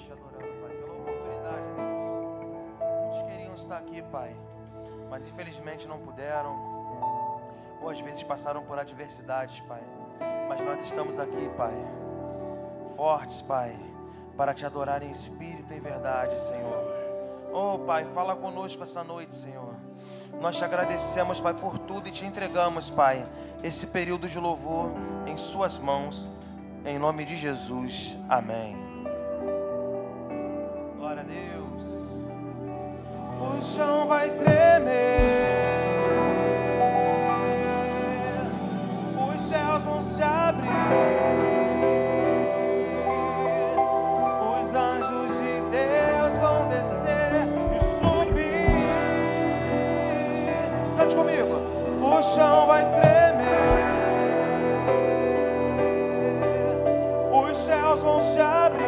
te adorando, Pai, pela oportunidade, Deus. Muitos queriam estar aqui, Pai, mas infelizmente não puderam, ou às vezes passaram por adversidades, Pai. Mas nós estamos aqui, Pai, fortes, Pai, para te adorar em espírito e em verdade, Senhor. Oh, Pai, fala conosco essa noite, Senhor. Nós te agradecemos, Pai, por tudo e te entregamos, Pai, esse período de louvor em suas mãos, em nome de Jesus. Amém. Glória a Deus. O chão vai tremer, os céus vão se abrir, os anjos de Deus vão descer e subir. Cante comigo. O chão vai tremer, os céus vão se abrir,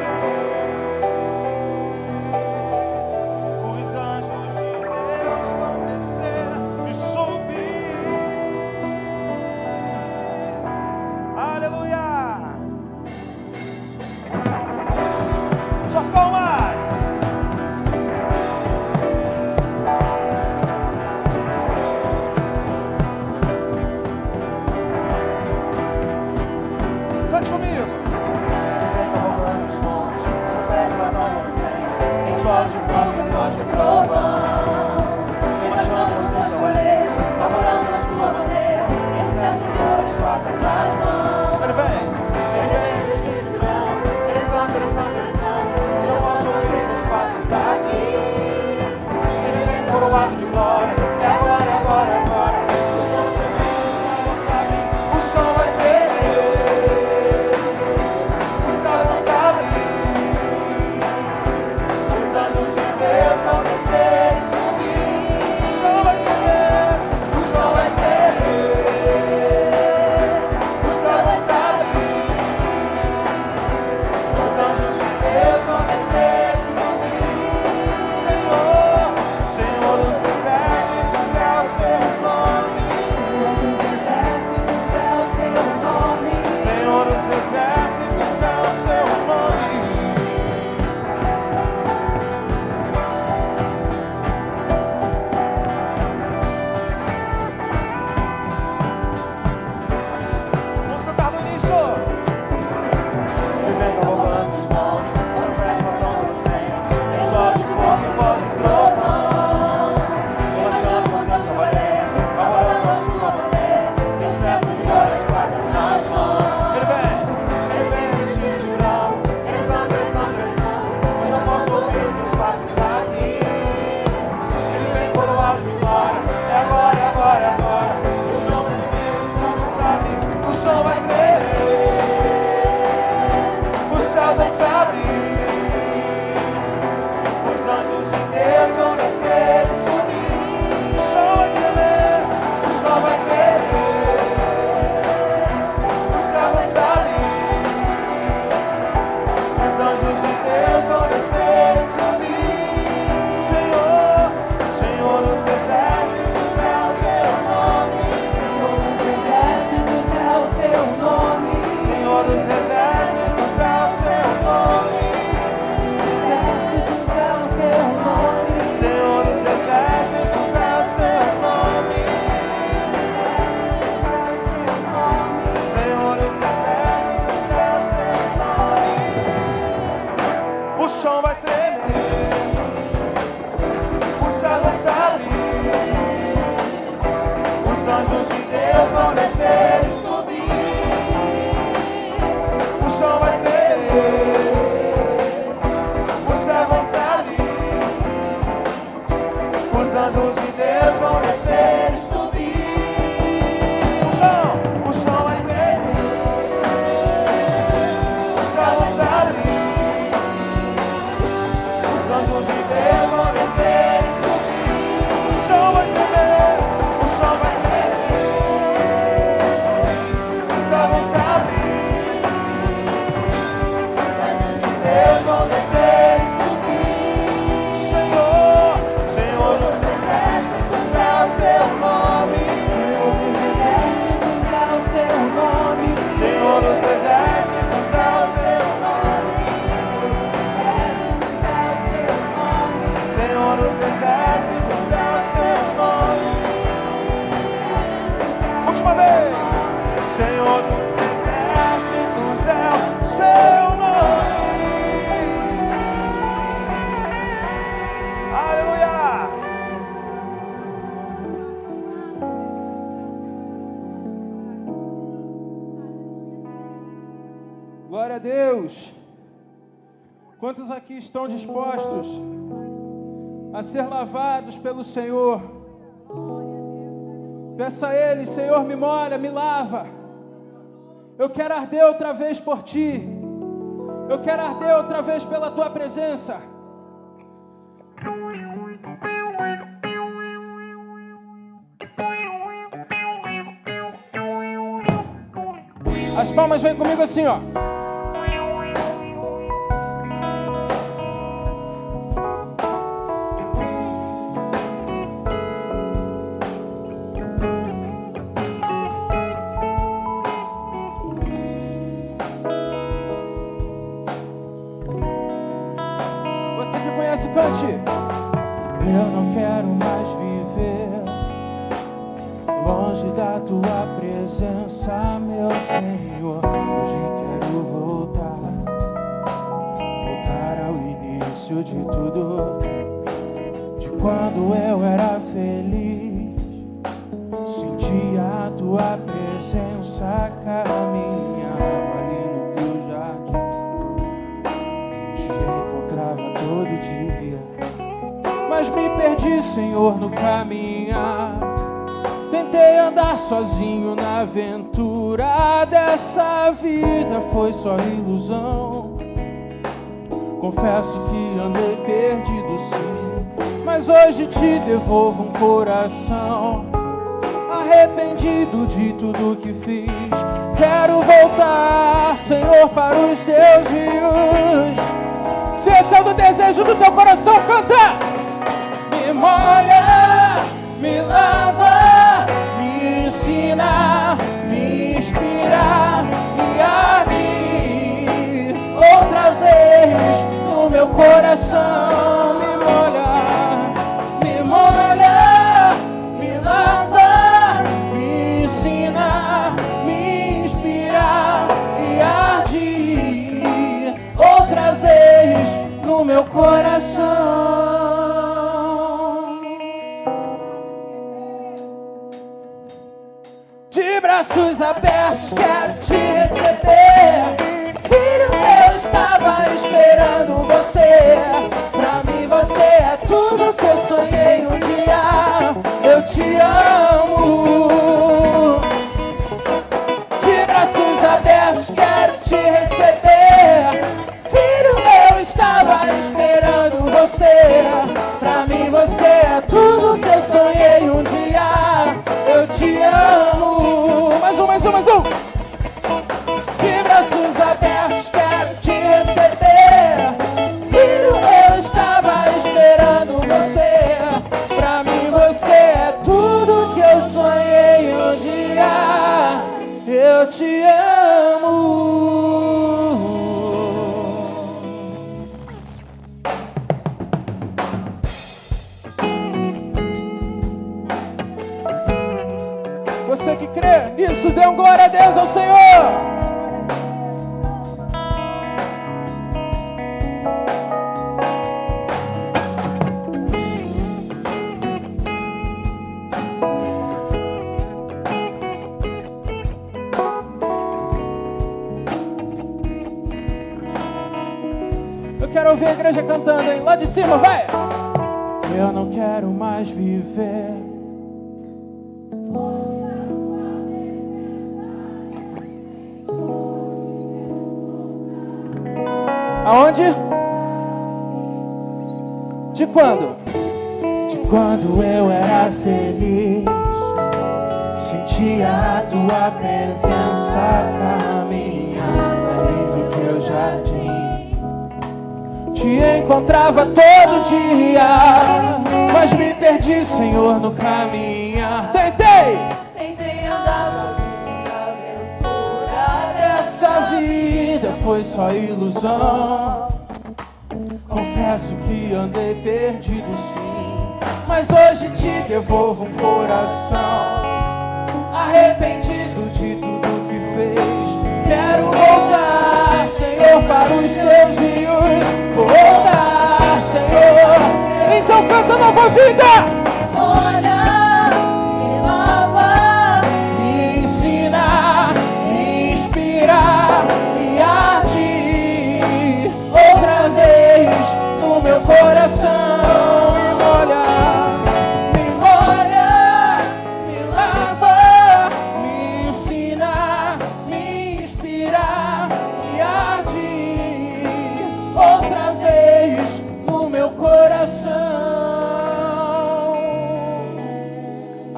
os anjos de Deus vão descer e subir. Aleluia! Suas palmas! Cante comigo! Solos de fogo e voz de trovão, marchando os seus cavaleiros, adorando a sua bandeira, recebe de ouro a espada nas mãos. Ele vem, vestido de branco, ele é santo, ele é santo, ele é santo. Eu não posso ouvir os seus passos daqui. Ele vem coroado de glória, é agora, é agora, é agora. O som tremendo, não sabe, o som vai tremer, os céus vão se abrir. Deus vão descer e subir. O chão vai tremer, o chão vai tremer, os céus vão se abrir, os anjos de Deus vão descer e subir. Senhor, Senhor dos exércitos é o seu nome. Senhor dos exércitos é o seu nome. Senhor dos exércitos é o seu nome. Glória a Deus. Quantos aqui estão dispostos a ser lavados pelo Senhor? Peça a Ele: Senhor, me molha, me lava. Eu quero arder outra vez por Ti. Eu quero arder outra vez pela Tua presença. As palmas vêm comigo assim, ó. Você que conhece, cante. Eu não quero mais viver longe da Tua presença, meu Senhor. Hoje quero voltar ao início de tudo, de quando eu era feliz. Sentia a Tua presença, caminhava ali no Teu jardim, te encontrava todo dia, mas me perdi, Senhor, no caminhar. Tentei andar sozinho na aventura dessa vida, foi só ilusão. Confesso que andei perdido sim, mas hoje te devolvo um coração arrependido de tudo que fiz. Quero voltar, Senhor, para os Teus rios. Se esse é o desejo do teu coração, canta! Me molha, me lava, me ensina, me inspira, me arde outra vez no meu coração. Me molha, me lava, me ensina, me inspira, me arde outra vez no meu coração. De braços abertos quero te receber. Filho, eu estava esperando você. Pra mim você é tudo que eu sonhei um dia. Eu te amo. De braços abertos quero te receber. Filho, eu estava esperando você. Pra mim você é tudo que eu sonhei um dia. Eu te amo. Mais um. De braços abertos quero te receber. Filho, eu estava esperando você. Pra mim você é tudo que eu sonhei um dia. Eu te amo. Você que crê nisso, dê um glória a Deus ao Senhor. Eu quero ouvir a igreja cantando, hein? Lá de cima, vai! Eu não quero mais viver aonde? De quando? De quando eu era feliz, sentia a Tua presença, caminhava ali no Teu jardim, te encontrava todo dia, mas me perdi, Senhor, no caminhar. Tentei andar sozinho na aventura dessa vida, foi só ilusão. Confesso que andei perdido sim, mas hoje te devolvo um coração arrependido de tudo que fez. Quero voltar, Senhor, para os Teus rios. Voltar, Senhor. Então canta nova vida. Olha, me lava, me ensina, me inspira, me arde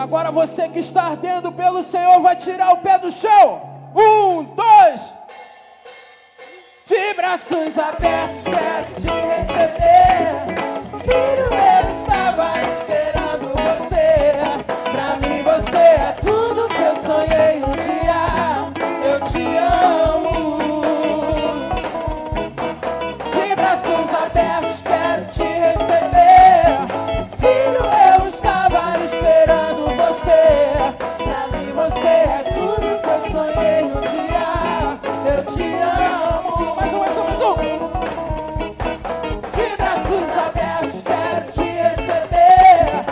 Agora você que está ardendo pelo Senhor vai tirar o pé do chão. 1, 2. De braços abertos quero te receber. Filho, eu estava esperando você. Pra mim você é tudo que eu sonhei um dia. Eu te amo. De braços abertos quero te receber. Filho, eu estava esperando você. Pra mim você é tudo que eu sonhei um dia. Eu te amo. Mais um. De braços abertos quero te receber.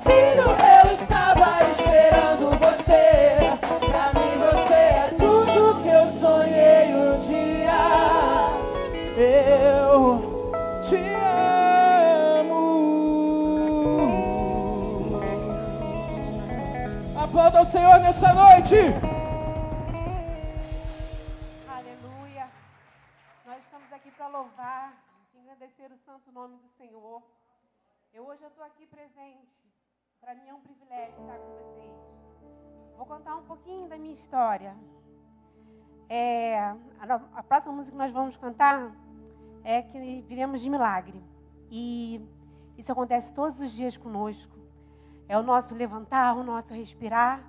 Filho, eu estava esperando você. Pra mim você é tudo que eu sonhei um dia. Eu te amo. Aplauda o Senhor nessa noite. Aleluia. Nós estamos aqui para louvar, engrandecer o santo nome do Senhor. Hoje eu estou aqui presente. Para mim é um privilégio estar com vocês. Vou contar um pouquinho da minha história. A próxima música que nós vamos cantar é que vivemos de milagre. E isso acontece todos os dias conosco. É o nosso levantar, o nosso respirar.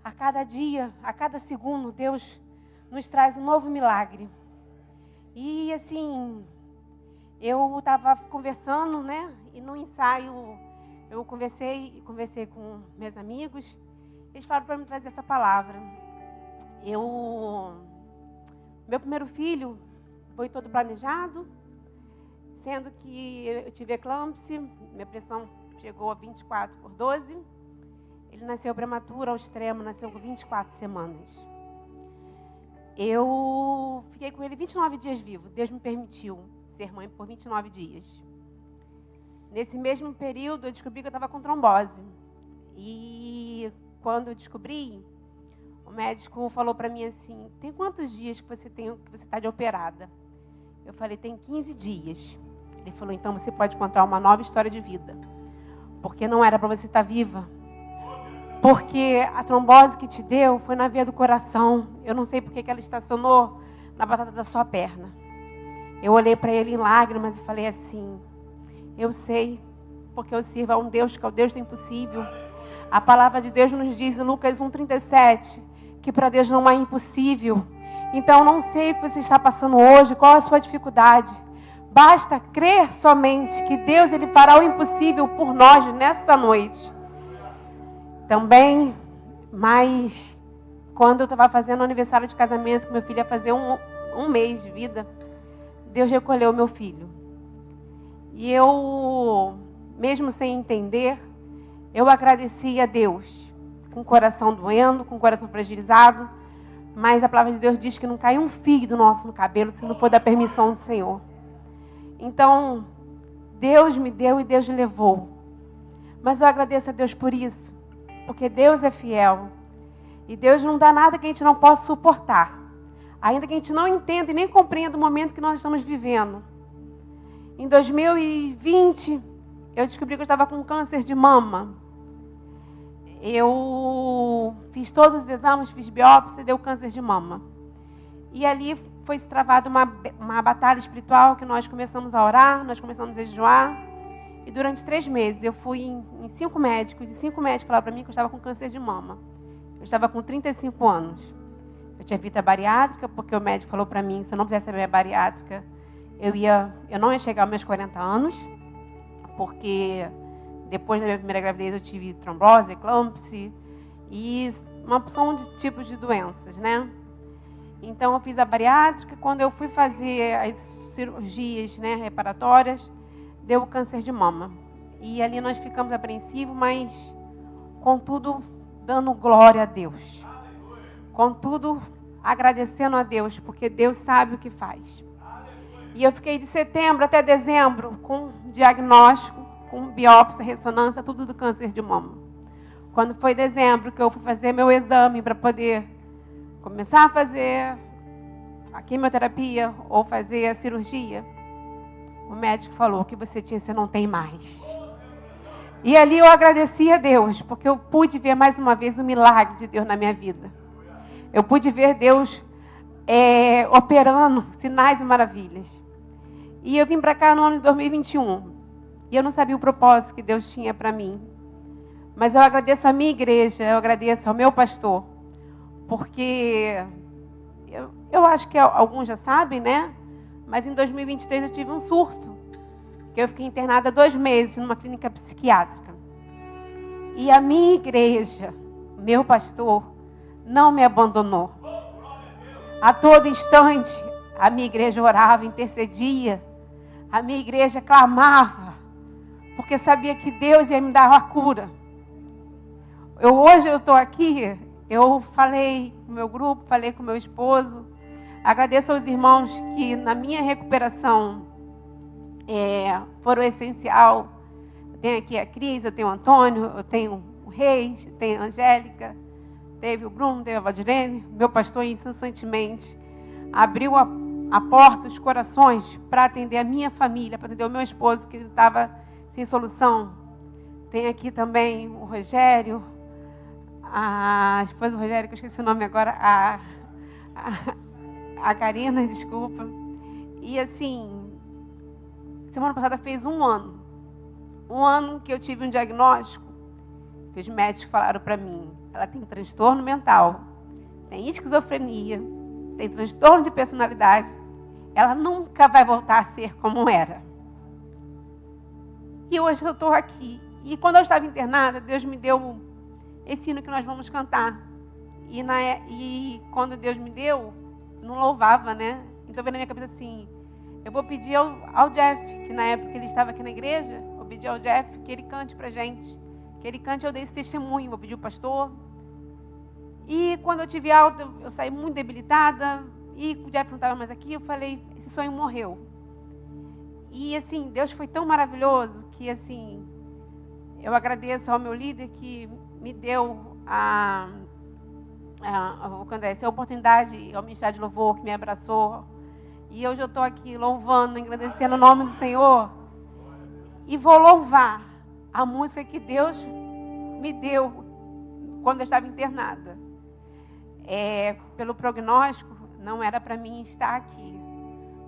A cada dia, a cada segundo, Deus nos traz um novo milagre. E assim, eu estava conversando, né? E no ensaio eu conversei com meus amigos. Eles falaram para me trazer essa palavra. Meu primeiro filho foi todo planejado, sendo que eu tive eclâmpsia, minha pressão chegou a 24/12. Ele nasceu prematuro ao extremo, nasceu com 24 semanas. Eu fiquei com ele 29 dias vivo. Deus me permitiu ser mãe por 29 dias. Nesse mesmo período, eu descobri que eu estava com trombose. E quando eu descobri, o médico falou para mim assim: tem quantos dias que você está de operada? Eu falei: tem 15 dias. Ele falou: então você pode contar uma nova história de vida. Porque não era para você estar viva. Porque a trombose que te deu foi na veia do coração. Eu não sei porque que ela estacionou na batata da sua perna. Eu olhei para ele em lágrimas e falei assim: eu sei, porque eu sirvo a um Deus que é o Deus do impossível. A palavra de Deus nos diz em Lucas 1,37 que para Deus não há impossível. Então não sei o que você está passando hoje, qual a sua dificuldade. Basta crer somente que Deus ele fará o impossível por nós nesta noite. Também, mas quando eu estava fazendo o aniversário de casamento, meu filho ia fazer um mês de vida, Deus recolheu meu filho. E eu, mesmo sem entender, eu agradeci a Deus, com o coração doendo, com o coração fragilizado, mas a palavra de Deus diz que não cai um fio do nosso cabelo se não for da permissão do Senhor. Então, Deus me deu e Deus me levou. Mas eu agradeço a Deus por isso. Porque Deus é fiel. E Deus não dá nada que a gente não possa suportar. Ainda que a gente não entenda e nem compreenda o momento que nós estamos vivendo. Em 2020, eu descobri que eu estava com câncer de mama. Eu fiz todos os exames, fiz biópsia e deu câncer de mama. E ali foi travada uma batalha espiritual que nós começamos a orar, nós começamos a jejuar. E durante 3 meses eu fui em 5 médicos, e 5 médicos falaram para mim que eu estava com câncer de mama. Eu estava com 35 anos. Eu tinha feito a bariátrica, porque o médico falou para mim, se eu não fizesse a minha bariátrica, eu não ia chegar aos meus 40 anos, porque depois da minha primeira gravidez eu tive trombose, eclâmpsia e uma opção de tipos de doenças, né? Então eu fiz a bariátrica. Quando eu fui fazer as cirurgias, né, reparatórias, deu o câncer de mama. E ali nós ficamos apreensivos, mas, contudo, dando glória a Deus. Contudo, agradecendo a Deus, porque Deus sabe o que faz. E eu fiquei de setembro até dezembro com diagnóstico, com biópsia, ressonância, tudo do câncer de mama. Quando foi dezembro que eu fui fazer meu exame para poder começar a fazer a quimioterapia ou fazer a cirurgia, o médico falou que você não tem mais. E ali eu agradeci a Deus, porque eu pude ver mais uma vez o milagre de Deus na minha vida. Eu pude ver Deus operando sinais e maravilhas. E eu vim para cá no ano de 2021. E eu não sabia o propósito que Deus tinha para mim. Mas eu agradeço a minha igreja, eu agradeço ao meu pastor. Porque eu acho que alguns já sabem, né? Mas em 2023 eu tive um surto. Que eu fiquei internada 2 meses numa clínica psiquiátrica. E a minha igreja, meu pastor, não me abandonou. A todo instante, a minha igreja orava, intercedia. A minha igreja clamava, porque sabia que Deus ia me dar uma cura. Hoje eu estou aqui, eu falei com o meu grupo, falei com o meu esposo. Agradeço aos irmãos que na minha recuperação foram essencial. Eu tenho aqui a Cris, eu tenho o Antônio, eu tenho o Reis, eu tenho a Angélica, teve o Bruno, teve a Valdirene. Meu pastor incessantemente abriu a porta, os corações, para atender a minha família, para atender o meu esposo que estava sem solução. Tem aqui também o Rogério, a esposa do Rogério, que eu esqueci o nome agora, a Karina, desculpa. E assim, semana passada fez 1 ano. 1 ano que eu tive um diagnóstico, que os médicos falaram para mim. Ela tem transtorno mental, tem esquizofrenia, tem transtorno de personalidade. Ela nunca vai voltar a ser como era. E hoje eu estou aqui. E quando eu estava internada, Deus me deu esse hino que nós vamos cantar. E quando Deus me deu, eu não louvava, né? Então veio na minha cabeça assim, eu vou pedir ao Jeff, que na época ele estava aqui na igreja, vou pedir ao Jeff que ele cante pra gente. Que ele cante, eu dei esse testemunho, vou pedir ao pastor. E quando eu tive alta, eu saí muito debilitada, e o Jeff não estava mais aqui, eu falei, esse sonho morreu. E assim, Deus foi tão maravilhoso, que assim, eu agradeço ao meu líder que me deu a oportunidade, ao Ministério de Louvor, que me abraçou. E hoje eu estou aqui louvando, agradecendo o nome do Senhor. E vou louvar a música que Deus me deu quando eu estava internada. Pelo prognóstico, não era para mim estar aqui,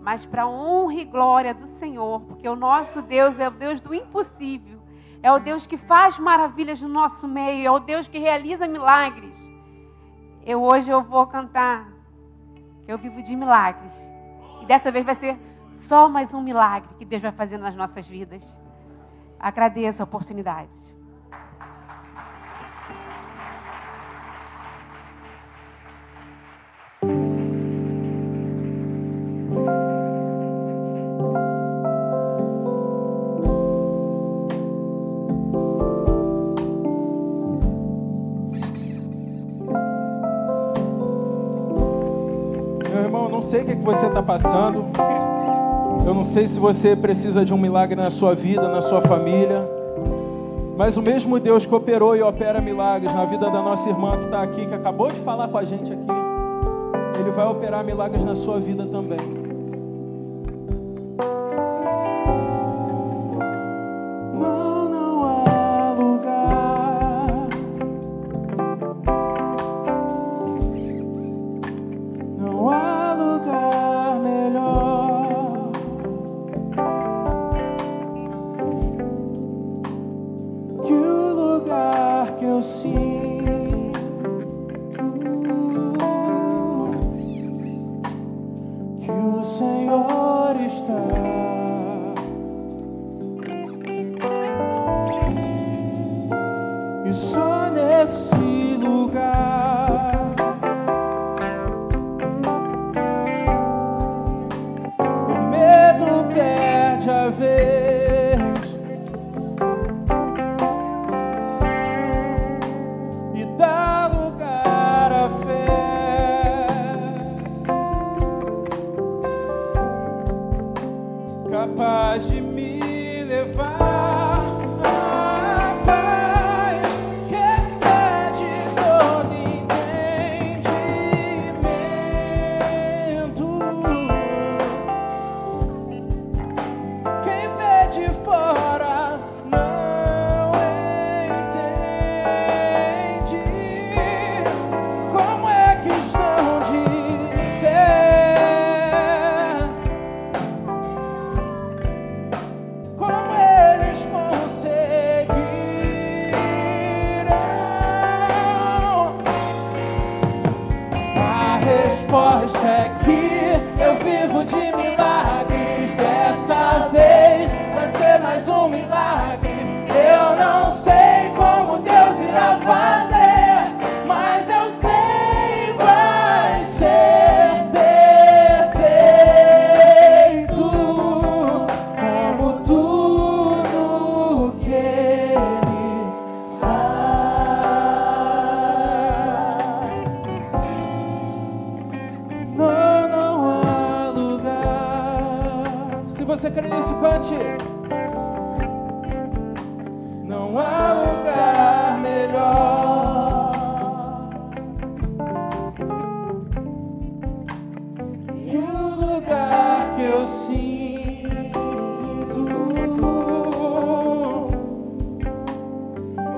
mas para a honra e glória do Senhor, porque o nosso Deus é o Deus do impossível, é o Deus que faz maravilhas no nosso meio, é o Deus que realiza milagres. Hoje eu vou cantar, eu vivo de milagres, e dessa vez vai ser só mais um milagre que Deus vai fazer nas nossas vidas. Agradeço a oportunidade. Meu irmão, eu não sei o que você está passando. Eu não sei se você precisa de um milagre na sua vida, na sua família. Mas o mesmo Deus que operou e opera milagres na vida da nossa irmã que está aqui, que acabou de falar com a gente aqui, Ele vai operar milagres na sua vida também. Capaz de me levar à paz que excede todo entendimento. Quem vê de fora não você crê nisso, cante. Não há lugar melhor que o lugar que eu sinto,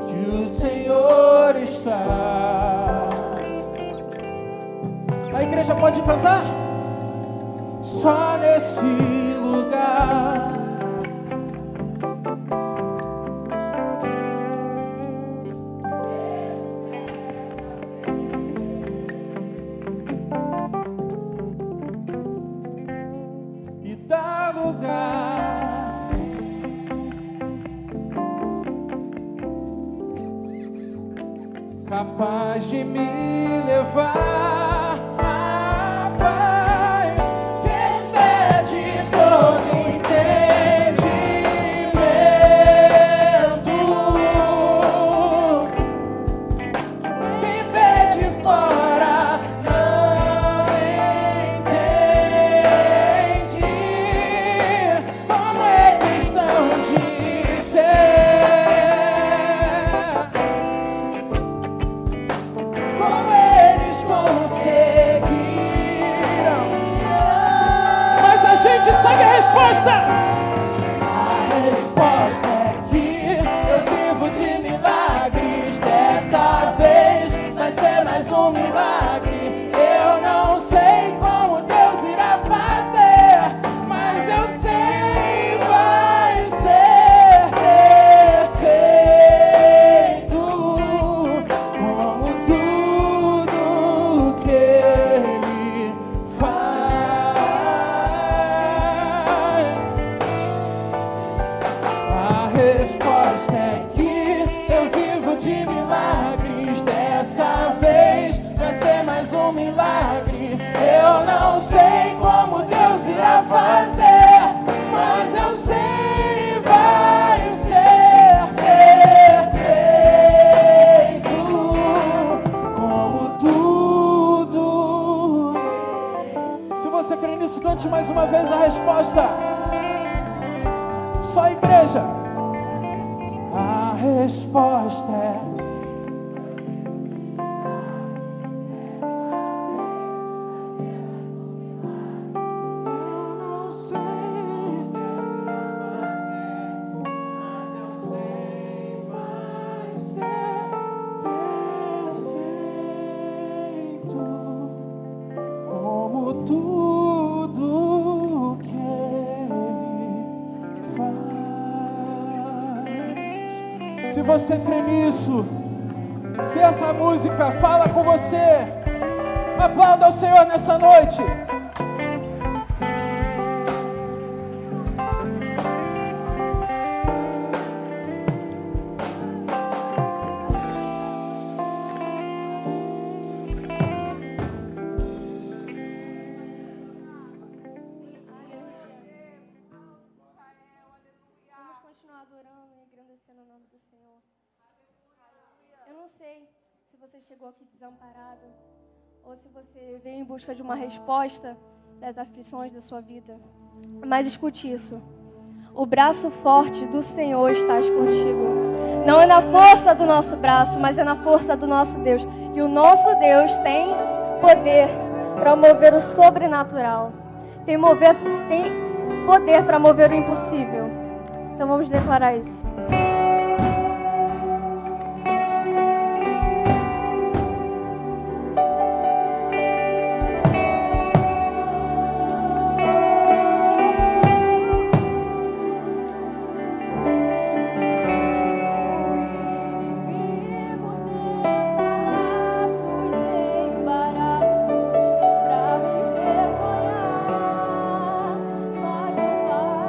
que o Senhor está. A igreja pode cantar? Só nesse lugar. E dá lugar capaz de me levar à paz que excede todo entendimento. Quem vê de fora não entende como é questão de ter, como eles conseguiram. Mas a gente sabe a resposta. A resposta é que eu vivo de milagres. Dessa vez vai ser mais um milagre. Eu não sei como Deus irá fazer, mas eu sei vai ser perfeito, como tudo que Ele faz. A resposta é que eu vivo de milagres. Dessa vez vai ser mais um milagre. Eu não sei como Deus irá fazer, mas eu sei vai ser perfeito, como tudo. Se você crê nisso, cante mais uma vez a resposta. Só a igreja. A resposta é eu não sei, mas eu sei vai ser perfeito, como tudo que Ele faz. Se você crê nisso, se essa música fala com você, aplauda ao Senhor nessa noite. Vamos continuar adorando e engrandecendo o nome do Senhor. Eu não sei se você chegou aqui desamparado ou se você veio em busca de uma resposta das aflições da sua vida. Mas escute isso. O braço forte do Senhor está contigo. Não é na força do nosso braço, mas é na força do nosso Deus. E o nosso Deus tem poder para mover o sobrenatural. Tem poder para mover o impossível. Então vamos declarar isso. Mas não vai.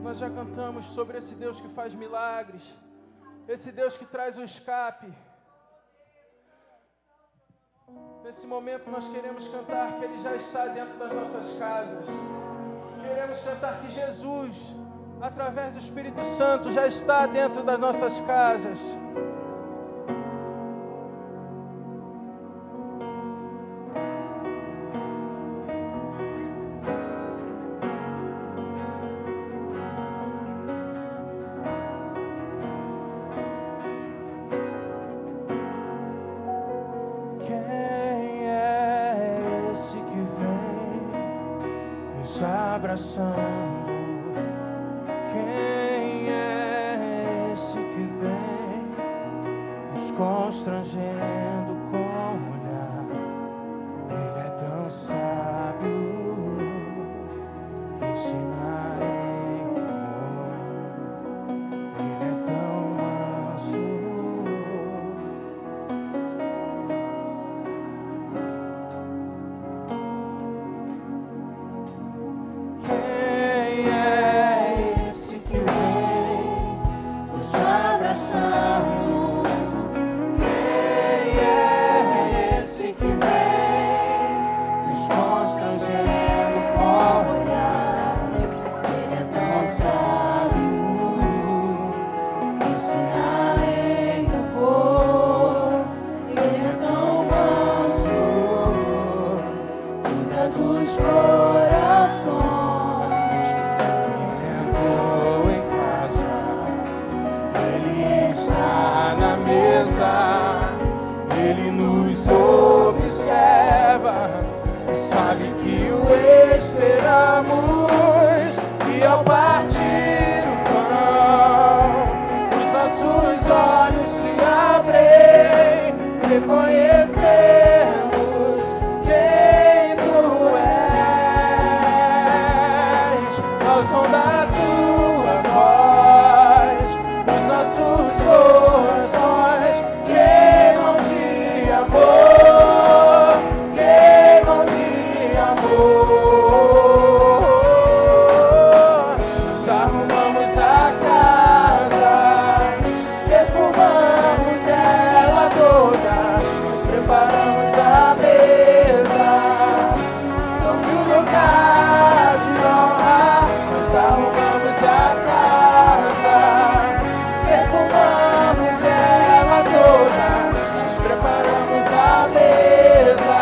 Nós já cantamos sobre esse Deus que faz milagres, esse Deus que traz o escape. Nesse momento nós queremos cantar que Ele já está dentro das nossas casas. Queremos cantar que Jesus, através do Espírito Santo, já está dentro das nossas casas. Abraçando, quem é esse que vem nos constrangendo com o olhar? Ele é tão sábio, ensina em amor. Ele é tão manso, Ele nos observa e sabe que o esperamos, e ao partir o pão, os nossos olhos se abrem, reconhecemos quem tu és, ao som da tua voz, os nossos corações queimam de amor, queimam de amor. Nós arrumamos a casa, perfumamos ela toda, nós preparamos a mesa, damos um lugar de honra. Nós arrumamos a casa, perfumamos ela toda, nós preparamos a mesa,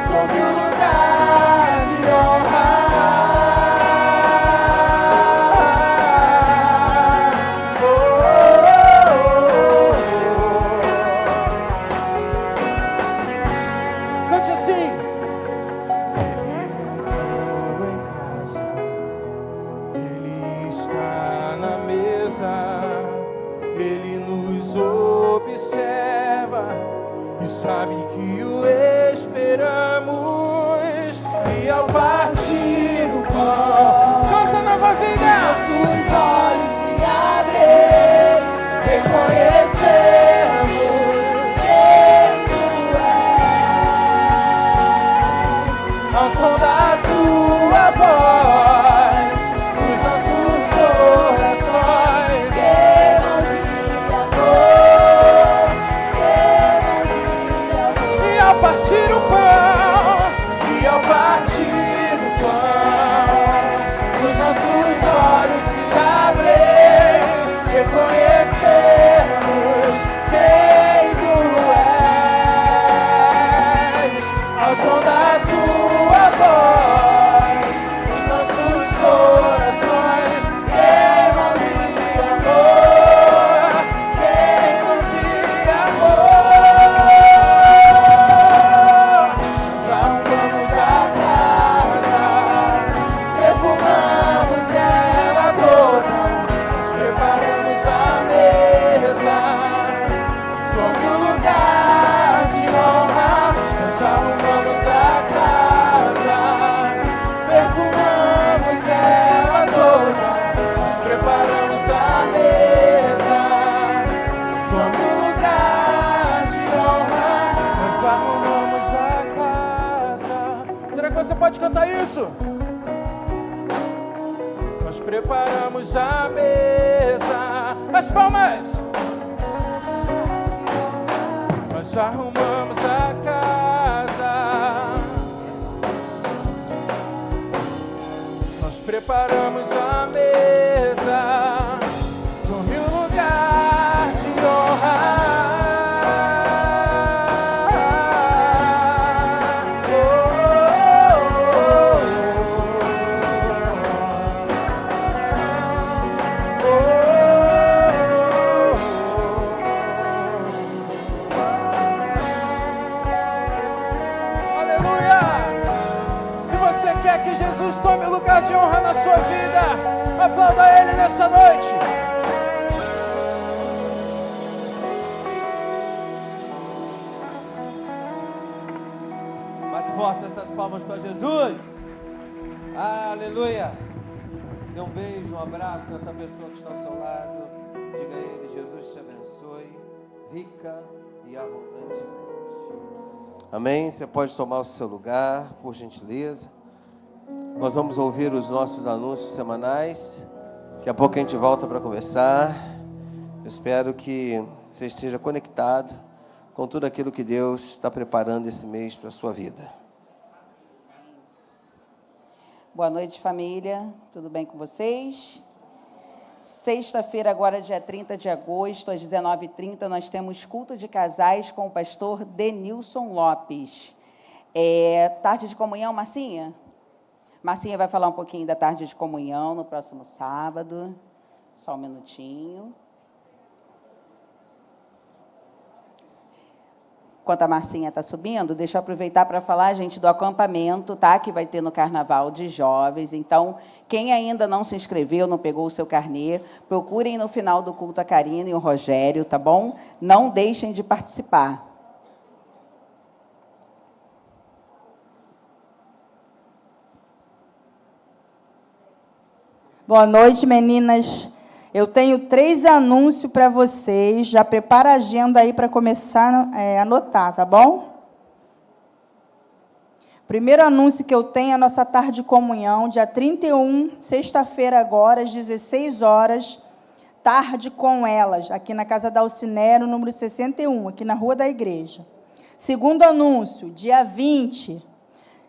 como um lugar de honra. Oh, oh, oh, oh. Cante assim. Ele entrou em casa, Ele está na mesa, Ele nos observa e sabe que o esperamos, e ao partir o pão, canta Nova Vida, nossos olhos se abrem, reconhecemos quem tu és, ao som da tua voz, os nossos corações queimam de amor, queimam de amor. E ao partir o pão, e ao partir o pão, os nossos olhos se abrem, reconhecemos quem tu és, ao som da tua voz, os nossos corações queimam de amor, queimam de amor. Nós arrumamos a casa, perfumamos ela toda, nós preparamos a mesa, como um lugar de honra. Nós arrumamos a casa, perfumamos ela toda, nós preparamos a mesa, como um lugar de honra. Nós arrumamos a casa. Será que você pode cantar isso? Nós preparamos a mesa. As palmas! Nós arrumamos a casa. Nós preparamos a mesa. Tome um lugar de honra. Tome lugar de honra na sua vida. Aplauda Ele nessa noite. Mais forte essas palmas para Jesus. Aleluia. Dê um beijo, um abraço nessa pessoa que está ao seu lado. Diga a Ele: Jesus te abençoe, rica e abundantemente. Amém? Você pode tomar o seu lugar, por gentileza. Nós vamos ouvir os nossos anúncios semanais. Daqui a pouco a gente volta para conversar. Eu espero que você esteja conectado com tudo aquilo que Deus está preparando esse mês para a sua vida. Boa noite, família. Tudo bem com vocês? Sexta-feira, agora dia 30 de agosto, às 19h30, nós temos culto de casais com o pastor Denilson Lopes. Tarde de comunhão, Marcinha? Marcinha vai falar um pouquinho da tarde de comunhão no próximo sábado. Só um minutinho. Enquanto a Marcinha está subindo, deixa eu aproveitar para falar, gente, do acampamento, tá? Que vai ter no Carnaval de Jovens. Então, quem ainda não se inscreveu, não pegou o seu carnê, procurem no final do culto a Karina e o Rogério, tá bom? Não deixem de participar. Boa noite, meninas. Eu tenho 3 anúncios para vocês. Já prepara a agenda aí para começar a anotar, tá bom? Primeiro anúncio que eu tenho é a nossa tarde de comunhão, dia 31, sexta-feira agora, às 16 horas, tarde com elas, aqui na Casa da Alcinero, número 61, aqui na Rua da Igreja. Segundo anúncio, dia 20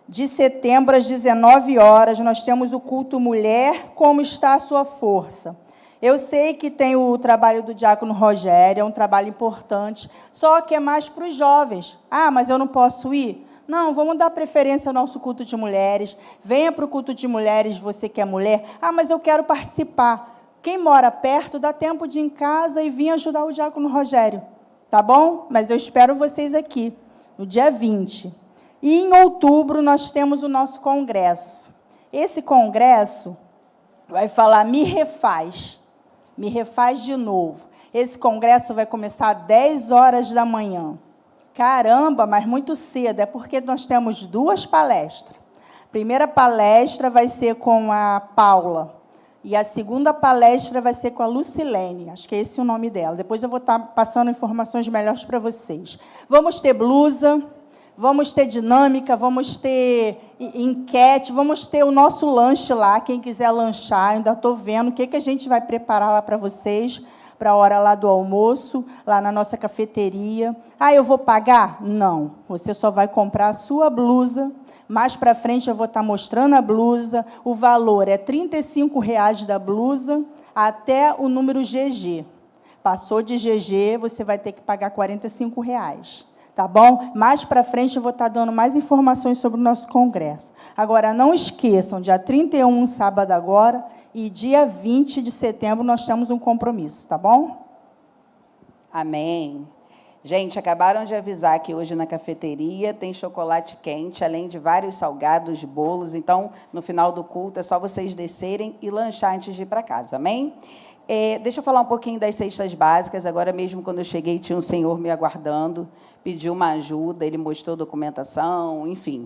de setembro, às 19 horas, nós temos o culto Mulher, como está a sua força. Eu sei que tem o trabalho do diácono Rogério, é um trabalho importante, só que é mais para os jovens. Ah, mas eu não posso ir? Não, vamos dar preferência ao nosso culto de mulheres. Venha para o culto de mulheres, você que é mulher. Ah, mas eu quero participar. Quem mora perto, dá tempo de ir em casa e vir ajudar o diácono Rogério. Tá bom? Mas eu espero vocês aqui, no dia 20. E em outubro nós temos o nosso congresso. Esse congresso vai falar Me Refaz de novo. Esse congresso vai começar às 10 horas da manhã. Caramba, mas muito cedo, é porque nós temos 2 palestras. A primeira palestra vai ser com a Paula, e a segunda palestra vai ser com a Lucilene, acho que é esse o nome dela. Depois eu vou estar passando informações melhores para vocês. Vamos ter blusa, vamos ter dinâmica, vamos ter enquete, vamos ter o nosso lanche lá, quem quiser lanchar, ainda estou vendo o que a gente vai preparar lá para vocês, para a hora lá do almoço, lá na nossa cafeteria. Ah, eu vou pagar? Não, você só vai comprar a sua blusa. Mais para frente eu vou estar mostrando a blusa, o valor é R$ 35,00 da blusa, até o número GG. Passou de GG, você vai ter que pagar R$ 45,00. Tá bom? Mais para frente eu vou estar dando mais informações sobre o nosso congresso. Agora, não esqueçam, dia 31, sábado agora, e dia 20 de setembro nós temos um compromisso, tá bom? Amém. Gente, acabaram de avisar que hoje na cafeteria tem chocolate quente, além de vários salgados, bolos. Então, no final do culto, é só vocês descerem e lanchar antes de ir para casa, amém? Deixa eu falar um pouquinho das cestas básicas. Agora mesmo, quando eu cheguei, tinha um senhor me aguardando, pediu uma ajuda, ele mostrou documentação, enfim.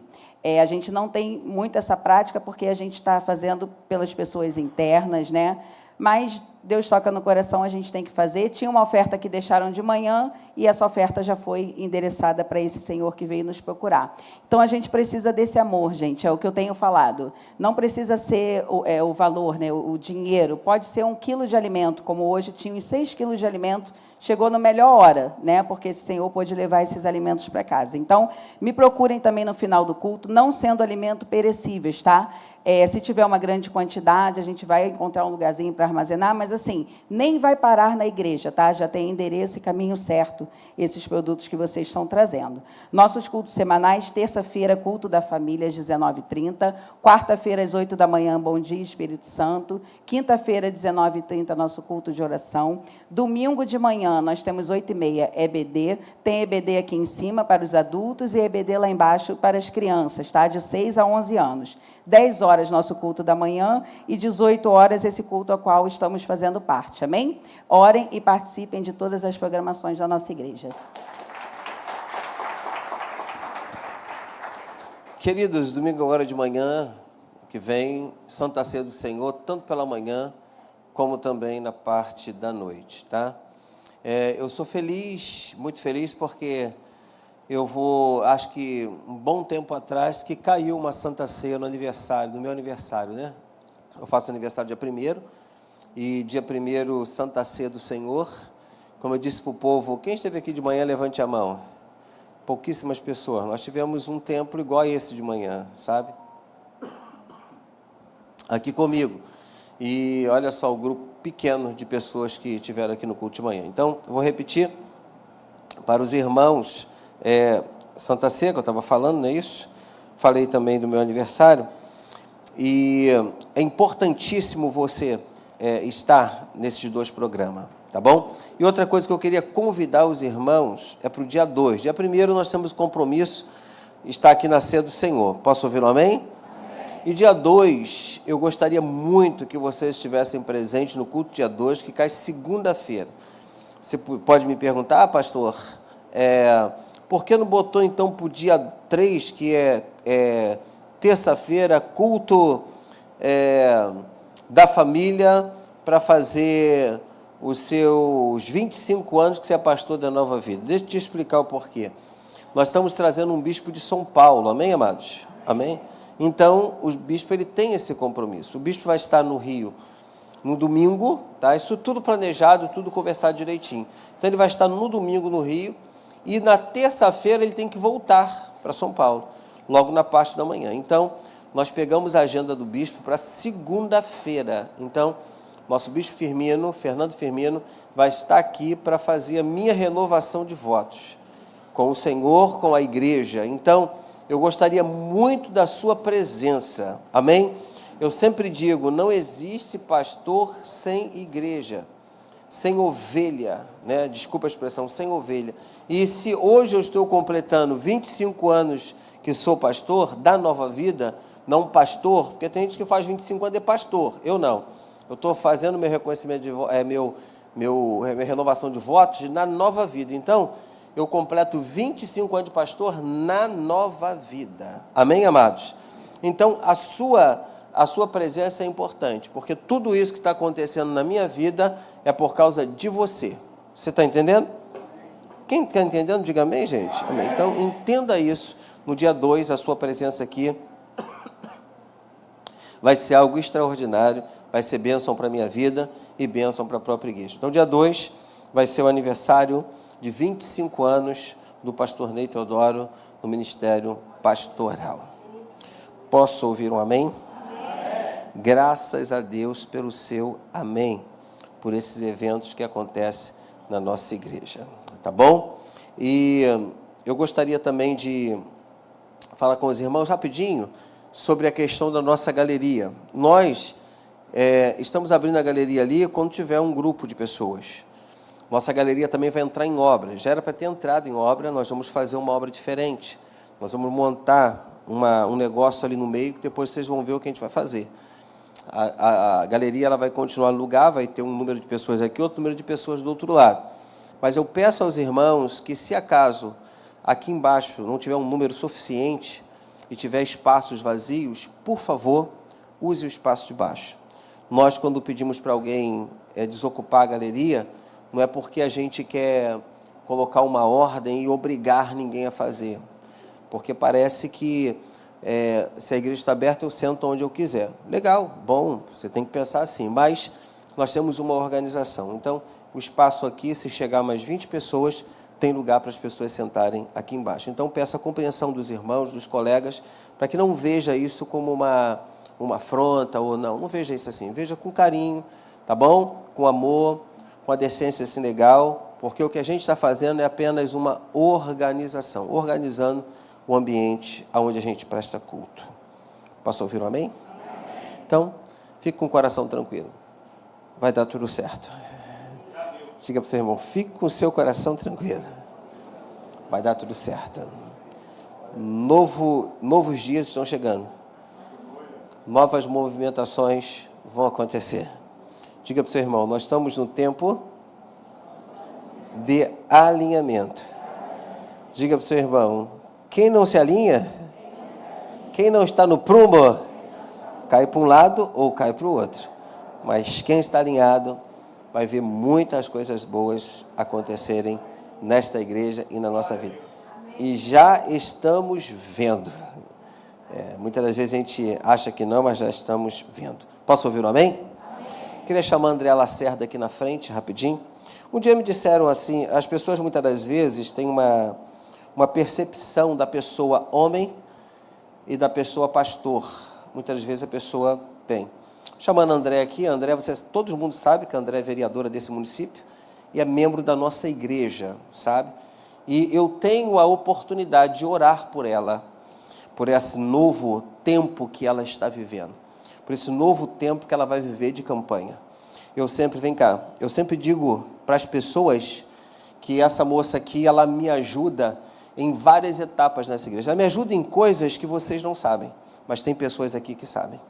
A gente não tem muito essa prática, porque a gente está fazendo pelas pessoas internas, né? mas Deus toca no coração, a gente tem que fazer. Tinha uma oferta que deixaram de manhã e essa oferta já foi endereçada para esse senhor que veio nos procurar. Então, a gente precisa desse amor, gente, é o que eu tenho falado. Não precisa ser o valor, né, o dinheiro. Pode ser 1 quilo de alimento, como hoje tinha uns 6 quilos de alimento, chegou na melhor hora, né, porque esse senhor pôde levar esses alimentos para casa. Então, me procurem também no final do culto, não sendo alimento perecíveis, tá? Se tiver uma grande quantidade, a gente vai encontrar um lugarzinho para armazenar, mas, assim, nem vai parar na igreja, tá? Já tem endereço e caminho certo esses produtos que vocês estão trazendo. Nossos cultos semanais, terça-feira, culto da família, às 19h30, quarta-feira, às 8 da manhã, Bom Dia, Espírito Santo, quinta-feira, às 19h30, nosso culto de oração, domingo de manhã, nós temos 8h30, EBD, tem EBD aqui em cima para os adultos e EBD lá embaixo para as crianças, tá? De 6 a 11 anos. 10 horas, nosso culto da manhã, e 18 horas, esse culto ao qual estamos fazendo parte. Amém? Orem e participem de todas as programações da nossa igreja. Queridos, domingo agora de manhã, que vem, Santa Ceia do Senhor, tanto pela manhã, como também na parte da noite, tá? Eu sou feliz, muito feliz, porque acho que um bom tempo atrás, que caiu uma Santa Ceia no meu aniversário, né? Eu faço aniversário dia 1º, e dia 1º, Santa Ceia do Senhor. Como eu disse para o povo, quem esteve aqui de manhã, levante a mão. Pouquíssimas pessoas. Nós tivemos um templo igual a esse de manhã, sabe? Aqui comigo. E olha só o grupo pequeno de pessoas que estiveram aqui no culto de manhã. Então, eu vou repetir para os irmãos. Santa Ceia, que eu estava falando, não é isso? Falei também do meu aniversário. E é importantíssimo você estar nesses 2 programas, tá bom? E outra coisa que eu queria convidar os irmãos é para o dia 2. Dia 1º nós temos compromisso, estar aqui na Ceia do Senhor. Posso ouvir um amém? Amém. E dia 2, eu gostaria muito que vocês estivessem presentes no culto dia 2, que cai segunda-feira. Você pode me perguntar, pastor, por que não botou, então, para o dia 3, que é terça-feira, culto da família, para fazer os seus 25 anos que você é pastor da Nova Vida? Deixa eu te explicar o porquê. Nós estamos trazendo um bispo de São Paulo, amém, amados? Amém? Então, o bispo ele tem esse compromisso. O bispo vai estar no Rio no domingo, tá? Isso tudo planejado, tudo conversado direitinho. Então, ele vai estar no domingo no Rio, e na terça-feira ele tem que voltar para São Paulo, logo na parte da manhã. Então, nós pegamos a agenda do bispo para segunda-feira. Então, nosso bispo Fernando Firmino, vai estar aqui para fazer a minha renovação de votos com o Senhor, com a igreja. Então, eu gostaria muito da sua presença. Amém? Eu sempre digo, não existe pastor sem igreja, sem ovelha, né? Desculpa a expressão, sem ovelha. E se hoje eu estou completando 25 anos que sou pastor da Nova Vida, não pastor, porque tem gente que faz 25 anos de pastor, eu não. Eu estou fazendo meu reconhecimento, minha renovação de votos na Nova Vida. Então, eu completo 25 anos de pastor na Nova Vida. Amém, amados? Então, a sua presença é importante, porque tudo isso que está acontecendo na minha vida é por causa de você. Você está entendendo? Quem está entendendo, diga amém, gente. Amém. Então, entenda isso. No dia 2, a sua presença aqui vai ser algo extraordinário, vai ser bênção para a minha vida e bênção para a própria igreja. Então, dia 2 vai ser o aniversário de 25 anos do pastor Ney Teodoro no ministério pastoral. Posso ouvir um amém? Graças a Deus pelo seu amém, por esses eventos que acontecem na nossa igreja, tá bom? E eu gostaria também de falar com os irmãos rapidinho sobre a questão da nossa galeria. Nós estamos abrindo a galeria ali quando tiver um grupo de pessoas. Nossa galeria também vai entrar em obra. Já era para ter entrado em obra, nós vamos fazer uma obra diferente. Nós vamos montar um negócio ali no meio, que depois vocês vão ver o que a gente vai fazer. A galeria ela vai continuar no lugar, vai ter um número de pessoas aqui, outro número de pessoas do outro lado. Mas eu peço aos irmãos que, se acaso aqui embaixo não tiver um número suficiente e tiver espaços vazios, por favor, use o espaço de baixo. Nós, quando pedimos para alguém desocupar a galeria, não é porque a gente quer colocar uma ordem e obrigar ninguém a fazer. Porque parece que se a igreja está aberta, eu sento onde eu quiser. Legal, bom, você tem que pensar assim, mas nós temos uma organização. Então, o espaço aqui, se chegar mais 20 pessoas, tem lugar para as pessoas sentarem aqui embaixo. Então, peço a compreensão dos irmãos, dos colegas, para que não veja isso como uma afronta, ou não veja isso assim, veja com carinho, tá bom? Com amor, com a decência assim legal, porque o que a gente está fazendo é apenas uma organização, organizando o ambiente onde a gente presta culto. Posso ouvir um amém? Então, fique com o coração tranquilo. Vai dar tudo certo. Diga para o seu irmão, fique com o seu coração tranquilo. Vai dar tudo certo. Novos dias estão chegando. Novas movimentações vão acontecer. Diga para o seu irmão, nós estamos no tempo de alinhamento. Diga para o seu irmão, quem não se alinha, quem não está no prumo, cai para um lado ou cai para o outro. Mas quem está alinhado vai ver muitas coisas boas acontecerem nesta igreja e na nossa vida. E já estamos vendo. Muitas das vezes a gente acha que não, mas já estamos vendo. Posso ouvir um amém? Queria chamar a André Lacerda aqui na frente, rapidinho. Um dia me disseram assim, as pessoas muitas das vezes têm uma percepção da pessoa homem e da pessoa pastor. Muitas das vezes a pessoa tem. Chamando a André aqui, André, todo mundo sabe que a André é vereadora desse município e é membro da nossa igreja, sabe? E eu tenho a oportunidade de orar por ela, por esse novo tempo que ela está vivendo, por esse novo tempo que ela vai viver de campanha. Eu sempre digo para as pessoas que essa moça aqui, ela me ajuda em várias etapas nessa igreja. Ela me ajuda em coisas que vocês não sabem, mas tem pessoas aqui que sabem.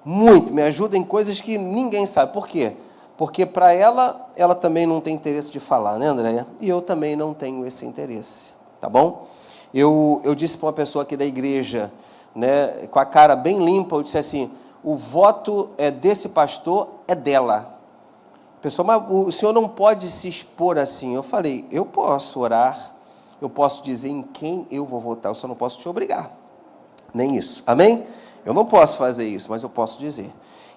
Muito, me ajuda em coisas que ninguém sabe. Por quê? Porque para ela também não tem interesse de falar, né, Andréia? E eu também não tenho esse interesse, tá bom? Eu disse para uma pessoa aqui da igreja, né, com a cara bem limpa, eu disse assim, o voto desse pastor é dela. A pessoa, mas o senhor não pode se expor assim. Eu falei, eu posso orar, eu posso dizer em quem eu vou votar, eu só não posso te obrigar. Nem isso, amém? Eu não posso fazer isso, mas eu posso dizer.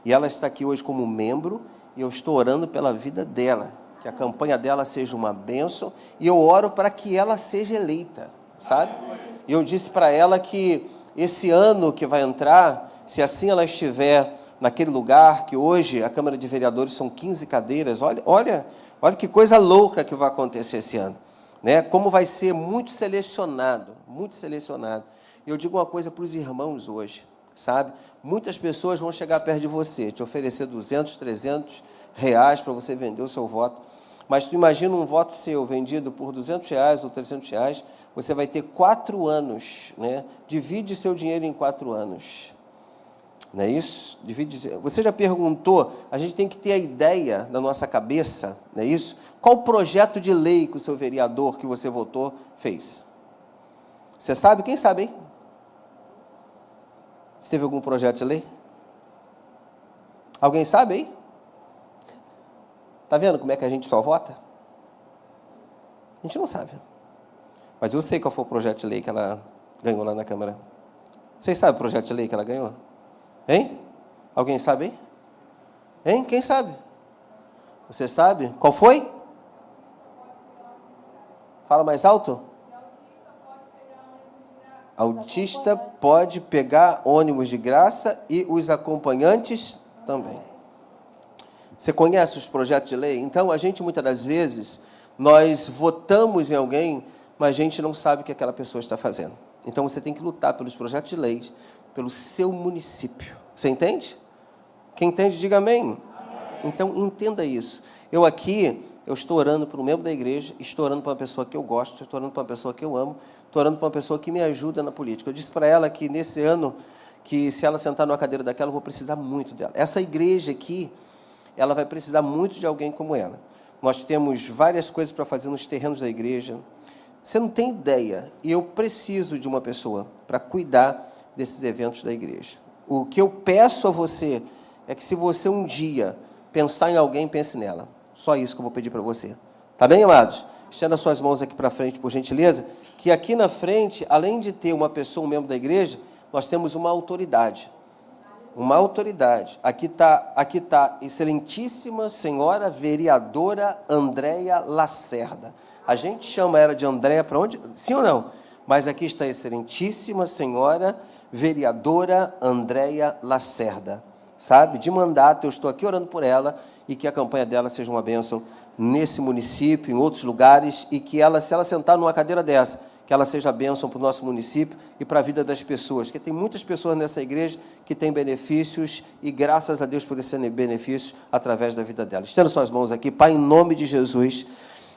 E ela está aqui hoje como membro, e eu estou orando pela vida dela, que a campanha dela seja uma bênção, e eu oro para que ela seja eleita, sabe? E eu disse para ela que esse ano que vai entrar, se assim ela estiver naquele lugar, que hoje a Câmara de Vereadores são 15 cadeiras, olha que coisa louca que vai acontecer esse ano, né? Como vai ser muito selecionado, muito selecionado. E eu digo uma coisa para os irmãos hoje, sabe? Muitas pessoas vão chegar perto de você, te oferecer 200, 300 reais para você vender o seu voto. Mas tu imagina um voto seu vendido por 200 reais ou 300 reais, você vai ter 4 anos, né? Divide seu dinheiro em 4 anos. Não é isso? Você já perguntou, a gente tem que ter a ideia na nossa cabeça, não é isso? Qual projeto de lei que o seu vereador que você votou fez? Você sabe? Quem sabe, hein? Você teve algum projeto de lei? Alguém sabe aí? Está vendo como é que a gente só vota? A gente não sabe. Mas eu sei qual foi o projeto de lei que ela ganhou lá na Câmara. Vocês sabem o projeto de lei que ela ganhou? Hein? Alguém sabe aí? Hein? Quem sabe? Você sabe? Qual foi? Fala mais alto. Autista pode pegar ônibus de graça e os acompanhantes também. Você conhece os projetos de lei? Então, a gente, muitas das vezes, nós votamos em alguém, mas a gente não sabe o que aquela pessoa está fazendo. Então, você tem que lutar pelos projetos de lei, pelo seu município. Você entende? Quem entende, diga amém. Amém. Então, entenda isso. Eu estou orando para um membro da igreja, estou orando para uma pessoa que eu gosto, estou orando para uma pessoa que eu amo, estou orando para uma pessoa que me ajuda na política. Eu disse para ela que nesse ano, que se ela sentar numa cadeira daquela, eu vou precisar muito dela. Essa igreja aqui, ela vai precisar muito de alguém como ela. Nós temos várias coisas para fazer nos terrenos da igreja. Você não tem ideia, e eu preciso de uma pessoa para cuidar desses eventos da igreja. O que eu peço a você é que se você um dia pensar em alguém, pense nela. Só isso que eu vou pedir para você. Tá bem, amados? Estenda suas mãos aqui para frente, por gentileza, que aqui na frente, além de ter uma pessoa, um membro da igreja, nós temos uma autoridade. Uma autoridade. Aqui está excelentíssima senhora vereadora Andréia Lacerda. A gente chama ela de Andréia para onde? Sim ou não? Mas aqui está a excelentíssima senhora vereadora Andréia Lacerda. Sabe? De mandato, eu estou aqui orando por ela e que a campanha dela seja uma bênção nesse município, em outros lugares, e que ela, se ela sentar numa cadeira dessa, que ela seja bênção para o nosso município e para a vida das pessoas, porque tem muitas pessoas nessa igreja que têm benefícios e graças a Deus por esses benefícios através da vida dela. Estenda suas mãos aqui, Pai, em nome de Jesus,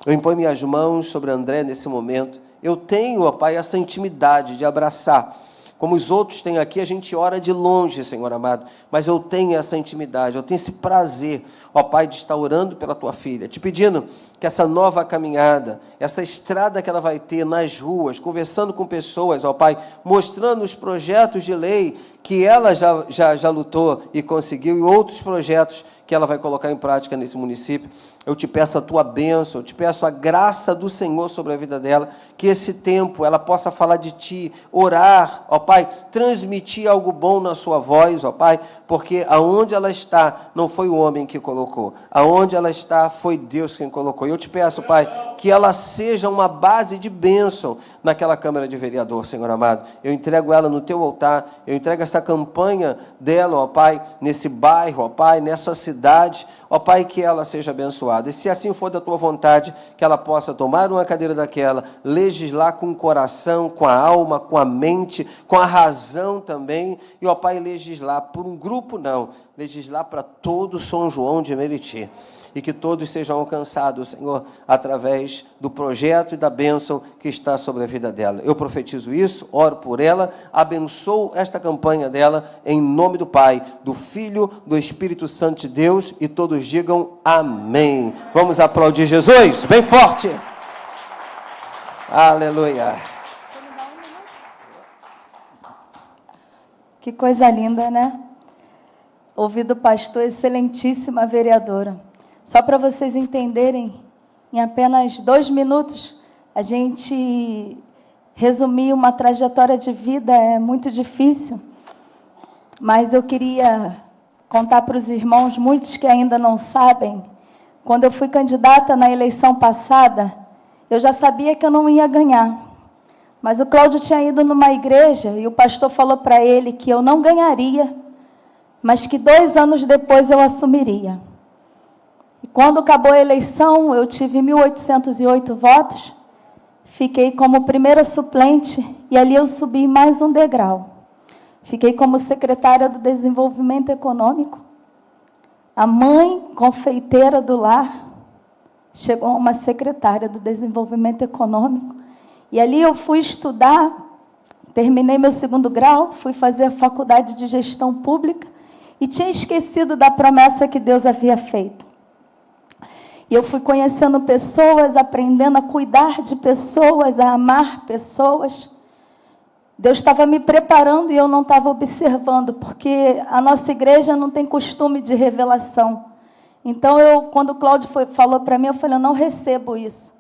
eu imponho minhas mãos sobre André nesse momento. Eu tenho, ó Pai, essa intimidade de abraçar. Como os outros têm aqui, a gente ora de longe, Senhor amado, mas eu tenho essa intimidade, eu tenho esse prazer, ó Pai, de estar orando pela tua filha, te pedindo que essa nova caminhada, essa estrada que ela vai ter nas ruas, conversando com pessoas, ó Pai, mostrando os projetos de lei que ela já lutou e conseguiu, e outros projetos que ela vai colocar em prática nesse município. Eu te peço a tua bênção, eu te peço a graça do Senhor sobre a vida dela, que esse tempo ela possa falar de ti, orar, ó Pai, transmitir algo bom na sua voz, ó Pai, porque aonde ela está, não foi o homem que colocou, aonde ela está, foi Deus quem colocou. E eu te peço, Pai, que ela seja uma base de bênção naquela Câmara de Vereador, Senhor amado. Eu entrego ela no teu altar, eu entrego essa campanha dela, ó Pai, nesse bairro, ó Pai, nessa cidade, ó Pai, que ela seja abençoada. E se assim for da tua vontade, que ela possa tomar uma cadeira daquela, legislar com o coração, com a alma, com a mente, com a razão também, e, ó Pai, legislar por um grupo não, legislar para todo São João de Meriti. E que todos sejam alcançados, Senhor, através do projeto e da bênção que está sobre a vida dela. Eu profetizo isso, oro por ela, abençoo esta campanha dela, em nome do Pai, do Filho, do Espírito Santo de Deus, e todos digam amém. Vamos aplaudir Jesus, bem forte. Aleluia. Que coisa linda, né? Ouvir do pastor, excelentíssima vereadora. Só para vocês entenderem, em apenas 2 minutos, a gente resumir uma trajetória de vida é muito difícil, mas eu queria contar para os irmãos, muitos que ainda não sabem, quando eu fui candidata na eleição passada, eu já sabia que eu não ia ganhar, mas o Cláudio tinha ido numa igreja e o pastor falou para ele que eu não ganharia, mas que 2 anos depois eu assumiria. E quando acabou a eleição, eu tive 1.808 votos, fiquei como primeira suplente e ali eu subi mais um degrau. Fiquei como secretária do Desenvolvimento Econômico. A mãe confeiteira do lar chegou a uma secretária do Desenvolvimento Econômico. E ali eu fui estudar, terminei meu 2º grau, fui fazer a faculdade de Gestão Pública e tinha esquecido da promessa que Deus havia feito. E eu fui conhecendo pessoas, aprendendo a cuidar de pessoas, a amar pessoas. Deus estava me preparando e eu não estava observando, porque a nossa igreja não tem costume de revelação. Então, quando o Cláudio falou para mim, eu falei, eu não recebo isso.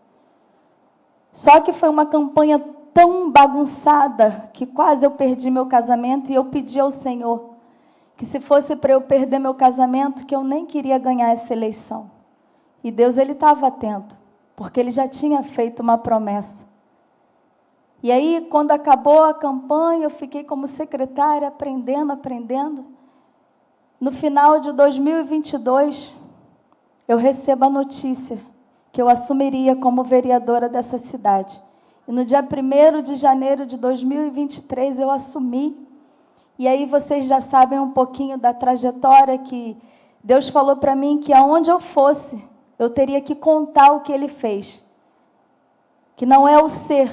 Só que foi uma campanha tão bagunçada que quase eu perdi meu casamento e eu pedi ao Senhor que se fosse para eu perder meu casamento, que eu nem queria ganhar essa eleição. E Deus, Ele estava atento, porque Ele já tinha feito uma promessa. E aí, quando acabou a campanha, eu fiquei como secretária, aprendendo. No final de 2022, eu recebo a notícia que eu assumiria como vereadora dessa cidade. E no dia 1º de janeiro de 2023, eu assumi. E aí vocês já sabem um pouquinho da trajetória que Deus falou para mim que aonde eu fosse, eu teria que contar o que Ele fez. Que não é o ser.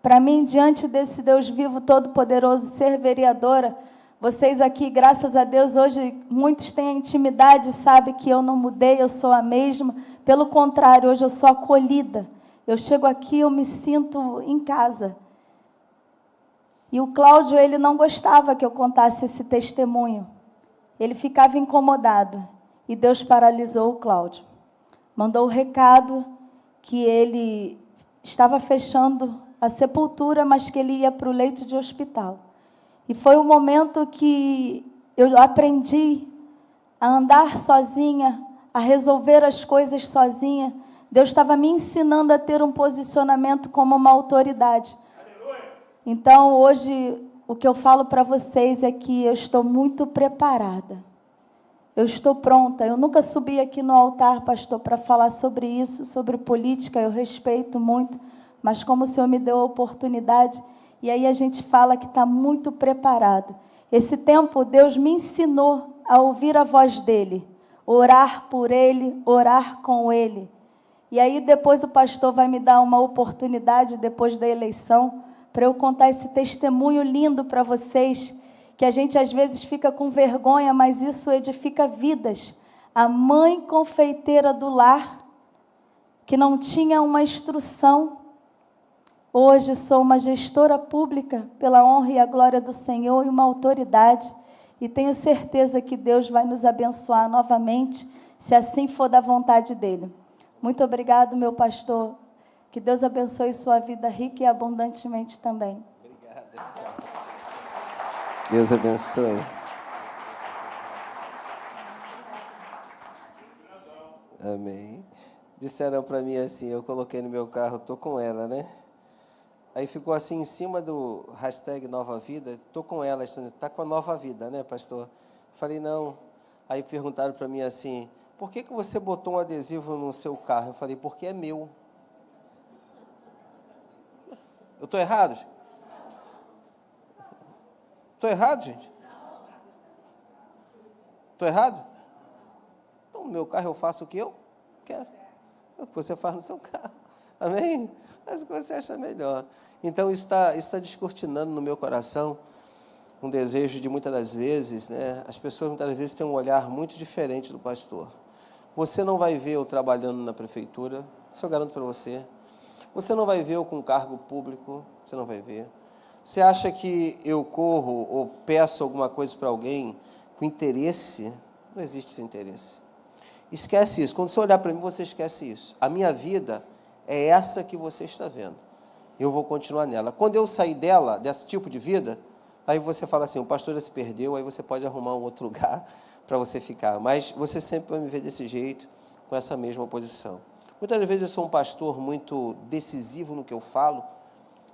Para mim, diante desse Deus vivo, todo-poderoso, ser vereadora, vocês aqui, graças a Deus, hoje muitos têm a intimidade e sabem que eu não mudei, eu sou a mesma. Pelo contrário, hoje eu sou acolhida. Eu chego aqui, eu me sinto em casa. E o Cláudio, ele não gostava que eu contasse esse testemunho. ele ficava incomodado e Deus paralisou o Cláudio. Mandou o recado que ele estava fechando a sepultura, mas que ele ia para o leito de hospital. E foi o momento que eu aprendi a andar sozinha, a resolver as coisas sozinha. Deus estava me ensinando a ter um posicionamento como uma autoridade. Então, hoje, o que eu falo para vocês é que eu estou muito preparada. Eu estou pronta. Eu nunca subi aqui no altar, pastor, para falar sobre isso, sobre política. Eu respeito muito, mas como o Senhor me deu a oportunidade, e aí a gente fala que está muito preparado. Esse tempo, Deus me ensinou a ouvir a voz dEle, orar por Ele, orar com Ele. E aí depois o pastor vai me dar uma oportunidade, depois da eleição, para eu contar esse testemunho lindo para vocês, que a gente às vezes fica com vergonha, mas isso edifica vidas. A mãe confeiteira do lar, que não tinha uma instrução, hoje sou uma gestora pública, pela honra e a glória do Senhor, e uma autoridade, e tenho certeza que Deus vai nos abençoar novamente, se assim for da vontade dEle. Muito obrigado, meu pastor. Que Deus abençoe sua vida rica e abundantemente também. Obrigado. Deus abençoe. Amém. Disseram para mim assim, eu coloquei no meu carro, estou com ela, né? Aí ficou assim em cima do hashtag Nova Vida, estou com ela, está com a Nova Vida, né, pastor? Falei, não. Aí perguntaram para mim assim, por que você botou um adesivo no seu carro? Eu falei, porque é meu. Eu estou errado? Estou errado, gente? Estou errado? Então, no meu carro eu faço o que eu quero. É o que você faz no seu carro. Amém? Faz o que você acha melhor. Então, isso está descortinando no meu coração um desejo de, muitas das vezes, né, as pessoas muitas das vezes têm um olhar muito diferente do pastor. Você não vai ver eu trabalhando na prefeitura, isso eu garanto para você. Você não vai ver eu com cargo público, você não vai ver. Você acha que eu corro ou peço alguma coisa para alguém com interesse? Não existe esse interesse. Esquece isso. Quando você olhar para mim, você esquece isso. A minha vida é essa que você está vendo. Eu vou continuar nela. Quando eu sair dela, desse tipo de vida, aí você fala assim, o pastor já se perdeu, aí você pode arrumar um outro lugar para você ficar. Mas você sempre vai me ver desse jeito, com essa mesma posição. Muitas vezes eu sou um pastor muito decisivo no que eu falo,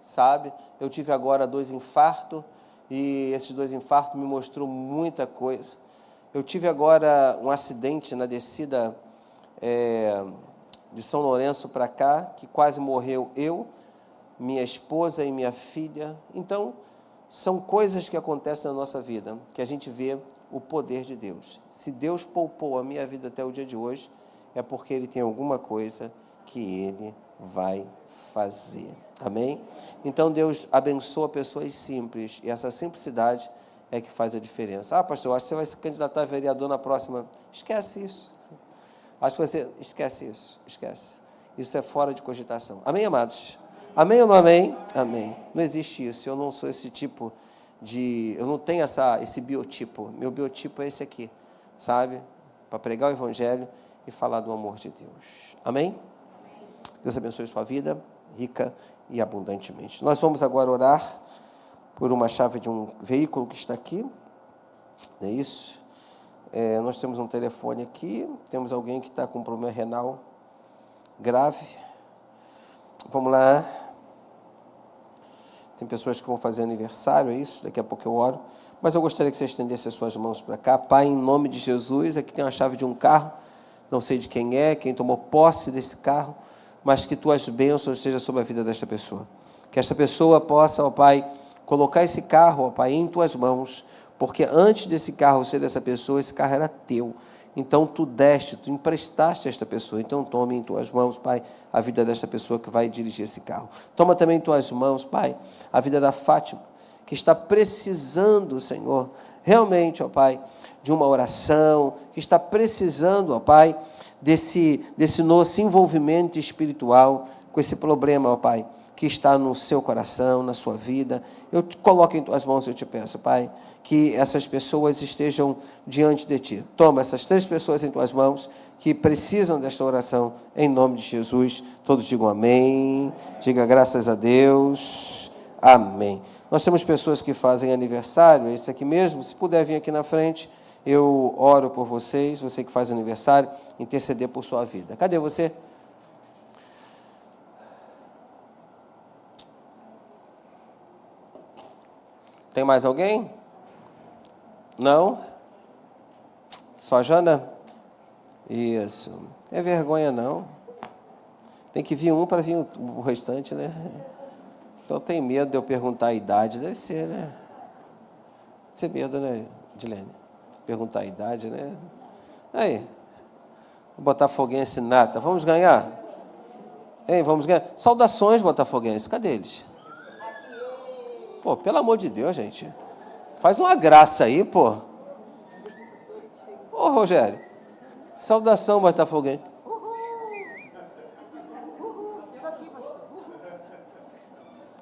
sabe? Eu tive agora 2 infartos, e esses 2 infartos me mostrou muita coisa. Eu tive agora um acidente na descida de São Lourenço para cá, que quase morreu eu, minha esposa e minha filha. Então, são coisas que acontecem na nossa vida, que a gente vê o poder de Deus. Se Deus poupou a minha vida até o dia de hoje, é porque Ele tem alguma coisa que Ele vai fazer. Amém? Então, Deus abençoa pessoas simples, e essa simplicidade é que faz a diferença. Ah, pastor, acho que você vai se candidatar a vereador na próxima. Esquece isso. Acho que você... Esquece isso. Esquece. Isso é fora de cogitação. Amém, amados? Amém ou não amém? Amém. Não existe isso. Eu não sou esse tipo de... Eu não tenho esse biotipo. Meu biotipo é esse aqui, sabe? Para pregar o evangelho e falar do amor de Deus. Amém? Deus abençoe sua vida, rica e abundantemente. Nós vamos agora orar por uma chave de um veículo que está aqui. É isso? Nós temos um telefone aqui, temos alguém que está com um problema renal grave. Vamos lá. Tem pessoas que vão fazer aniversário, é isso? Daqui a pouco eu oro. Mas eu gostaria que você estendesse as suas mãos para cá. Pai, em nome de Jesus, aqui tem uma chave de um carro. Não sei de quem é, quem tomou posse desse carro, mas que tuas bênçãos estejam sobre a vida desta pessoa. Que esta pessoa possa, ó Pai, colocar esse carro, ó Pai, em tuas mãos, porque antes desse carro ser dessa pessoa, esse carro era teu. Então, tu deste, tu emprestaste a esta pessoa. Então, tome em tuas mãos, Pai, a vida desta pessoa que vai dirigir esse carro. Toma também em tuas mãos, Pai, a vida da Fátima, que está precisando, Senhor, realmente, ó Pai, de uma oração, que está precisando, ó Pai, desse nosso envolvimento espiritual com esse problema, ó Pai, que está no seu coração, na sua vida. Eu te coloco em tuas mãos, eu te peço, Pai, que essas pessoas estejam diante de Ti. Toma essas 3 pessoas em Tuas mãos que precisam desta oração, em nome de Jesus. Todos digam amém, diga graças a Deus, amém. Nós temos pessoas que fazem aniversário, esse aqui mesmo, se puder vir aqui na frente, eu oro por vocês, você que faz aniversário, interceder por sua vida. Cadê você? Tem mais alguém? Não? Só a Jana? Isso. É vergonha não. Tem que vir um para vir o restante, né? Só tem medo de eu perguntar a idade, deve ser, né? Tem medo, né, Dilene? Perguntar a idade, né? Aí, botafoguense nata, vamos ganhar? Hein, vamos ganhar? Saudações, botafoguense, cadê eles? Pô, pelo amor de Deus, gente. Faz uma graça aí, pô. Ô, Rogério, saudação, botafoguense.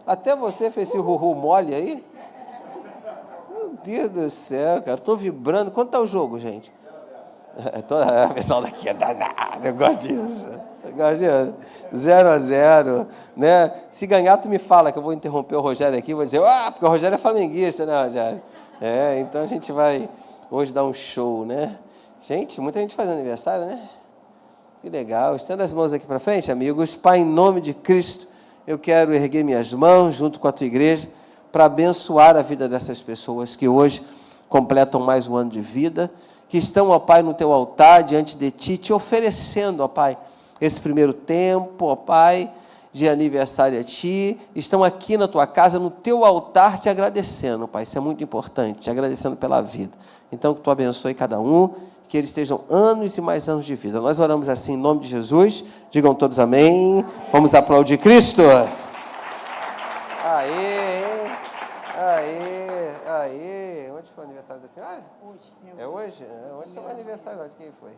Até você fez esse ruhu mole aí? Meu Deus do céu, cara. Estou vibrando. Quanto está o jogo, gente? O pessoal daqui é danado. Eu gosto disso. 0-0, né? Se ganhar, tu me fala que eu vou interromper o Rogério aqui. Vou dizer, porque o Rogério é flamenguista, né, Rogério? Então a gente vai hoje dar um show, né? Gente, muita gente faz aniversário, né? Que legal. Estenda as mãos aqui para frente, amigos. Pai, em nome de Cristo, eu quero erguer minhas mãos junto com a tua igreja para abençoar a vida dessas pessoas que hoje completam mais um ano de vida, que estão, ó Pai, no teu altar, diante de ti, te oferecendo, ó Pai, esse primeiro tempo, ó Pai, de aniversário a ti, estão aqui na tua casa, no teu altar, te agradecendo, Pai, isso é muito importante, te agradecendo pela vida. Então, que tu abençoe cada um, que eles estejam anos e mais anos de vida. Nós oramos assim em nome de Jesus, digam todos amém, vamos aplaudir Cristo. Aê, onde foi o aniversário da senhora? Hoje. É hoje? Onde foi o aniversário? De quem foi?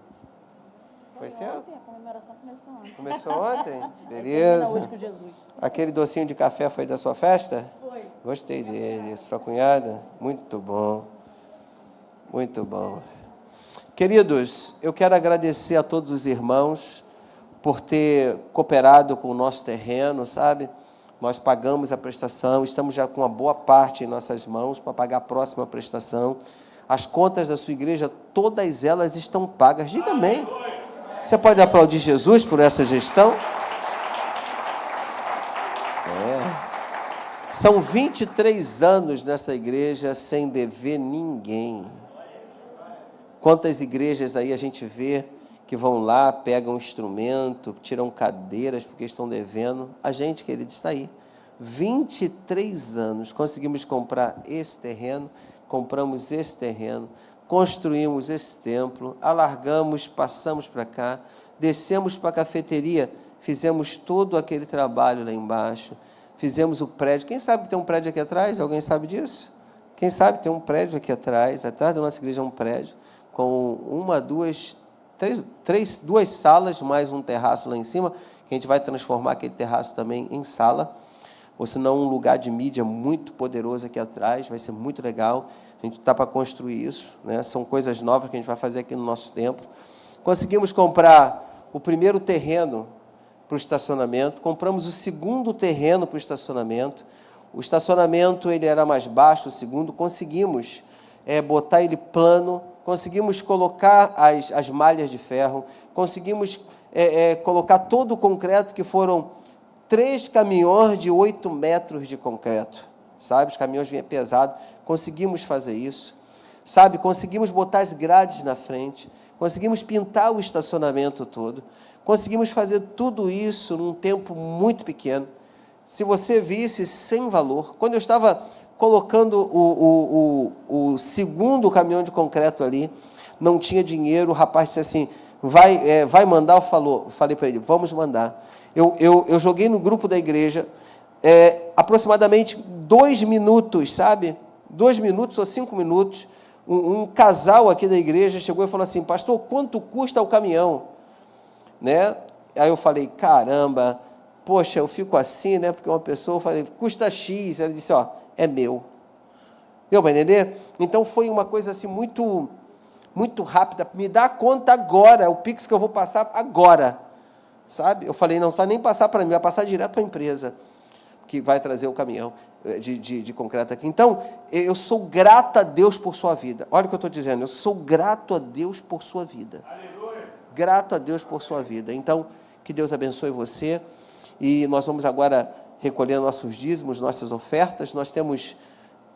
Foi seu? Ontem, a comemoração começou ontem. Começou ontem? Beleza. Hoje com Jesus. Aquele docinho de café foi da sua festa? Foi. Gostei dele. Sua cunhada? Muito bom. Muito bom. Queridos, eu quero agradecer a todos os irmãos por ter cooperado com o nosso terreno, sabe? Nós pagamos a prestação, estamos já com uma boa parte em nossas mãos para pagar a próxima prestação. As contas da sua igreja, todas elas estão pagas. Diga amém. Você pode aplaudir Jesus por essa gestão? São 23 anos nessa igreja sem dever ninguém. Quantas igrejas aí a gente vê que vão lá, pegam um instrumento, tiram cadeiras porque estão devendo. A gente, querido, está aí. 23 anos, conseguimos comprar esse terreno, compramos esse terreno, construímos esse templo, alargamos, passamos para cá, descemos para a cafeteria, fizemos todo aquele trabalho lá embaixo, fizemos o prédio. Quem sabe que tem um prédio aqui atrás? Alguém sabe disso? Quem sabe tem um prédio aqui atrás da nossa igreja é um prédio, com duas salas, mais um terraço lá em cima, que a gente vai transformar aquele terraço também em sala, ou senão um lugar de mídia muito poderoso aqui atrás, vai ser muito legal, a gente está para construir isso, né? São coisas novas que a gente vai fazer aqui no nosso templo. Conseguimos comprar o primeiro terreno para o estacionamento, compramos o segundo terreno para o estacionamento ele era mais baixo, o segundo, conseguimos botar ele plano, conseguimos colocar as malhas de ferro, conseguimos colocar todo o concreto, que foram 3 caminhões de 8 metros de concreto, sabe? Os caminhões vinham pesados, conseguimos fazer isso, sabe? Conseguimos botar as grades na frente, conseguimos pintar o estacionamento todo, conseguimos fazer tudo isso num tempo muito pequeno. Se você visse, sem valor, quando eu estava colocando o segundo caminhão de concreto ali, não tinha dinheiro, o rapaz disse assim, vai mandar? Eu falei para ele, vamos mandar. Eu joguei no grupo da igreja, aproximadamente 2 minutos, sabe? 2 minutos ou 5 minutos, um casal aqui da igreja chegou e falou assim, pastor, quanto custa o caminhão? Né? Aí eu falei, caramba, poxa, eu fico assim, né? Porque uma pessoa, eu falei, custa X, ela disse, é meu. Deu para entender? Então foi uma coisa assim muito rápida. Me dá conta agora, o Pix que eu vou passar agora. Sabe? Eu falei, não vai nem passar para mim, vai passar direto para a empresa que vai trazer o caminhão de concreto aqui. Então, eu sou grato a Deus por sua vida. Olha o que eu estou dizendo, eu sou grato a Deus por sua vida. Aleluia. Grato a Deus por sua vida. Então, que Deus abençoe você. E nós vamos agora recolher nossos dízimos, nossas ofertas. Nós temos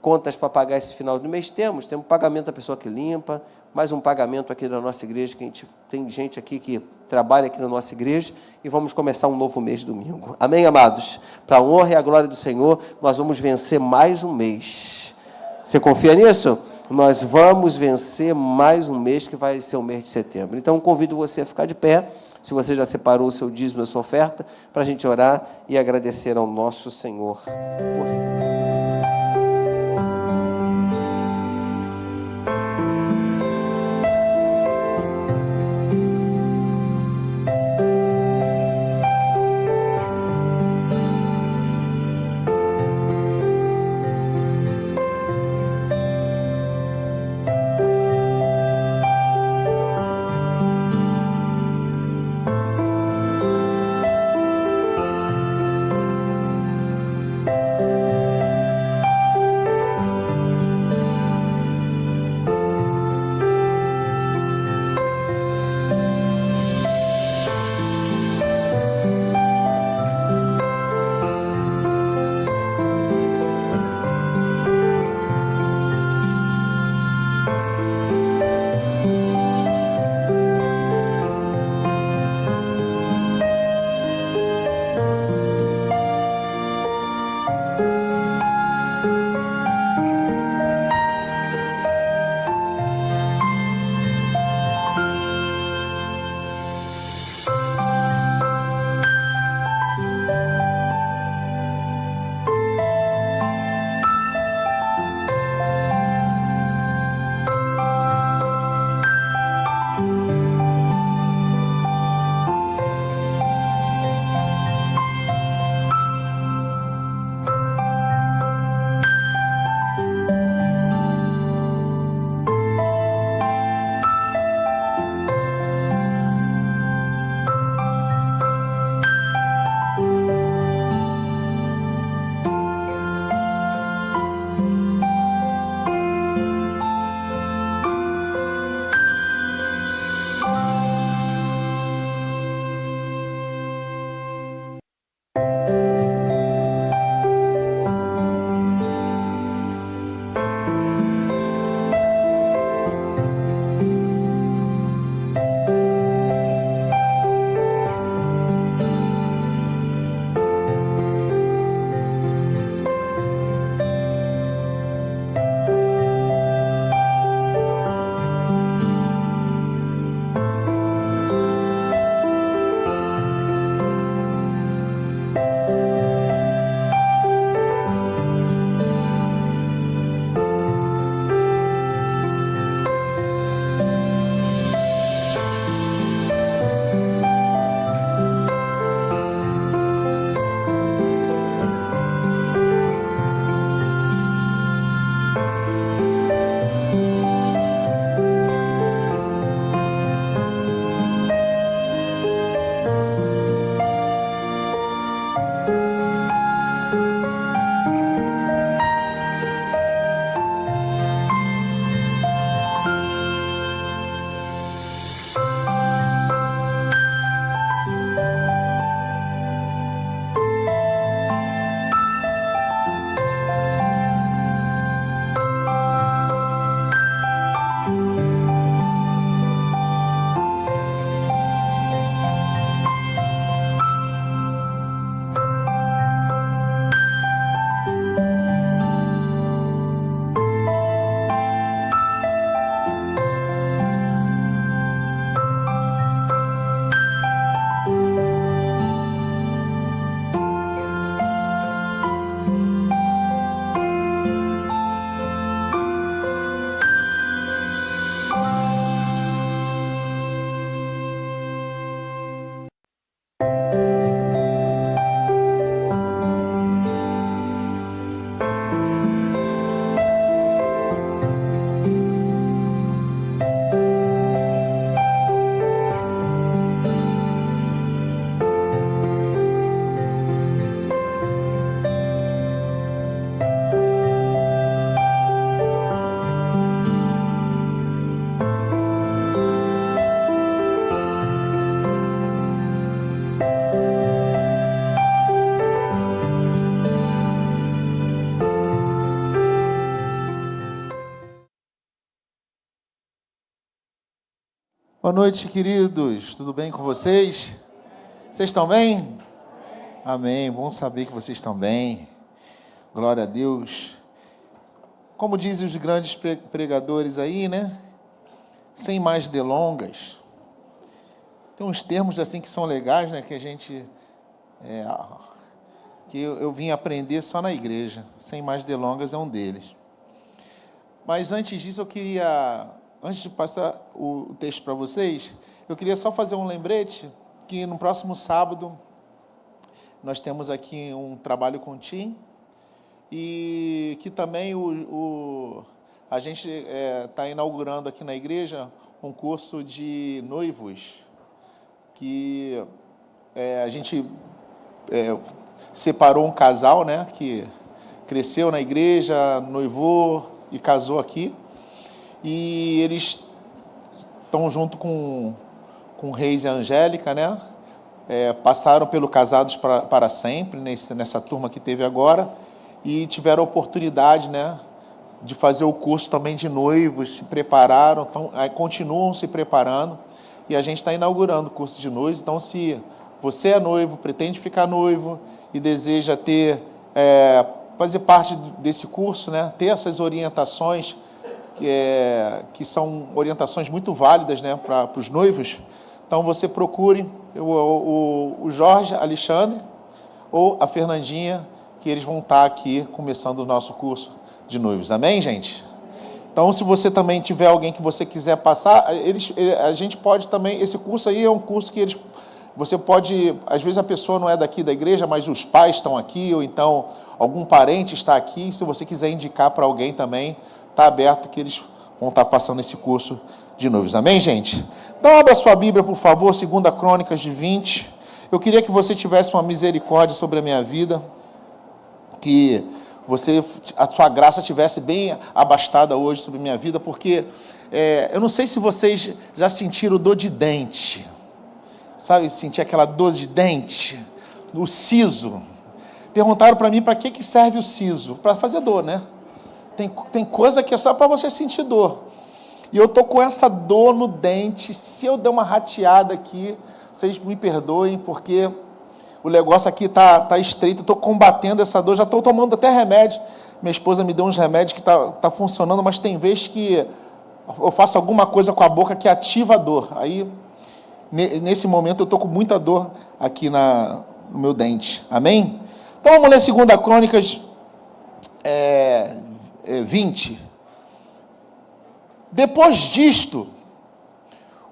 contas para pagar esse final do mês? Temos pagamento da pessoa que limpa, mais um pagamento aqui da nossa igreja, que a gente tem gente aqui que trabalha aqui na nossa igreja, e vamos começar um novo mês domingo. Amém, amados? Para a honra e a glória do Senhor, nós vamos vencer mais um mês. Você confia nisso? Nós vamos vencer mais um mês, que vai ser o mês de setembro. Então, convido você a ficar de pé, se você já separou o seu dízimo, a sua oferta, para a gente orar e agradecer ao nosso Senhor. Boa noite, queridos. Tudo bem com vocês? Vocês estão bem? Amém. Bom saber que vocês estão bem. Glória a Deus. Como dizem os grandes pregadores aí, né? Sem mais delongas. Tem uns termos assim que são legais, né? Que a gente... que eu vim aprender só na igreja. Sem mais delongas é um deles. Mas antes disso, eu queria... Antes de passar o texto para vocês, eu queria só fazer um lembrete que no próximo sábado nós temos aqui um trabalho com o Tim e que também a gente está inaugurando aqui na igreja um curso de noivos que a gente separou um casal, né, que cresceu na igreja, noivou e casou aqui. E eles estão junto com Reis e Angélica, né? Passaram pelo Casados para Sempre, nessa turma que teve agora, e tiveram a oportunidade, né, de fazer o curso também de noivos, se prepararam, continuam se preparando, e a gente está inaugurando o curso de noivos. Então, se você é noivo, pretende ficar noivo e deseja fazer parte desse curso, né, ter essas orientações, que são orientações muito válidas, né, para os noivos. Então, você procure o Jorge, Alexandre ou a Fernandinha, que eles vão estar aqui começando o nosso curso de noivos. Amém, gente? Então, se você também tiver alguém que você quiser passar, a gente pode também... Esse curso aí é um curso que você pode... Às vezes a pessoa não é daqui da igreja, mas os pais estão aqui, ou então algum parente está aqui. Se você quiser indicar para alguém também, está aberto, que eles vão estar passando esse curso de noivos. Amém, gente? Então, abra sua Bíblia, por favor, 2 Crônicas de 20. Eu queria que você tivesse uma misericórdia sobre a minha vida, que a sua graça tivesse bem abastada hoje sobre a minha vida, porque eu não sei se vocês já sentiram dor de dente, sabe, sentir aquela dor de dente, o siso. Perguntaram para mim para que serve o siso, para fazer dor, né? Tem coisa que é só para você sentir dor. E eu estou com essa dor no dente. Se eu der uma rateada aqui, vocês me perdoem, porque o negócio aqui está estreito. Eu estou combatendo essa dor, já estou tomando até remédio. Minha esposa me deu uns remédios que tá funcionando, mas tem vezes que eu faço alguma coisa com a boca que ativa a dor. Aí, nesse momento, eu estou com muita dor aqui no meu dente. Amém? Então, vamos ler 2 Crônicas 20. Depois disto,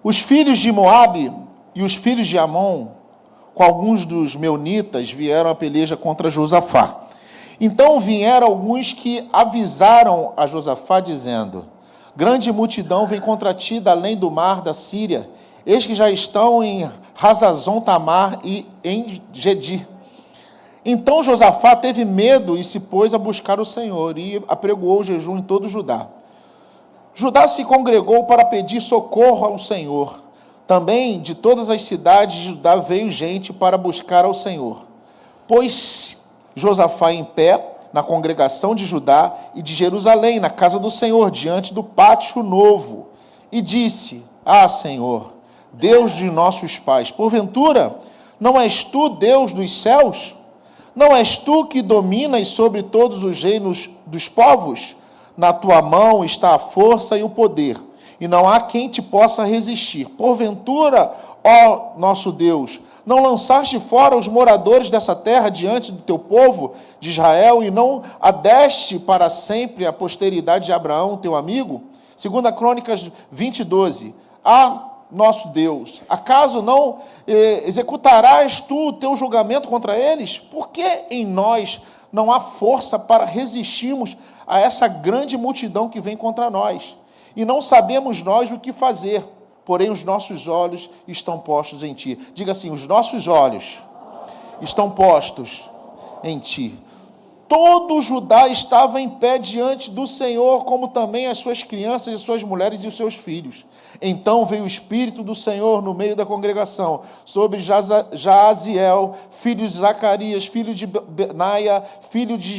os filhos de Moabe e os filhos de Amon, com alguns dos meunitas, vieram à peleja contra Josafá. Então vieram alguns que avisaram a Josafá, dizendo: grande multidão vem contra ti da além do mar da Síria, eis que já estão em Hazazon Tamar e em Gedi. Então Josafá teve medo e se pôs a buscar o Senhor, e apregoou o jejum em todo Judá. Judá se congregou para pedir socorro ao Senhor. Também de todas as cidades de Judá veio gente para buscar ao Senhor. Pôs Josafá em pé na congregação de Judá e de Jerusalém, na casa do Senhor, diante do pátio novo, e disse: ah, Senhor, Deus de nossos pais, porventura não és tu Deus dos céus? Não és tu que dominas sobre todos os reinos dos povos? Na tua mão está a força e o poder, e não há quem te possa resistir. Porventura, ó nosso Deus, não lançaste fora os moradores dessa terra diante do teu povo de Israel, e não a deste para sempre a posteridade de Abraão, teu amigo? 2 Crônicas 20, 12. Ah, nosso Deus, acaso não executarás tu o teu julgamento contra eles? Por que em nós não há força para resistirmos a essa grande multidão que vem contra nós? E não sabemos nós o que fazer, porém os nossos olhos estão postos em ti. Diga assim: os nossos olhos estão postos em ti. Todo Judá estava em pé diante do Senhor, como também as suas crianças, as suas mulheres e os seus filhos. Então veio o Espírito do Senhor no meio da congregação, sobre Jaaziel, filho de Zacarias, filho de Benaia, filho de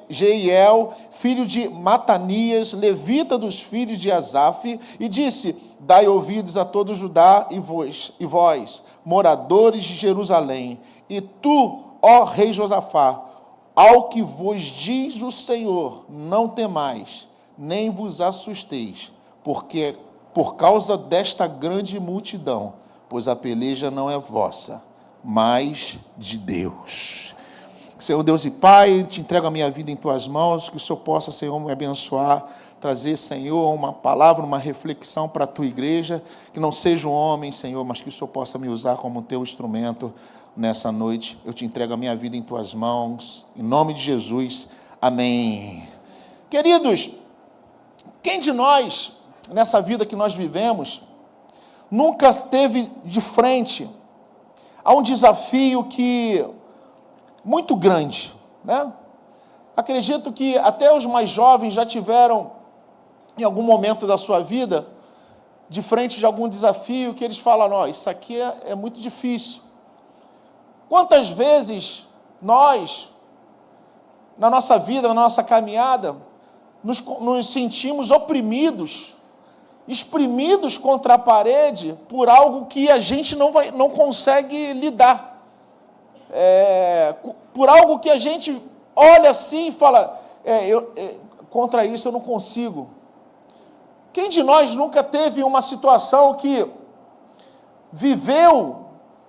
Jeiel, filho de Matanias, levita dos filhos de Asaf, e disse: dai ouvidos a todo Judá e vós, moradores de Jerusalém, e tu, ó rei Josafá, ao que vos diz o Senhor, não temais, nem vos assusteis, porque por causa desta grande multidão, pois a peleja não é vossa, mas de Deus. Senhor Deus e Pai, te entrego a minha vida em tuas mãos, que o Senhor possa, Senhor, me abençoar, trazer, Senhor, uma palavra, uma reflexão para a tua igreja, que não seja um homem, Senhor, mas que o Senhor possa me usar como teu instrumento nessa noite. Eu te entrego a minha vida em tuas mãos, em nome de Jesus, amém. Queridos, quem de nós, nessa vida que nós vivemos, nunca esteve de frente a um desafio muito grande, né? Acredito que até os mais jovens já tiveram, em algum momento da sua vida, de frente de algum desafio que eles falam, isso aqui é muito difícil. Quantas vezes nós, na nossa vida, na nossa caminhada, nos sentimos oprimidos, exprimidos contra a parede por algo que a gente não consegue lidar. Por algo que a gente olha assim e fala, contra isso eu não consigo. Quem de nós nunca teve uma situação que viveu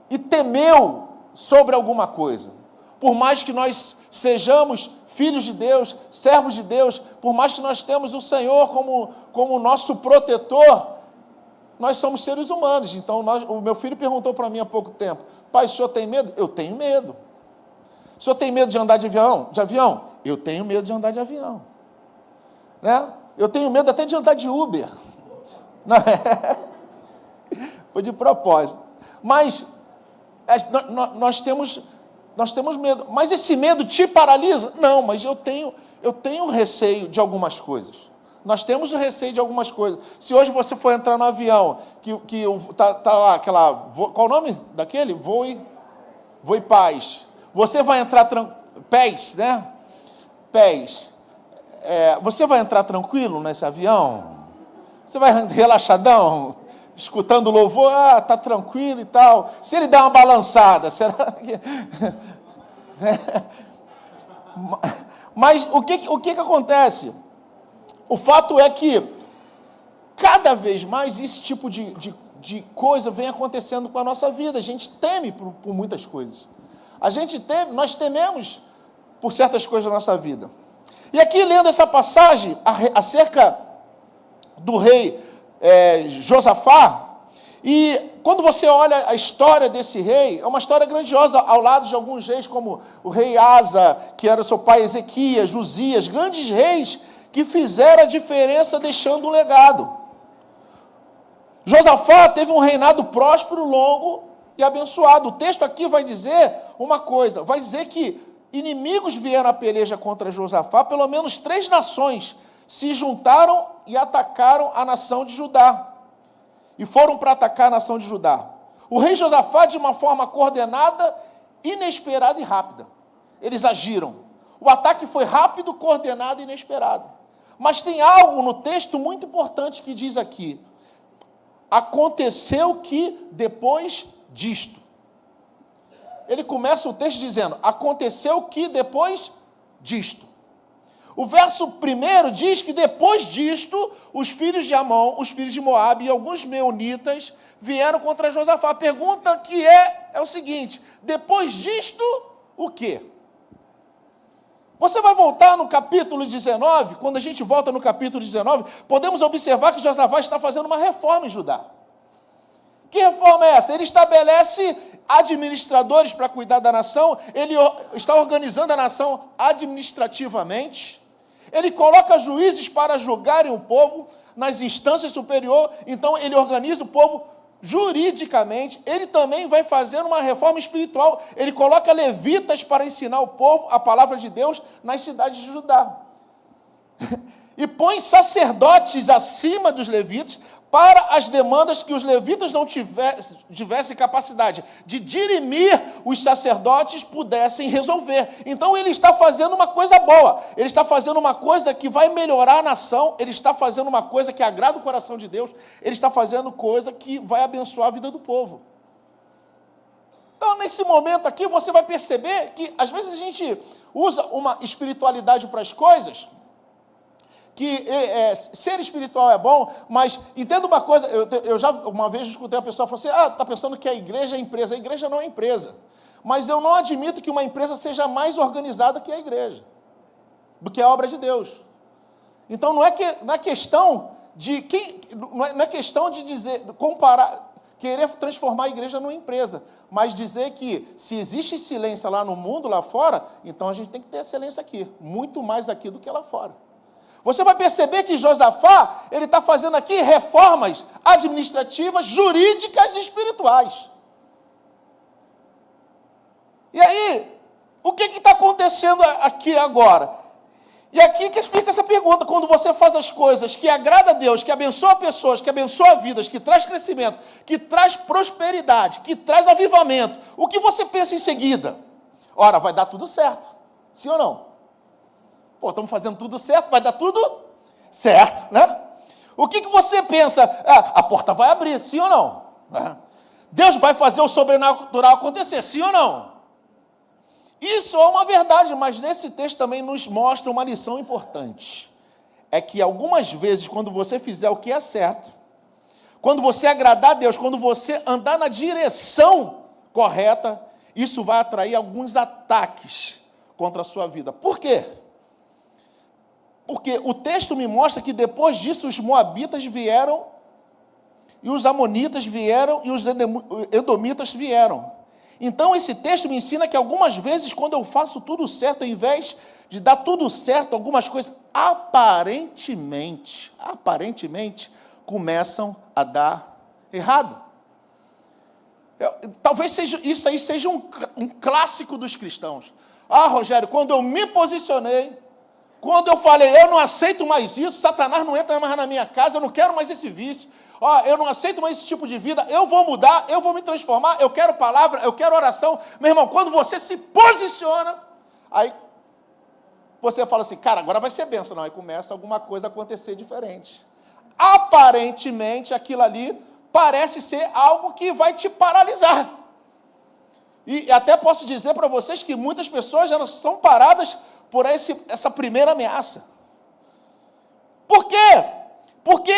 e temeu sobre alguma coisa? Por mais que nós sejamos filhos de Deus, servos de Deus, por mais que nós temos o Senhor como nosso protetor, nós somos seres humanos. Então, o meu filho perguntou para mim há pouco tempo, pai, o senhor tem medo? Eu tenho medo. O senhor tem medo de andar de avião? Eu tenho medo de andar de avião. Né? Eu tenho medo até de andar de Uber. Não é? Foi de propósito. Mas nós temos medo. Mas esse medo te paralisa? Não, mas eu tenho receio de algumas coisas. Nós temos o receio de algumas coisas. Se hoje você for entrar no avião, que tá lá qual o nome daquele? Voe Paz. Você vai entrar pés, né? Pés. Você vai entrar tranquilo nesse avião? Você vai relaxadão, escutando o louvor, tá tranquilo e tal. Se ele dá uma balançada, será que... Mas o que acontece? O fato é que, cada vez mais, esse tipo de coisa vem acontecendo com a nossa vida. A gente teme por muitas coisas. Nós tememos por certas coisas da nossa vida. E aqui, lendo essa passagem acerca do rei Josafá, e quando você olha a história desse rei, é uma história grandiosa, ao lado de alguns reis, como o rei Asa, que era seu pai Ezequias, Josias, grandes reis que fizeram a diferença deixando um legado. Josafá teve um reinado próspero, longo e abençoado. O texto aqui vai dizer uma coisa, vai dizer que inimigos vieram à peleja contra Josafá, pelo menos 3 nações se juntaram e atacaram a nação de Judá. E foram para atacar a nação de Judá. O rei Josafá, de uma forma coordenada, inesperada e rápida. Eles agiram. O ataque foi rápido, coordenado e inesperado. Mas tem algo no texto muito importante que diz aqui. Aconteceu que depois disto. Ele começa o texto dizendo, aconteceu que depois disto. O verso 1 diz que depois disto, os filhos de Amon, os filhos de Moabe e alguns meunitas vieram contra Josafá. A pergunta que é o seguinte, depois disto, o quê? Você vai voltar no capítulo 19, quando a gente volta no capítulo 19, podemos observar que Josafá está fazendo uma reforma em Judá. Que reforma é essa? Ele estabelece administradores para cuidar da nação, ele está organizando a nação administrativamente, ele coloca juízes para julgarem o povo nas instâncias superiores, então ele organiza o povo juridicamente, ele também vai fazendo uma reforma espiritual, ele coloca levitas para ensinar o povo a palavra de Deus nas cidades de Judá. E põe sacerdotes acima dos levitas para as demandas que os levitas não tivessem capacidade de dirimir, os sacerdotes pudessem resolver. Então ele está fazendo uma coisa boa, ele está fazendo uma coisa que vai melhorar a nação, ele está fazendo uma coisa que agrada o coração de Deus, ele está fazendo coisa que vai abençoar a vida do povo. Então, nesse momento aqui, você vai perceber que, às vezes, a gente usa uma espiritualidade para as coisas, que ser espiritual é bom, mas entenda uma coisa, eu já uma vez escutei uma pessoa falar assim, está pensando que a igreja é empresa. A igreja não é empresa. Mas eu não admito que uma empresa seja mais organizada que a igreja, do que a obra de Deus. Então, não é questão de dizer, comparar, querer transformar a igreja numa empresa, mas dizer que se existe excelência lá no mundo, lá fora, então a gente tem que ter excelência aqui, muito mais aqui do que lá fora. Você vai perceber que Josafá, ele está fazendo aqui reformas administrativas, jurídicas e espirituais. E aí, o que está acontecendo aqui agora? E aqui que fica essa pergunta, quando você faz as coisas que agrada a Deus, que abençoa pessoas, que abençoa vidas, que traz crescimento, que traz prosperidade, que traz avivamento, o que você pensa em seguida? Ora, vai dar tudo certo, sim ou não? Pô, estamos fazendo tudo certo, vai dar tudo certo, né? O que você pensa? A porta vai abrir, sim ou não? Deus vai fazer o sobrenatural acontecer, sim ou não? Isso é uma verdade, mas nesse texto também nos mostra uma lição importante. É que algumas vezes, quando você fizer o que é certo, quando você agradar a Deus, quando você andar na direção correta, isso vai atrair alguns ataques contra a sua vida. Por quê? Porque o texto me mostra que depois disso os moabitas vieram, e os amonitas vieram, e os edomitas vieram. Então esse texto me ensina que algumas vezes, quando eu faço tudo certo, ao invés de dar tudo certo, algumas coisas aparentemente começam a dar errado. Talvez isso aí seja um clássico dos cristãos. Rogério, quando eu me posicionei, quando eu falei, eu não aceito mais isso, Satanás não entra mais na minha casa, eu não quero mais esse vício, eu não aceito mais esse tipo de vida, eu vou mudar, eu vou me transformar, eu quero palavra, eu quero oração. Meu irmão, quando você se posiciona, aí você fala assim, cara, agora vai ser bênção. Não, aí começa alguma coisa a acontecer diferente. Aparentemente, aquilo ali parece ser algo que vai te paralisar. E até posso dizer para vocês que muitas pessoas já são paradas por essa primeira ameaça. Por quê? Porque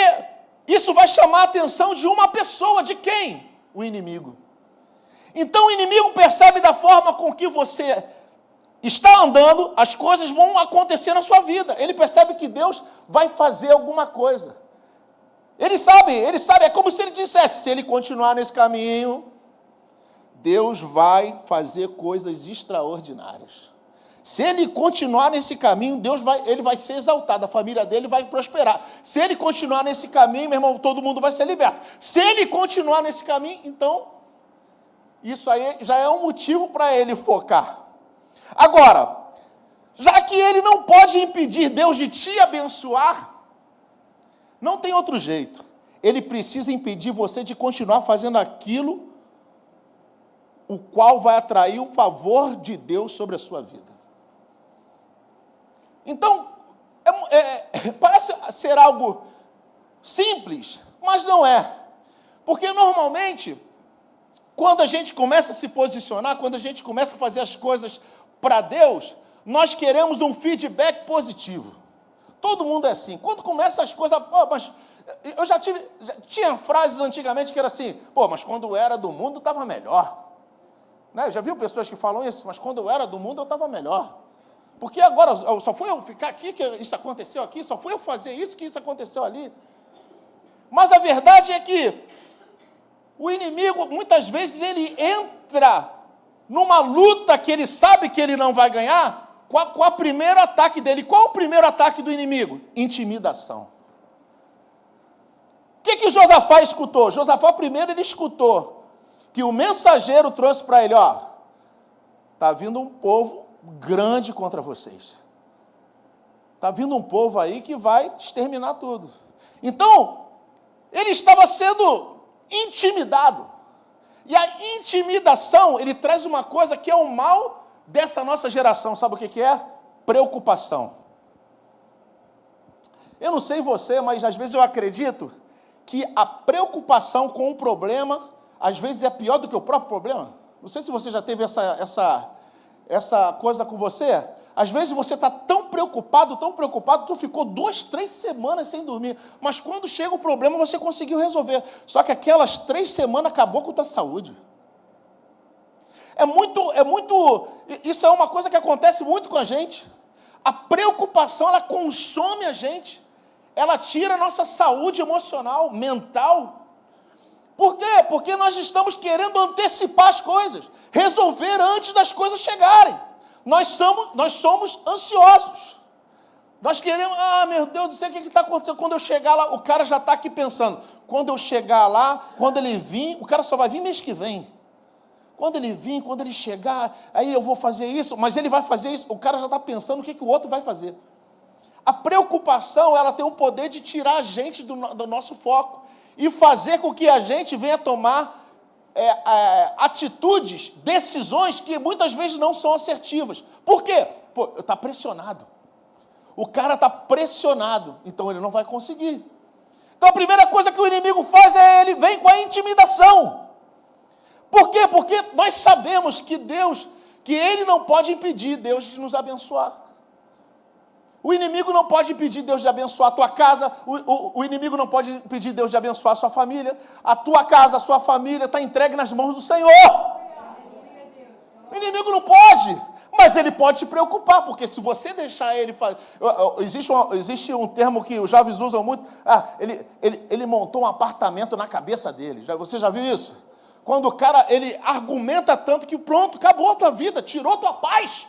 isso vai chamar a atenção de uma pessoa. De quem? O inimigo. Então o inimigo percebe da forma com que você está andando, as coisas vão acontecer na sua vida. Ele percebe que Deus vai fazer alguma coisa. Ele sabe, é como se ele dissesse, se ele continuar nesse caminho, Deus vai fazer coisas extraordinárias. Se ele continuar nesse caminho, ele vai ser exaltado, a família dele vai prosperar. Se ele continuar nesse caminho, meu irmão, todo mundo vai ser liberto. Se ele continuar nesse caminho, então, isso aí já é um motivo para ele focar. Agora, já que ele não pode impedir Deus de te abençoar, não tem outro jeito. Ele precisa impedir você de continuar fazendo aquilo o qual vai atrair o favor de Deus sobre a sua vida. Então, parece ser algo simples, mas não é. Porque, normalmente, quando a gente começa a se posicionar, quando a gente começa a fazer as coisas para Deus, nós queremos um feedback positivo. Todo mundo é assim. Quando começa as coisas... mas eu tinha frases antigamente que era assim, mas quando eu era do mundo, estava melhor. Né? Já viu pessoas que falam isso? Mas quando eu era do mundo, eu estava melhor. Porque agora, só foi eu ficar aqui, que isso aconteceu aqui, só foi eu fazer isso, que isso aconteceu ali. Mas a verdade é que o inimigo, muitas vezes, ele entra numa luta que ele sabe que ele não vai ganhar, com o primeiro ataque dele. Qual o primeiro ataque do inimigo? Intimidação. O que Josafá escutou? Josafá, primeiro, ele escutou que o mensageiro trouxe para ele, está vindo um povo grande contra vocês. Está vindo um povo aí que vai exterminar tudo. Então, Ele estava sendo intimidado. E a intimidação, ele traz uma coisa que é o mal dessa nossa geração. Sabe o que é? Preocupação. Eu não sei você, mas às vezes eu acredito que a preocupação com o problema, às vezes é pior do que o próprio problema. Não sei se você já teve essa coisa com você. Às vezes você está tão preocupado, que tu ficou 2, 3 semanas sem dormir. Mas quando chega o problema, você conseguiu resolver. Só que aquelas 3 semanas acabou com a tua saúde. Isso é uma coisa que acontece muito com a gente. A preocupação, ela consome a gente. Ela tira a nossa saúde emocional, mental. Por quê? Porque nós estamos querendo antecipar as coisas, resolver antes das coisas chegarem. Nós somos ansiosos. Nós queremos, meu Deus do céu, o que está acontecendo? Quando eu chegar lá, o cara já está aqui pensando, quando eu chegar lá, quando ele vir, o cara só vai vir mês que vem. Quando ele vir, quando ele chegar, aí eu vou fazer isso, mas ele vai fazer isso, o cara já está pensando o que o outro vai fazer. A preocupação, ela tem o poder de tirar a gente do nosso foco e fazer com que a gente venha tomar atitudes, decisões que muitas vezes não são assertivas. Por quê? Está pressionado. O cara está pressionado, então ele não vai conseguir. Então a primeira coisa que o inimigo faz ele vem com a intimidação. Por quê? Porque nós sabemos que ele não pode impedir Deus de nos abençoar. O inimigo não pode impedir Deus de abençoar a tua casa, o inimigo não pode impedir Deus de abençoar a sua família. A tua casa, a sua família está entregue nas mãos do Senhor. O inimigo não pode, mas ele pode te preocupar, porque se você deixar ele fazer... Existe um termo que os jovens usam muito, ele montou um apartamento na cabeça dele. Você já viu isso? Quando o cara, ele argumenta tanto que pronto, acabou a tua vida, tirou a tua paz.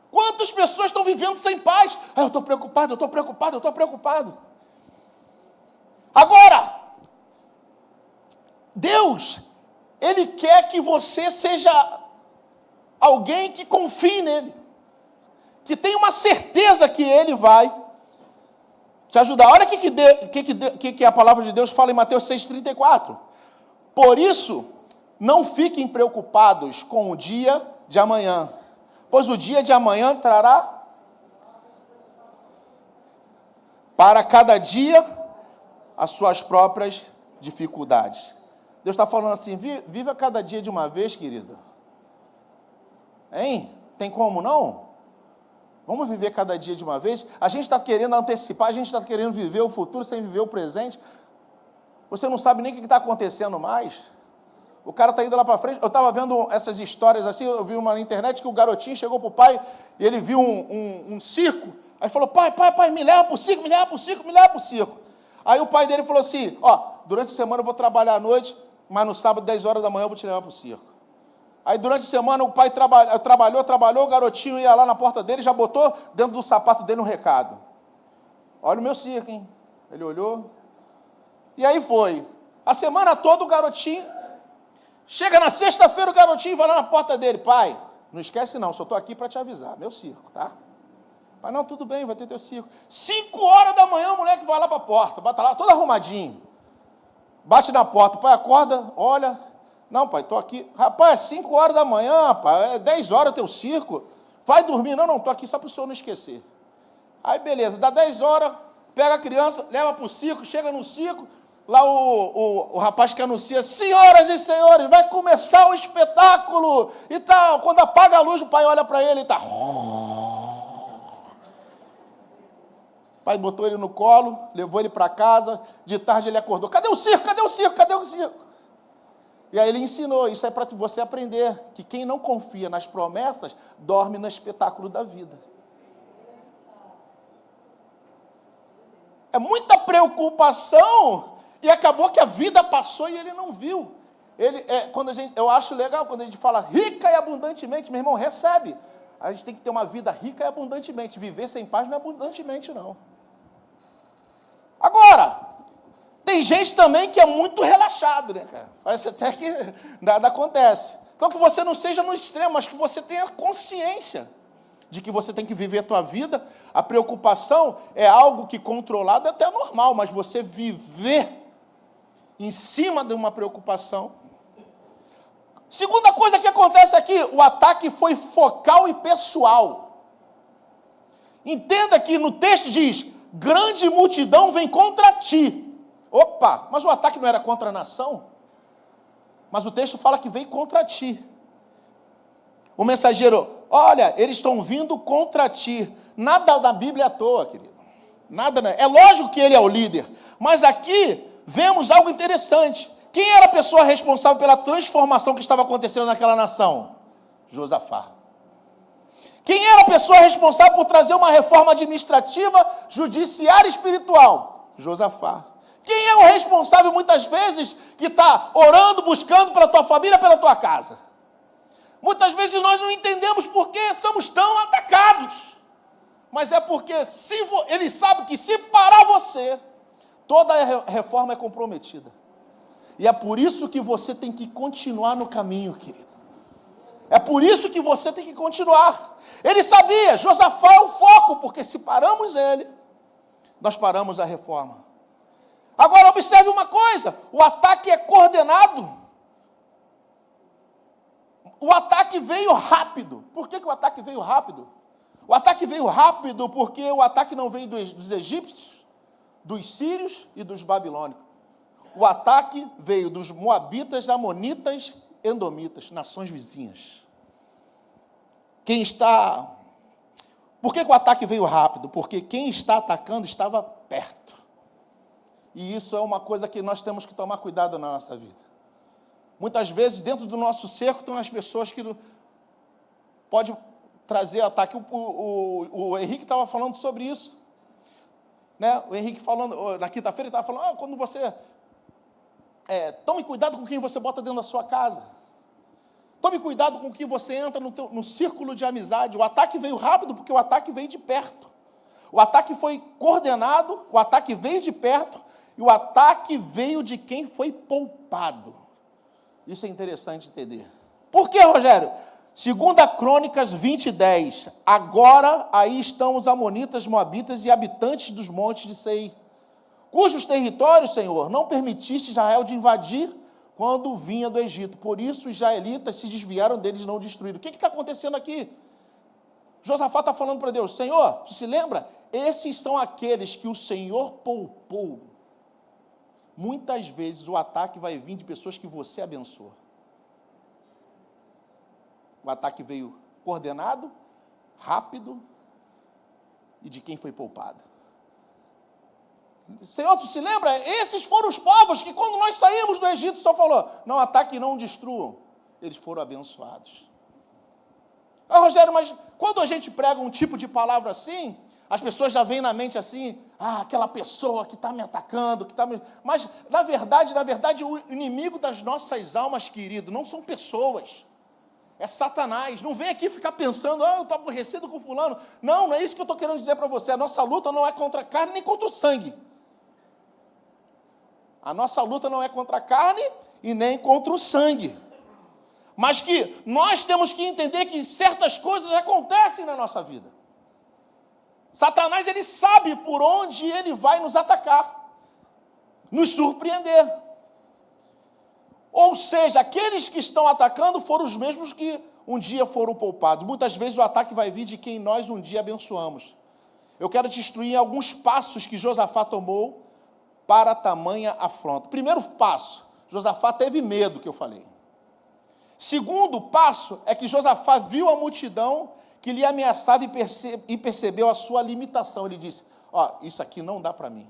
Quantas pessoas estão vivendo sem paz? Eu estou preocupado, eu estou preocupado, eu estou preocupado. Agora, Deus, Ele quer que você seja alguém que confie nele, que tenha uma certeza que Ele vai te ajudar. Olha o que a palavra de Deus fala em Mateus 6,34. Por isso, não fiquem preocupados com o dia de amanhã, pois o dia de amanhã trará para cada dia as suas próprias dificuldades. Deus está falando assim, viva cada dia de uma vez, querido. Hein? Tem como não? Vamos viver cada dia de uma vez? A gente está querendo antecipar, a gente está querendo viver o futuro sem viver o presente. Você não sabe nem o que está acontecendo mais. O cara está indo lá para frente. Eu estava vendo essas histórias assim, eu vi uma na internet que o garotinho chegou para o pai e ele viu um circo. Aí falou, pai, me leva para o circo, me leva para o circo, me leva para o circo. Aí o pai dele falou assim, durante a semana eu vou trabalhar à noite, mas no sábado, 10 horas da manhã, eu vou te levar para o circo. Aí durante a semana o pai trabalhou, o garotinho ia lá na porta dele, já botou dentro do sapato dele um recado. Olha o meu circo, hein? Ele olhou. E aí foi. A semana toda o garotinho... Chega na sexta-feira, o garotinho vai lá na porta dele. Pai, não esquece não, só estou aqui para te avisar. Meu circo, tá? Pai, não, tudo bem, vai ter teu circo. 5 horas da manhã, o moleque vai lá para a porta. Bata lá, todo arrumadinho. Bate na porta. Pai, acorda, olha. Não, pai, estou aqui. Rapaz, é 5 horas da manhã, pai. É 10 horas teu circo. Vai dormir. Não, estou aqui só para o senhor não esquecer. Aí, beleza. Dá 10 horas, pega a criança, leva para o circo, chega no circo. Lá o rapaz que anuncia, senhoras e senhores, vai começar o espetáculo e tal. Quando apaga a luz, o pai olha para ele e está... O pai botou ele no colo, levou ele para casa, de tarde ele acordou. Cadê o circo? Cadê o circo? Cadê o circo? E aí ele ensinou, isso é para você aprender, que quem não confia nas promessas, dorme no espetáculo da vida. É muita preocupação... E acabou que a vida passou e ele não viu. Eu acho legal quando a gente fala rica e abundantemente, meu irmão, recebe. A gente tem que ter uma vida rica e abundantemente. Viver sem paz não é abundantemente, não. Agora, tem gente também que é muito relaxado, né, cara? Parece até que nada acontece. Então, que você não seja no extremo, mas que você tenha consciência de que você tem que viver a tua vida. A preocupação é algo que controlado é até normal, mas você viver em cima de uma preocupação. Segunda coisa que acontece aqui, o ataque foi focal e pessoal. Entenda que no texto diz, grande multidão vem contra ti. Opa, mas o ataque não era contra a nação? Mas o texto fala que veio contra ti. O mensageiro, olha, eles estão vindo contra ti. Nada da Bíblia é à toa, querido. Nada, né? É lógico que ele é o líder. Mas aqui vemos algo interessante. Quem era a pessoa responsável pela transformação que estava acontecendo naquela nação? Josafá. Quem era a pessoa responsável por trazer uma reforma administrativa, judiciária e espiritual? Josafá. Quem é o responsável, muitas vezes, que está orando, buscando pela tua família, pela tua casa? Muitas vezes nós não entendemos por que somos tão atacados. Mas é porque ele sabe que se parar você, toda a reforma é comprometida. E é por isso que você tem que continuar no caminho, querido. É por isso que você tem que continuar. Ele sabia, Josafá é o foco, porque se paramos ele, nós paramos a reforma. Agora, observe uma coisa, o ataque é coordenado. O ataque veio rápido. Por que o ataque veio rápido? O ataque veio rápido porque o ataque não veio dos egípcios, dos sírios e dos babilônicos. O ataque veio dos moabitas, amonitas, edomitas, nações vizinhas. Por que o ataque veio rápido? Porque quem está atacando estava perto. E isso é uma coisa que nós temos que tomar cuidado na nossa vida. Muitas vezes, dentro do nosso cerco, estão as pessoas que podem trazer ataque. O Henrique estava falando sobre isso. Né? O Henrique falando, na quinta-feira, ele estava falando, quando você... tome cuidado com quem você bota dentro da sua casa. Tome cuidado com quem você entra no círculo de amizade. O ataque veio rápido porque o ataque veio de perto. O ataque foi coordenado, o ataque veio de perto e o ataque veio de quem foi poupado. Isso é interessante entender. Por que, Rogério? 2 Crônicas 20:10. Agora aí estão os amonitas, moabitas e habitantes dos montes de Seir, cujos territórios, Senhor, não permitiste Israel de invadir quando vinha do Egito. Por isso os israelitas se desviaram deles e não destruíram. O que está acontecendo aqui? Josafá está falando para Deus, Senhor, tu se lembra? Esses são aqueles que o Senhor poupou. Muitas vezes o ataque vai vir de pessoas que você abençoa. O ataque veio coordenado, rápido e de quem foi poupado. Senhor, tu se lembra? Esses foram os povos que quando nós saímos do Egito, o Senhor falou, não ataquem e não destruam. Eles foram abençoados. Ah, Rogério, mas quando a gente prega um tipo de palavra assim, as pessoas já vêm na mente assim, aquela pessoa que está me atacando, que está me... Mas, na verdade, o inimigo das nossas almas, querido, não são pessoas. É Satanás. Não vem aqui ficar pensando, eu estou aborrecido com fulano. Não é isso que eu estou querendo dizer para você. A nossa luta não é contra a carne nem contra o sangue. A nossa luta não é contra a carne e nem contra o sangue. Mas que nós temos que entender que certas coisas acontecem na nossa vida. Satanás, ele sabe por onde ele vai nos atacar, nos surpreender. Ou seja, aqueles que estão atacando foram os mesmos que um dia foram poupados. Muitas vezes o ataque vai vir de quem nós um dia abençoamos. Eu quero te instruir em alguns passos que Josafá tomou para tamanha afronta. Primeiro passo, Josafá teve medo, que eu falei. Segundo passo é que Josafá viu a multidão que lhe ameaçava e percebeu a sua limitação. Ele disse, isso aqui não dá para mim.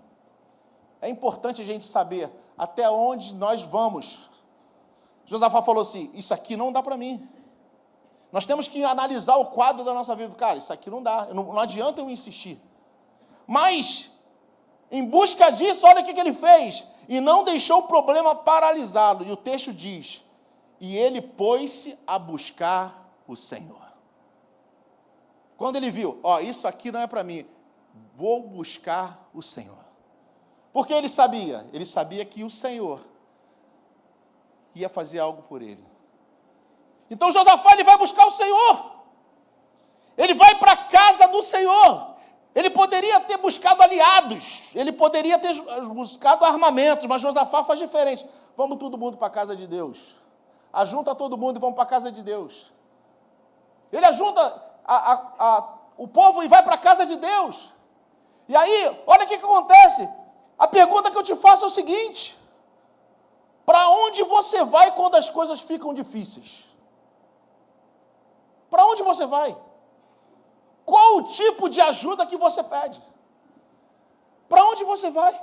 É importante a gente saber até onde nós vamos. Josafá falou assim, isso aqui não dá para mim. Nós temos que analisar o quadro da nossa vida. Cara, isso aqui não dá, não adianta eu insistir. Mas, em busca disso, olha o que ele fez. E não deixou o problema paralisá-lo. E o texto diz, e ele pôs-se a buscar o Senhor. Quando ele viu, isso aqui não é para mim, vou buscar o Senhor. Porque ele sabia que o Senhor ia fazer algo por ele. Então Josafá, ele vai buscar o Senhor. Ele vai para a casa do Senhor. Ele poderia ter buscado aliados, ele poderia ter buscado armamentos, mas Josafá faz diferente. Vamos todo mundo para a casa de Deus. Ajunta todo mundo e vamos para a casa de Deus. Ele ajunta o povo e vai para a casa de Deus. E aí, olha o que acontece. A pergunta que eu te faço é o seguinte: para onde você vai quando as coisas ficam difíceis? Para onde você vai? Qual o tipo de ajuda que você pede? Para onde você vai?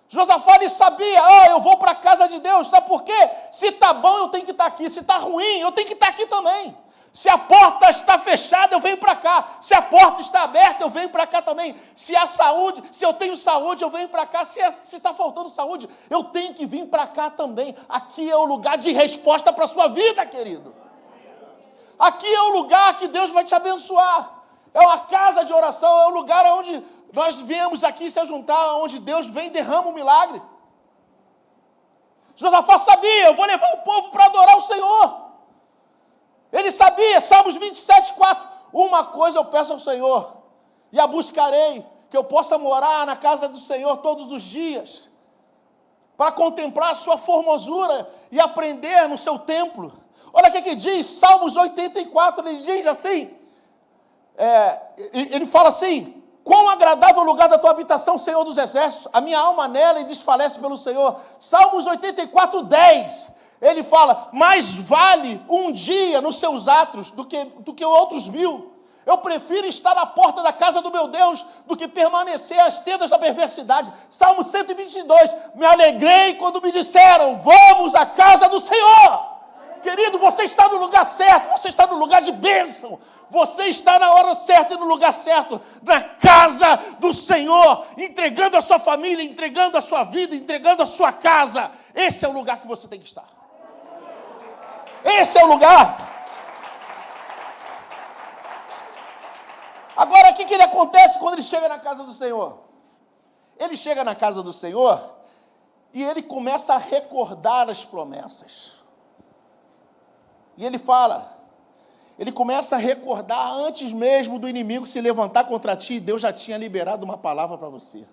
Josafá, ele sabia, eu vou para a casa de Deus, sabe por quê? Se está bom, eu tenho que estar aqui, se está ruim, eu tenho que estar aqui também. Se a porta está fechada, eu venho para cá. Se a porta está aberta, eu venho para cá também. Se há saúde, se eu tenho saúde, eu venho para cá. Se está faltando saúde, eu tenho que vir para cá também. Aqui é o lugar de resposta para a sua vida, querido. Aqui é o lugar que Deus vai te abençoar. É uma casa de oração, é o lugar onde nós viemos aqui se juntar, onde Deus vem e derrama um milagre. Josafá sabia, eu vou levar o povo para adorar o Senhor. Ele sabia, Salmos 27, 4, uma coisa eu peço ao Senhor, e a buscarei, que eu possa morar na casa do Senhor todos os dias, para contemplar a sua formosura e aprender no seu templo. Olha o que diz, Salmos 84, ele diz assim, ele fala assim: quão agradável o lugar da tua habitação, Senhor dos exércitos, a minha alma nela e desfalece pelo Senhor. Salmos 84, 10, ele fala, mais vale um dia nos seus atos do que outros 1000. Eu prefiro estar à porta da casa do meu Deus do que permanecer às tendas da perversidade. Salmo 122, me alegrei quando me disseram, vamos à casa do Senhor. Querido, você está no lugar certo, você está no lugar de bênção, você está na hora certa e no lugar certo, na casa do Senhor, entregando a sua família, entregando a sua vida, entregando a sua casa. Esse é o lugar que você tem que estar. Esse é o lugar. Agora, o que ele acontece quando ele chega na casa do Senhor? Ele chega na casa do Senhor e ele começa a recordar as promessas. E ele fala, ele começa a recordar antes mesmo do inimigo se levantar contra ti, Deus já tinha liberado uma palavra para você.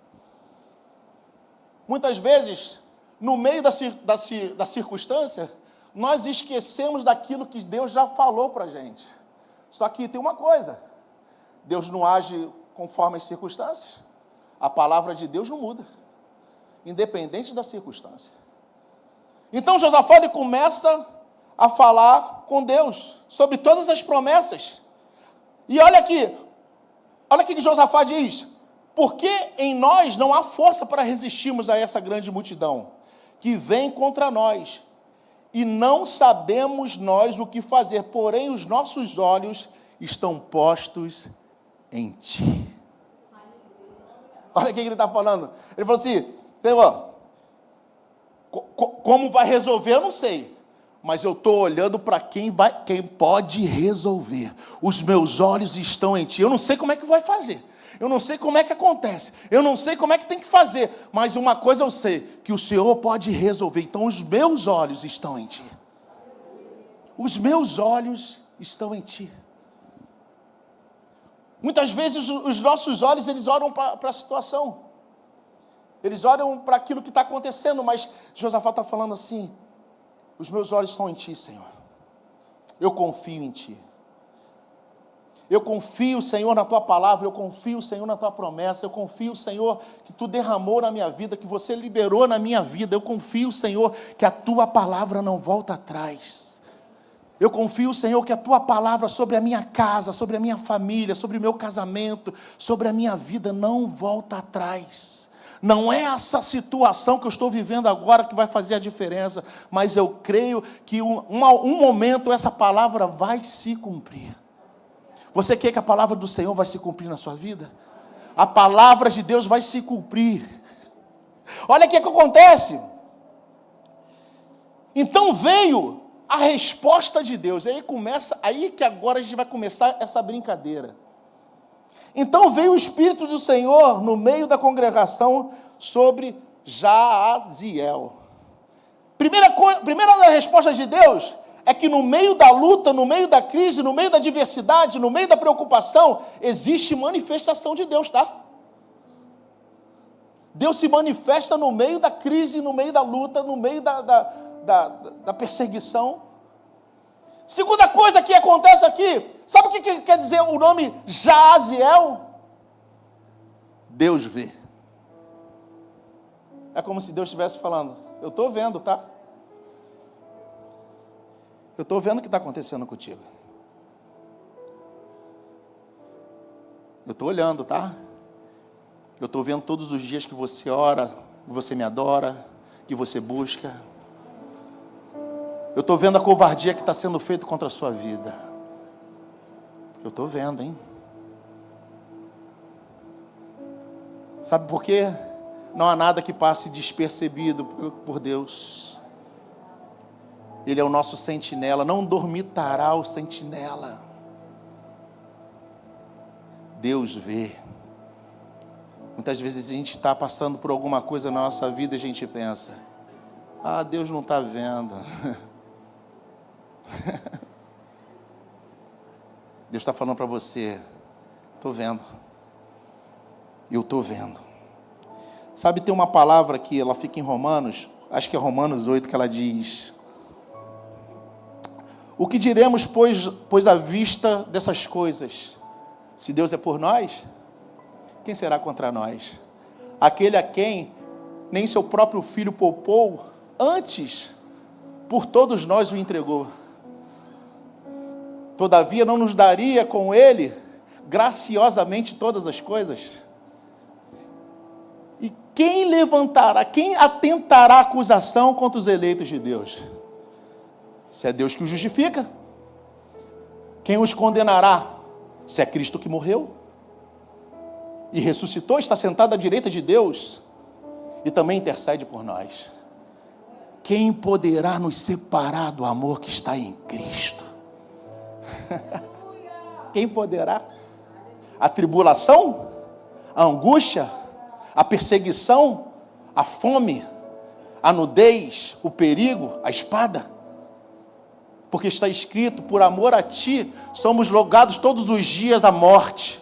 Muitas vezes, no meio da circunstância, nós esquecemos daquilo que Deus já falou para a gente. Só que tem uma coisa, Deus não age conforme as circunstâncias. A palavra de Deus não muda, independente da circunstância. Então Josafá, ele começa a falar com Deus sobre todas as promessas. E olha aqui, olha o que Josafá diz: porque em nós não há força para resistirmos a essa grande multidão que vem contra nós, e não sabemos nós o que fazer, porém os nossos olhos estão postos em ti. Olha o que ele está falando. Ele falou assim, Senhor, como vai resolver, eu não sei. Mas eu estou olhando para quem pode resolver. Os meus olhos estão em ti. Eu não sei como é que vai fazer. Eu não sei como é que acontece. Eu não sei como é que tem que fazer. Mas uma coisa eu sei, que o Senhor pode resolver. Então os meus olhos estão em ti. Os meus olhos estão em ti. Muitas vezes os nossos olhos, eles olham para a situação. Eles olham para aquilo que está acontecendo. Mas Josafá está falando assim, os meus olhos estão em ti, Senhor. Eu confio em ti. Eu confio, Senhor, na tua palavra. Eu confio, Senhor, na tua promessa. Eu confio, Senhor, que tu derramou na minha vida, que você liberou na minha vida. Eu confio, Senhor, que a tua palavra não volta atrás. Eu confio, Senhor, que a tua palavra sobre a minha casa, sobre a minha família, sobre o meu casamento, sobre a minha vida não volta atrás. Não é essa situação que eu estou vivendo agora que vai fazer a diferença, mas eu creio que um momento essa palavra vai se cumprir. Você quer que a palavra do Senhor vai se cumprir na sua vida? A palavra de Deus vai se cumprir. Olha o que acontece. Então veio a resposta de Deus. Aí que agora a gente vai começar essa brincadeira. Então veio o Espírito do Senhor no meio da congregação sobre Jaaziel. Primeira das respostas de Deus é que no meio da luta, no meio da crise, no meio da adversidade, no meio da preocupação, existe manifestação de Deus, tá? Deus se manifesta no meio da crise, no meio da luta, no meio da perseguição. Segunda coisa que acontece aqui, sabe o que quer dizer o nome Jaaziel? Deus vê. É como se Deus estivesse falando, eu estou vendo, tá? Eu estou vendo o que está acontecendo contigo. Eu estou olhando, tá? Eu estou vendo todos os dias que você ora, que você me adora, que você busca. Eu estou vendo a covardia que está sendo feita contra a sua vida. Eu estou vendo, hein? Sabe por quê? Não há nada que passe despercebido por Deus. Ele é o nosso sentinela, não dormitará o sentinela. Deus vê. Muitas vezes a gente está passando por alguma coisa na nossa vida e a gente pensa, Deus não está vendo. Deus está falando para você, estou vendo. Eu estou vendo. Sabe, tem uma palavra que ela fica em Romanos, acho que é Romanos 8, que ela diz: o que diremos, pois à vista dessas coisas? Se Deus é por nós, quem será contra nós? Aquele a quem nem seu próprio filho poupou, antes por todos nós o entregou. Todavia não nos daria com ele graciosamente todas as coisas? E quem levantará, quem atentará acusação contra os eleitos de Deus? Se é Deus que os justifica, quem os condenará? Se é Cristo que morreu e ressuscitou, está sentado à direita de Deus e também intercede por nós. Quem poderá nos separar do amor que está em Cristo? Quem poderá? A tribulação? A angústia? A perseguição? A fome? A nudez? O perigo? A espada? Porque está escrito, por amor a ti, somos jogados todos os dias à morte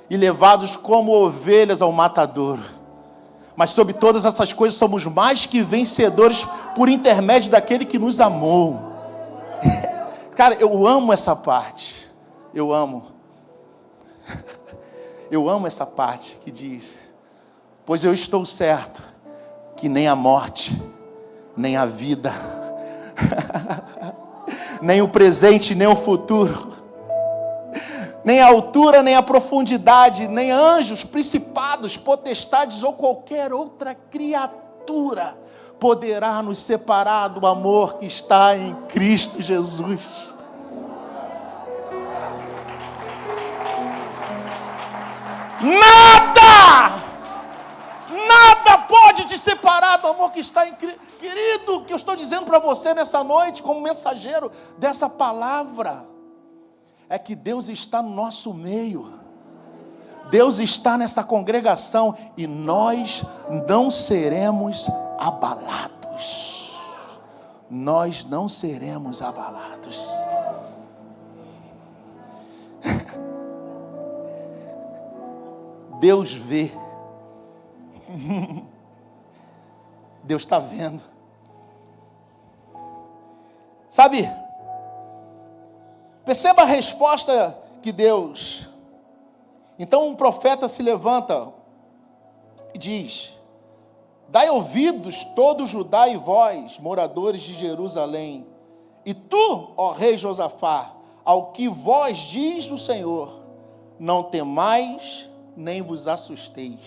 e levados como ovelhas ao matadouro. Mas sobre todas essas coisas somos mais que vencedores por intermédio daquele que nos amou. Cara, eu amo essa parte. Eu amo. Eu amo essa parte que diz, pois eu estou certo que nem a morte, nem a vida, nem o presente, nem o futuro, nem a altura, nem a profundidade, nem anjos, principados, potestades ou qualquer outra criatura poderá nos separar do amor que está em Cristo Jesus. Nada pode te separar do amor que está em Cristo. Querido, o que eu estou dizendo para você nessa noite, como mensageiro dessa palavra, é que Deus está no nosso meio. Deus está nessa congregação e nós não seremos abalados. Nós não seremos abalados. Deus vê. Deus está vendo. Sabe? Perceba a resposta que Deus. Então um profeta se levanta e diz: dai ouvidos todo Judá e vós, moradores de Jerusalém, e tu, ó rei Josafá, ao que vós diz o Senhor, não temais nem vos assusteis,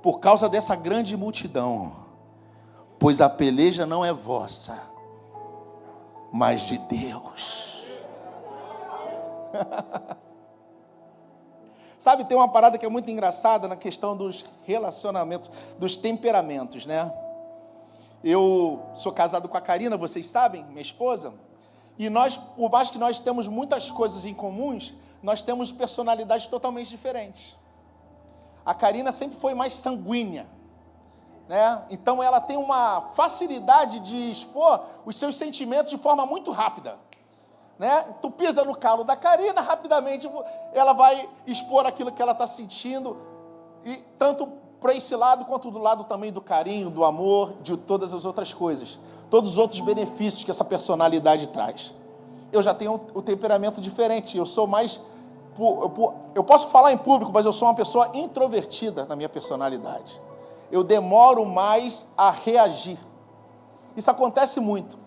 por causa dessa grande multidão, pois a peleja não é vossa, mas de Deus. Sabe, tem uma parada que é muito engraçada na questão dos relacionamentos, dos temperamentos, né? Eu sou casado com a Karina, vocês sabem, minha esposa, e nós, por mais que nós temos muitas coisas em comuns, nós temos personalidades totalmente diferentes. A Karina sempre foi mais sanguínea. né? Então ela tem uma facilidade de expor os seus sentimentos de forma muito rápida, né? Tu pisa no calo da Karina, rapidamente ela vai expor aquilo que ela está sentindo, e tanto para esse lado quanto do lado também do carinho, do amor, de todas as outras coisas, todos os outros benefícios que essa personalidade traz. Eu já tenho o temperamento diferente, eu sou mais... Eu posso falar em público, mas eu sou uma pessoa introvertida na minha personalidade. Eu demoro mais a reagir. Isso acontece muito.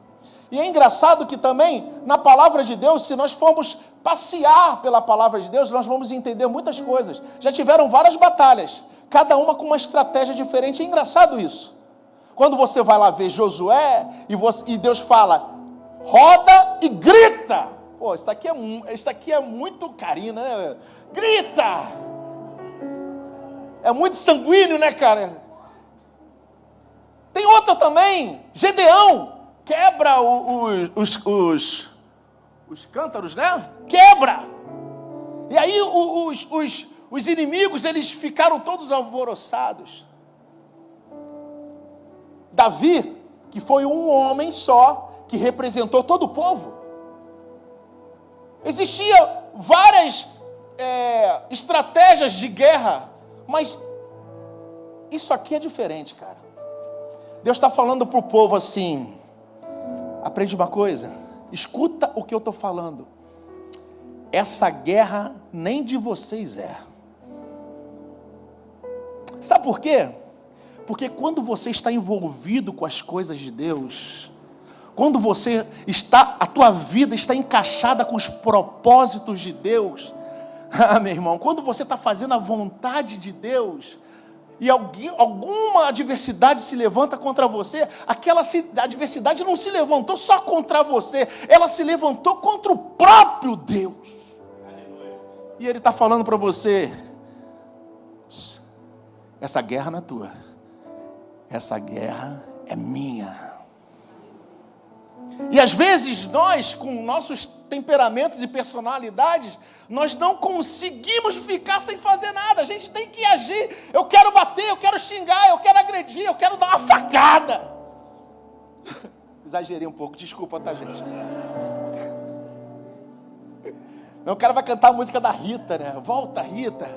E é engraçado que também, na palavra de Deus, se nós formos passear pela palavra de Deus, nós vamos entender muitas coisas. Já tiveram várias batalhas, cada uma com uma estratégia diferente. É engraçado isso. Quando você vai lá ver Josué, e Deus fala, roda e grita. Pô, isso aqui é muito Karina, né? Grita! É muito sanguíneo, né, cara? Tem outra também, Gedeão, quebra os cântaros, né? Quebra! E aí os inimigos, eles ficaram todos alvoroçados. Davi, que foi um homem só, que representou todo o povo. Existia várias estratégias de guerra, mas isso aqui é diferente, cara. Deus está falando para o povo assim, aprende uma coisa, escuta o que eu estou falando. Essa guerra nem de vocês é. Sabe por quê? Porque quando você está envolvido com as coisas de Deus, quando a tua vida está encaixada com os propósitos de Deus, meu irmão, quando você está fazendo a vontade de Deus, e alguma adversidade se levanta contra você, aquela adversidade não se levantou só contra você, ela se levantou contra o próprio Deus. E Ele está falando para você, essa guerra não é tua, essa guerra é minha. E às vezes nós, com nossos temperamentos e personalidades, nós não conseguimos ficar sem fazer nada. A gente tem que agir. Eu quero bater, eu quero xingar, eu quero agredir, eu quero dar uma facada. Exagerei um pouco, desculpa, tá, gente? O cara vai cantar a música da Rita, né? Volta, Rita.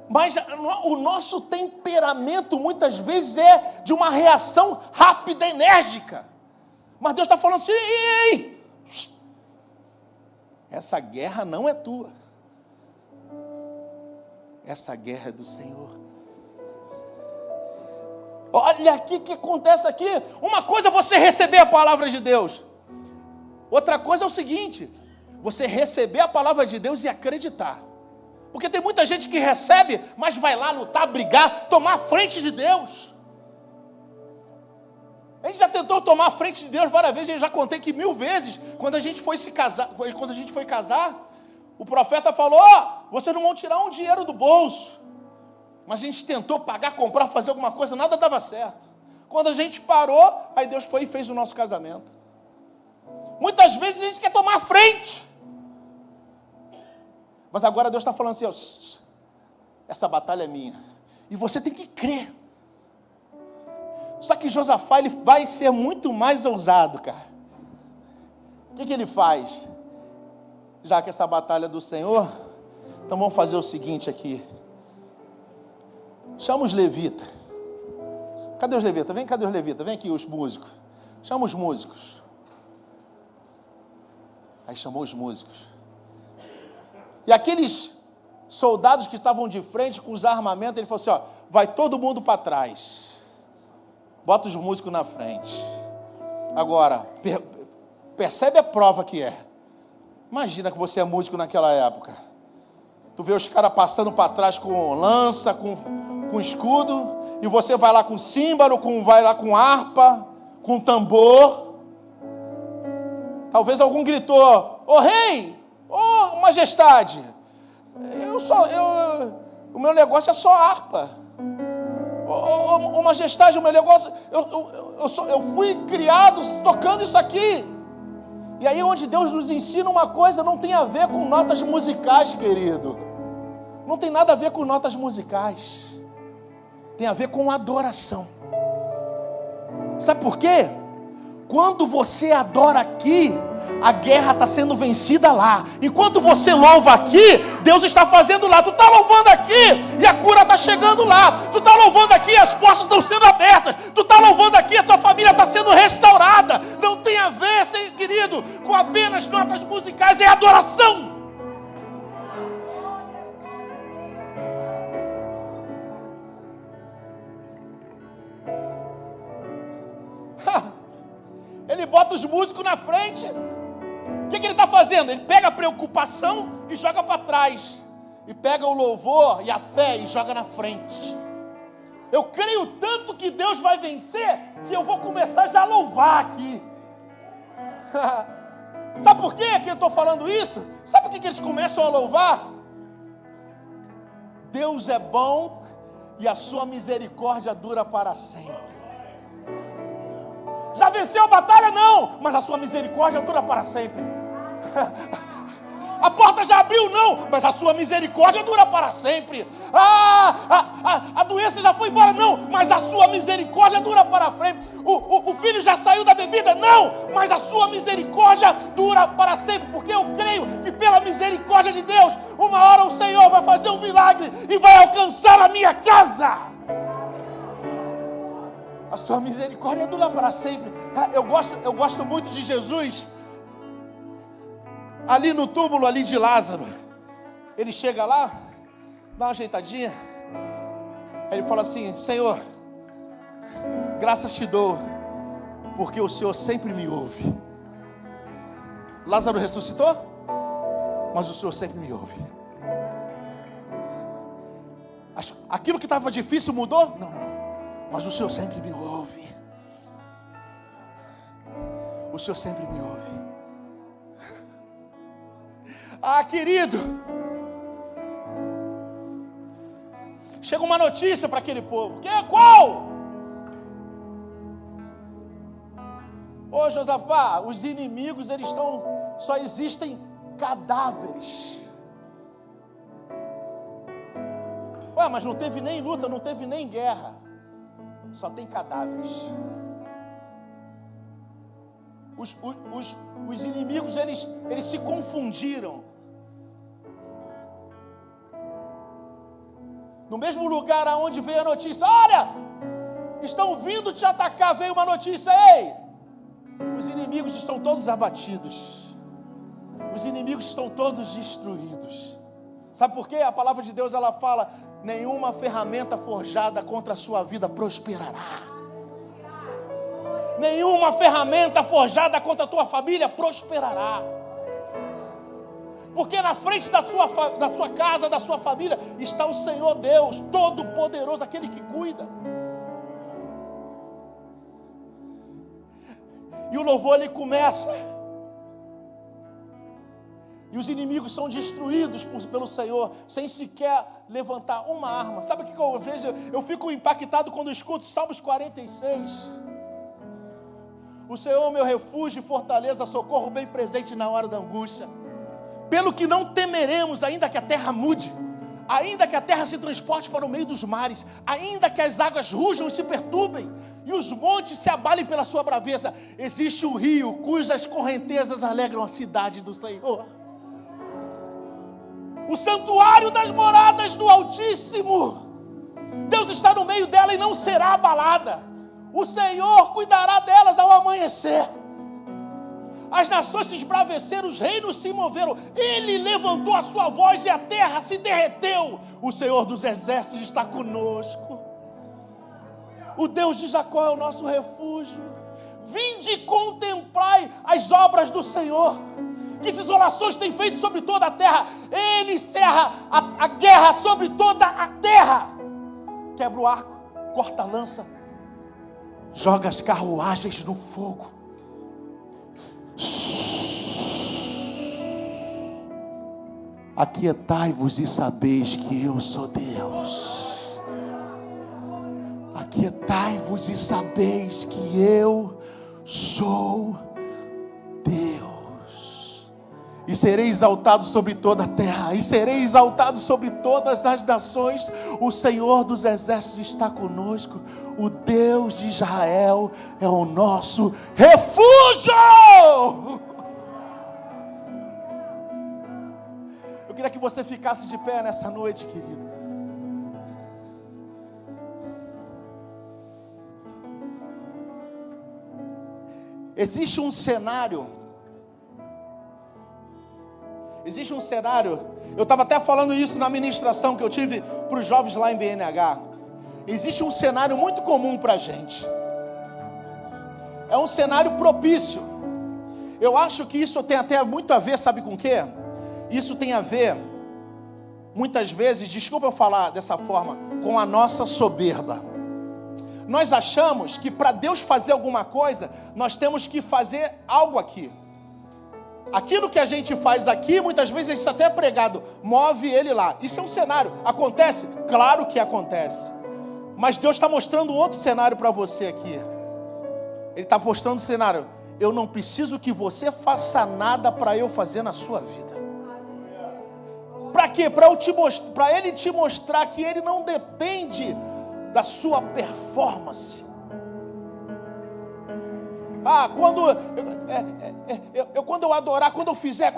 Mas o nosso temperamento muitas vezes é de uma reação rápida, enérgica. Mas Deus está falando assim, ei, essa guerra não é tua. Essa guerra é do Senhor. Olha aqui o que acontece aqui. Uma coisa é você receber a palavra de Deus. Outra coisa é o seguinte, você receber a palavra de Deus e acreditar. Porque tem muita gente que recebe, mas vai lá lutar, brigar, tomar a frente de Deus. A gente já tentou tomar a frente de Deus várias vezes, eu já contei que 1000 vezes, quando a gente foi casar, o profeta falou, vocês não vão tirar um dinheiro do bolso. Mas a gente tentou pagar, comprar, fazer alguma coisa, nada dava certo. Quando a gente parou, aí Deus foi e fez o nosso casamento. Muitas vezes a gente quer tomar a frente. Mas agora Deus está falando assim, essa batalha é minha. E você tem que crer. Só que Josafá, ele vai ser muito mais ousado, cara. O que ele faz? Já que essa batalha é do Senhor, então vamos fazer o seguinte aqui. Chama os levitas. Cadê os levitas? Cadê os levitas? Vem aqui os músicos. Chama os músicos. Aí chamou os músicos. E aqueles soldados que estavam de frente com os armamentos, ele falou assim, vai todo mundo para trás. Bota os músicos na frente. Agora, percebe a prova que é. Imagina que você é músico naquela época. Tu vê os caras passando para trás com lança, com escudo, e você vai lá com símbolo, vai lá com harpa, com tambor. Talvez algum gritou, rei, majestade, o meu negócio é só harpa. Majestade, o meu negócio, eu fui criado tocando isso aqui. E aí onde Deus nos ensina uma coisa, não tem a ver com notas musicais, querido. Não tem nada a ver com notas musicais. tem a ver com adoração. Sabe por quê? Quando você adora aqui, a guerra está sendo vencida lá. Enquanto você louva aqui, Deus está fazendo lá. Tu está louvando aqui e a cura está chegando lá. Tu está louvando aqui e as portas estão sendo abertas. Tu está louvando aqui e a tua família está sendo restaurada. Não tem a ver, querido, com apenas notas musicais, é adoração. Ele bota os músicos na frente. O que ele está fazendo? Ele pega a preocupação e joga para trás. E pega o louvor e a fé e joga na frente. Eu creio tanto que Deus vai vencer, que eu vou começar já a louvar aqui. Sabe por quê que eu estou falando isso? Sabe por que eles começam a louvar? Deus é bom e a sua misericórdia dura para sempre. Já venceu a batalha? Não, mas a sua misericórdia dura para sempre. A porta já abriu? Não, mas a sua misericórdia dura para sempre. A doença já foi embora? Não, mas a sua misericórdia dura para frente. O filho já saiu da bebida? Não, mas a sua misericórdia dura para sempre. Porque eu creio que pela misericórdia de Deus, uma hora o Senhor vai fazer um milagre e vai alcançar a minha casa. A sua misericórdia dura para sempre. Eu gosto muito de Jesus. Ali no túmulo ali de Lázaro. Ele chega lá, dá uma ajeitadinha. Aí ele fala assim: Senhor, graças te dou, porque o Senhor sempre me ouve. Lázaro ressuscitou, mas o Senhor sempre me ouve. Aquilo que estava difícil mudou? Não. Mas o Senhor sempre me ouve. O Senhor sempre me ouve. Querido, chega uma notícia para aquele povo. Qual? Ô Josafá, os inimigos só existem cadáveres. Ué, mas não teve nem luta, não teve nem guerra. Só tem cadáveres. Os inimigos, eles se confundiram. No mesmo lugar aonde veio a notícia: olha, estão vindo te atacar, veio uma notícia: ei, os inimigos estão todos abatidos. Os inimigos estão todos destruídos. Sabe por quê? A palavra de Deus, ela fala: nenhuma ferramenta forjada contra a sua vida prosperará. Nenhuma ferramenta forjada contra a tua família prosperará. Porque na frente da sua casa, da sua família, está o Senhor Deus, Todo-Poderoso, aquele que cuida. E o louvor, ele começa. E os inimigos são destruídos pelo Senhor, sem sequer levantar uma arma. Sabe o que às vezes eu fico impactado quando escuto Salmos 46? O Senhor é meu refúgio e fortaleza, socorro bem presente na hora da angústia. Pelo que não temeremos, ainda que a terra mude, ainda que a terra se transporte para o meio dos mares, ainda que as águas rujam e se perturbem, e os montes se abalem pela sua braveza, existe um rio cujas correntezas alegram a cidade do Senhor. O santuário das moradas do Altíssimo, Deus está no meio dela e não será abalada. O Senhor cuidará delas ao amanhecer. As nações se esbraveceram, os reinos se moveram. Ele levantou a sua voz e a terra se derreteu. O Senhor dos exércitos está conosco. O Deus de Jacó é o nosso refúgio. Vinde e contemplai as obras do Senhor. Que desolações tem feito sobre toda a terra. Ele encerra a guerra sobre toda a terra. Quebra o arco, corta a lança, joga as carruagens no fogo. Aquietai-vos e sabeis que eu sou Deus. Aquietai-vos e sabeis que eu sou Deus. e serei exaltado sobre toda a terra, e serei exaltado sobre todas as nações. O Senhor dos exércitos está conosco, o Deus de Israel é o nosso refúgio. Eu queria que você ficasse de pé nessa noite, querido. Existe um cenário, eu estava até falando isso na ministração que eu tive para os jovens lá em BNH. Existe um cenário muito comum para a gente, é um cenário propício. Eu acho que isso tem até muito a ver, sabe com o quê? Isso tem a ver, muitas vezes, desculpa eu falar dessa forma, com a nossa soberba. Nós achamos que para Deus fazer alguma coisa, nós temos que fazer algo aqui. Aquilo que a gente faz aqui, muitas vezes isso até é pregado, move ele lá. Isso é um cenário. Acontece? Claro que acontece. Mas Deus está mostrando outro cenário para você aqui. Ele está mostrando o cenário. Eu não preciso que você faça nada para eu fazer na sua vida. Para quê? Para Ele te mostrar que Ele não depende da sua performance. Quando eu adorar, quando eu fizer,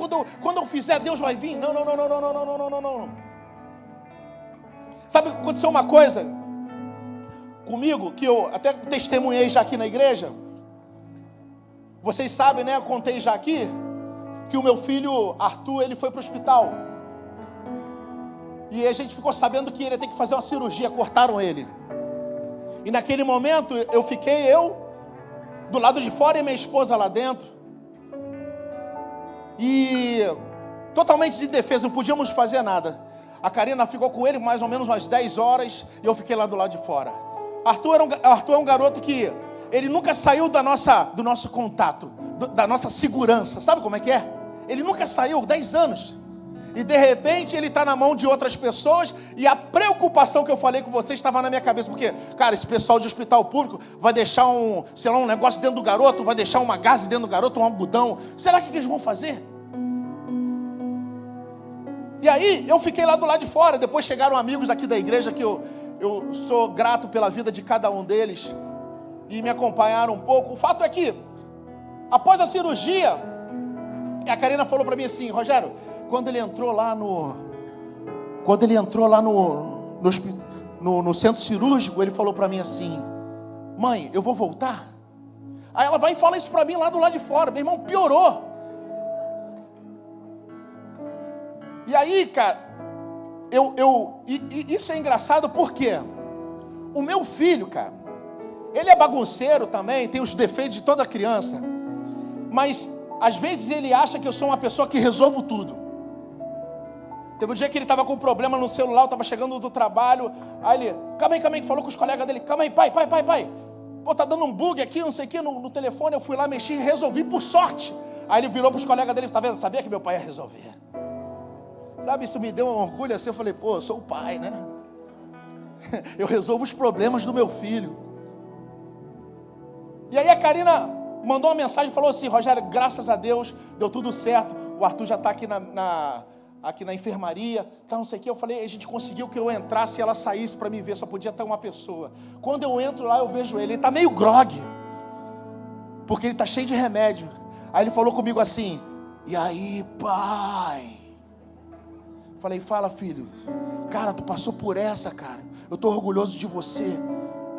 Deus vai vir. Não. Sabe, aconteceu uma coisa comigo, que eu até testemunhei já aqui na igreja. Vocês sabem, né, eu contei já aqui, que o meu filho Arthur, ele foi para o hospital. E a gente ficou sabendo que ele ia ter que fazer uma cirurgia, cortaram ele. E naquele momento, eu fiquei do lado de fora e minha esposa lá dentro. E totalmente indefeso, não podíamos fazer nada. A Karina ficou com ele mais ou menos umas 10 horas e eu fiquei lá do lado de fora. Arthur é um garoto que ele nunca saiu do nosso contato, da nossa segurança. Sabe como é que é? Ele nunca saiu, 10 anos. E de repente ele está na mão de outras pessoas. E a preocupação que eu falei com vocês estava na minha cabeça. Porque, cara, esse pessoal de hospital público vai deixar um negócio dentro do garoto, vai deixar uma gaze dentro do garoto, um algodão. Será que eles vão fazer? E aí eu fiquei lá do lado de fora. Depois chegaram amigos aqui da igreja, que eu sou grato pela vida de cada um deles, e me acompanharam um pouco. O fato é que após a cirurgia, a Karina falou para mim assim: Rogério, quando ele entrou lá no centro cirúrgico, ele falou para mim assim: mãe, eu vou voltar? Aí ela vai e fala isso para mim lá do lado de fora. Meu irmão, piorou. E aí, cara, isso é engraçado porque o meu filho, cara, ele é bagunceiro também, tem os defeitos de toda criança, mas às vezes ele acha que eu sou uma pessoa que resolvo tudo. Teve um dia que ele estava com um problema no celular, eu estava chegando do trabalho, aí ele, calma aí, falou com os colegas dele, calma aí, pai, pô, tá dando um bug aqui, não sei o que, no telefone. Eu fui lá, mexi e resolvi por sorte. Aí ele virou para os colegas dele, tá vendo, sabia que meu pai ia resolver. Sabe, isso me deu um orgulho assim, eu falei, pô, eu sou o pai, né? Eu resolvo os problemas do meu filho. E aí a Karina mandou uma mensagem e falou assim: Rogério, graças a Deus, deu tudo certo, o Arthur já está aqui aqui na enfermaria, tá, não sei o que. Eu falei, a gente conseguiu que eu entrasse e ela saísse para me ver, só podia ter uma pessoa. Quando eu entro lá, eu vejo ele está meio grogue, porque ele está cheio de remédio. Aí ele falou comigo assim: e aí, pai? Falei, fala, filho. Cara, tu passou por essa, cara, eu estou orgulhoso de você.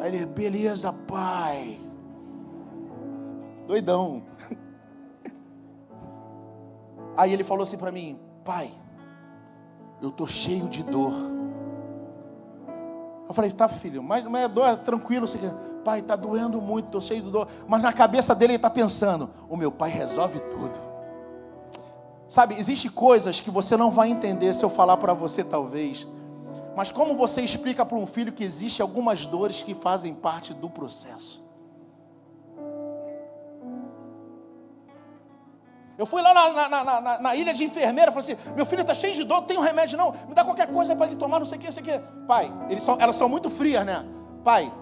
Aí ele, beleza, pai. Doidão. Aí ele falou assim para mim: pai, eu tô cheio de dor. Eu falei, tá, filho, mas não é dor, é tranquilo. Pai, tá doendo muito, tô cheio de dor. Mas na cabeça dele ele tá pensando: o meu pai resolve tudo. Sabe, existem coisas que você não vai entender se eu falar para você, talvez. Mas como você explica para um filho que existem algumas dores que fazem parte do processo? Eu fui lá na ilha de enfermeira, falei assim: meu filho está cheio de dor, não tem um remédio não, me dá qualquer coisa para ele tomar, não sei o que. Pai, elas são muito frias, né? Pai,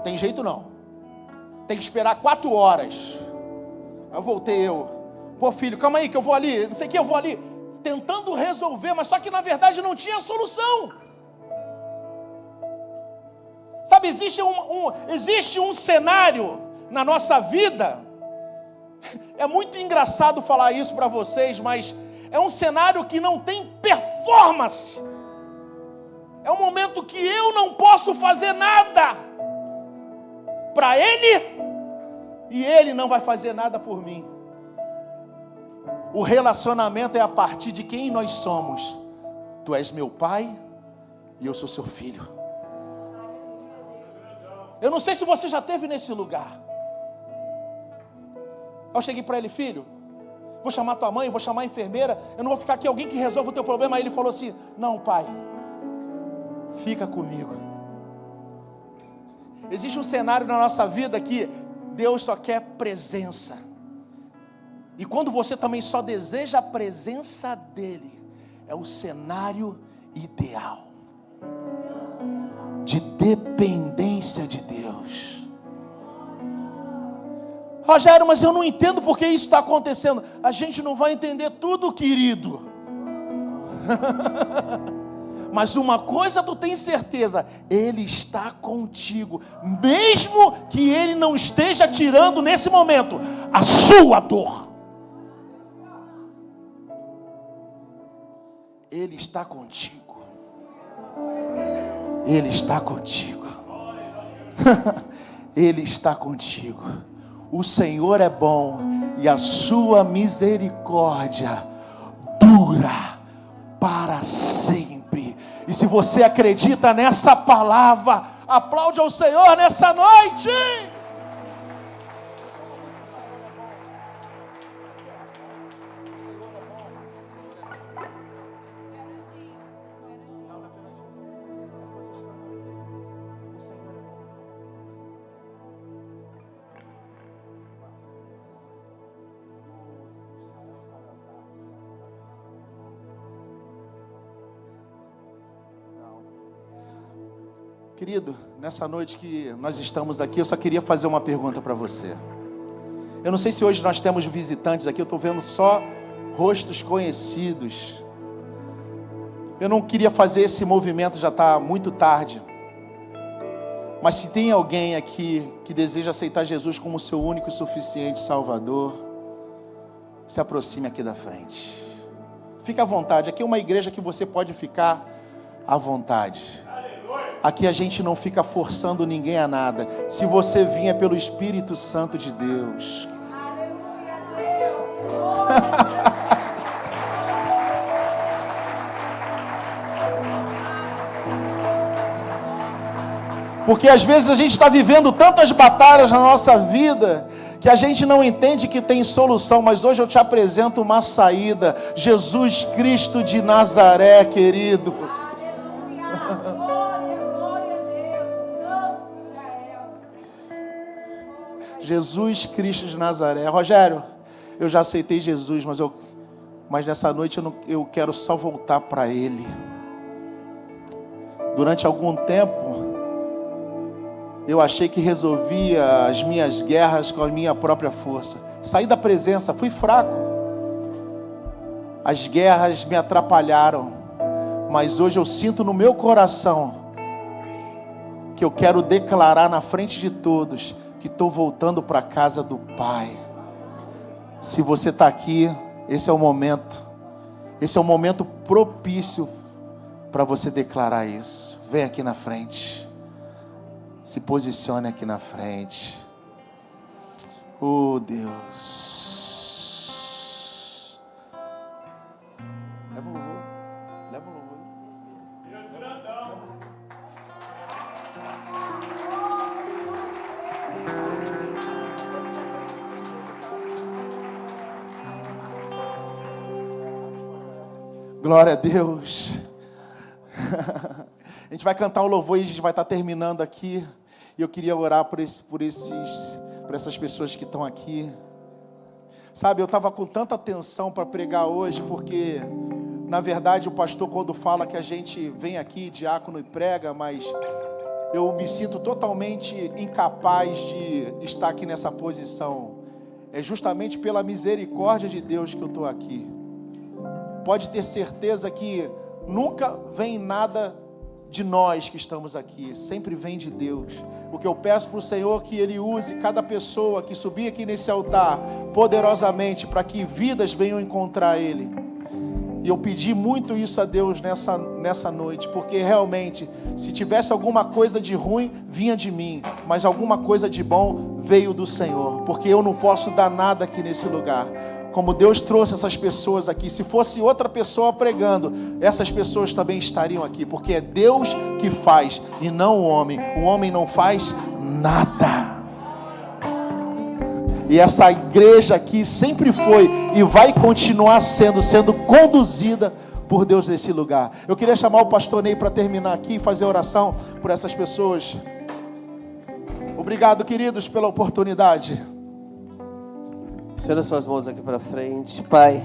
tem jeito não, tem que esperar 4 horas. Aí eu voltei, Pô, filho, calma aí que eu vou ali, não sei o que, eu vou ali. Tentando resolver, mas só que na verdade não tinha solução. Sabe, existe um cenário na nossa vida. É muito engraçado falar isso para vocês, mas é um cenário que não tem performance. É um momento que eu não posso fazer nada para Ele e Ele não vai fazer nada por mim. O relacionamento é a partir de quem nós somos. Tu és meu pai e eu sou seu filho. Eu não sei se você já esteve nesse lugar. Eu cheguei para ele, filho, vou chamar tua mãe, vou chamar a enfermeira, eu não vou ficar aqui, alguém que resolva o teu problema. Aí ele falou assim, não, pai, fica comigo. Existe um cenário na nossa vida que Deus só quer presença. E quando você também só deseja a presença dEle, é o cenário ideal de dependência de Deus. Rogério, mas eu não entendo porque isso está acontecendo. A gente não vai entender tudo, querido. Mas uma coisa tu tem certeza, Ele está contigo, mesmo que Ele não esteja tirando nesse momento a sua dor. Ele está contigo. Ele está contigo. Ele está contigo. O Senhor é bom e a sua misericórdia dura para sempre. E se você acredita nessa palavra, aplaude ao Senhor nessa noite. Querido, nessa noite que nós estamos aqui, eu só queria fazer uma pergunta para você. Eu não sei se hoje nós temos visitantes aqui, eu estou vendo só rostos conhecidos. Eu não queria fazer esse movimento, já está muito tarde. Mas se tem alguém aqui que deseja aceitar Jesus como seu único e suficiente Salvador, se aproxime aqui da frente. Fique à vontade, aqui é uma igreja que você pode ficar à vontade. Aqui a gente não fica forçando ninguém a nada. Se você vir é pelo Espírito Santo de Deus. Porque às vezes a gente está vivendo tantas batalhas na nossa vida que a gente não entende que tem solução, mas hoje eu te apresento uma saída. Jesus Cristo de Nazaré, querido. Jesus Cristo de Nazaré. Rogério, eu já aceitei Jesus, mas nessa noite eu quero só voltar para Ele. Durante algum tempo, eu achei que resolvia as minhas guerras com a minha própria força. Saí da presença, fui fraco. As guerras me atrapalharam, mas hoje eu sinto no meu coração que eu quero declarar na frente de todos que estou voltando para a casa do Pai. Se você está aqui, esse é o momento propício para você declarar isso. Vem aqui na frente, se posicione aqui na frente. Oh Deus, leva o louvor, leva o louvor. Glória a Deus. A gente vai cantar o louvor e a gente vai estar terminando aqui. E eu queria orar por essas pessoas que estão aqui. Sabe, eu estava com tanta atenção para pregar hoje, porque, na verdade, o pastor, quando fala que a gente vem aqui, diácono, e prega, mas eu me sinto totalmente incapaz de estar aqui nessa posição. É justamente pela misericórdia de Deus que eu estou aqui. Pode ter certeza que nunca vem nada de nós que estamos aqui, sempre vem de Deus. O que eu peço para o Senhor é que Ele use cada pessoa que subir aqui nesse altar poderosamente para que vidas venham encontrar Ele. E eu pedi muito isso a Deus nessa noite, porque realmente, se tivesse alguma coisa de ruim, vinha de mim, mas alguma coisa de bom veio do Senhor, porque eu não posso dar nada aqui nesse lugar. Como Deus trouxe essas pessoas aqui, se fosse outra pessoa pregando, essas pessoas também estariam aqui, porque é Deus que faz e não o homem não faz nada. E essa igreja aqui sempre foi e vai continuar sendo conduzida por Deus nesse lugar. Eu queria chamar o pastor Ney para terminar aqui e fazer oração por essas pessoas. Obrigado, queridos, pela oportunidade. Estenda suas mãos aqui para frente. Pai,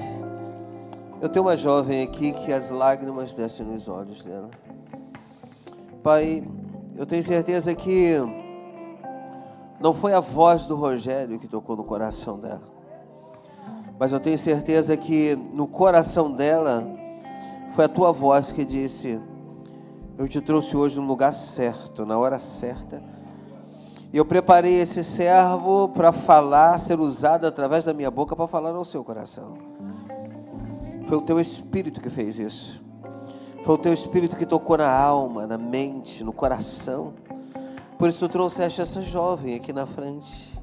eu tenho uma jovem aqui que as lágrimas descem nos olhos dela. Pai, eu tenho certeza que não foi a voz do Rogério que tocou no coração dela, mas eu tenho certeza que no coração dela foi a tua voz que disse: eu te trouxe hoje no lugar certo, na hora certa, e eu preparei esse servo para falar, ser usado através da minha boca para falar ao seu coração. Foi o teu Espírito que fez isso, foi o teu Espírito que tocou na alma, na mente, no coração. Por isso tu trouxeste essa jovem aqui na frente.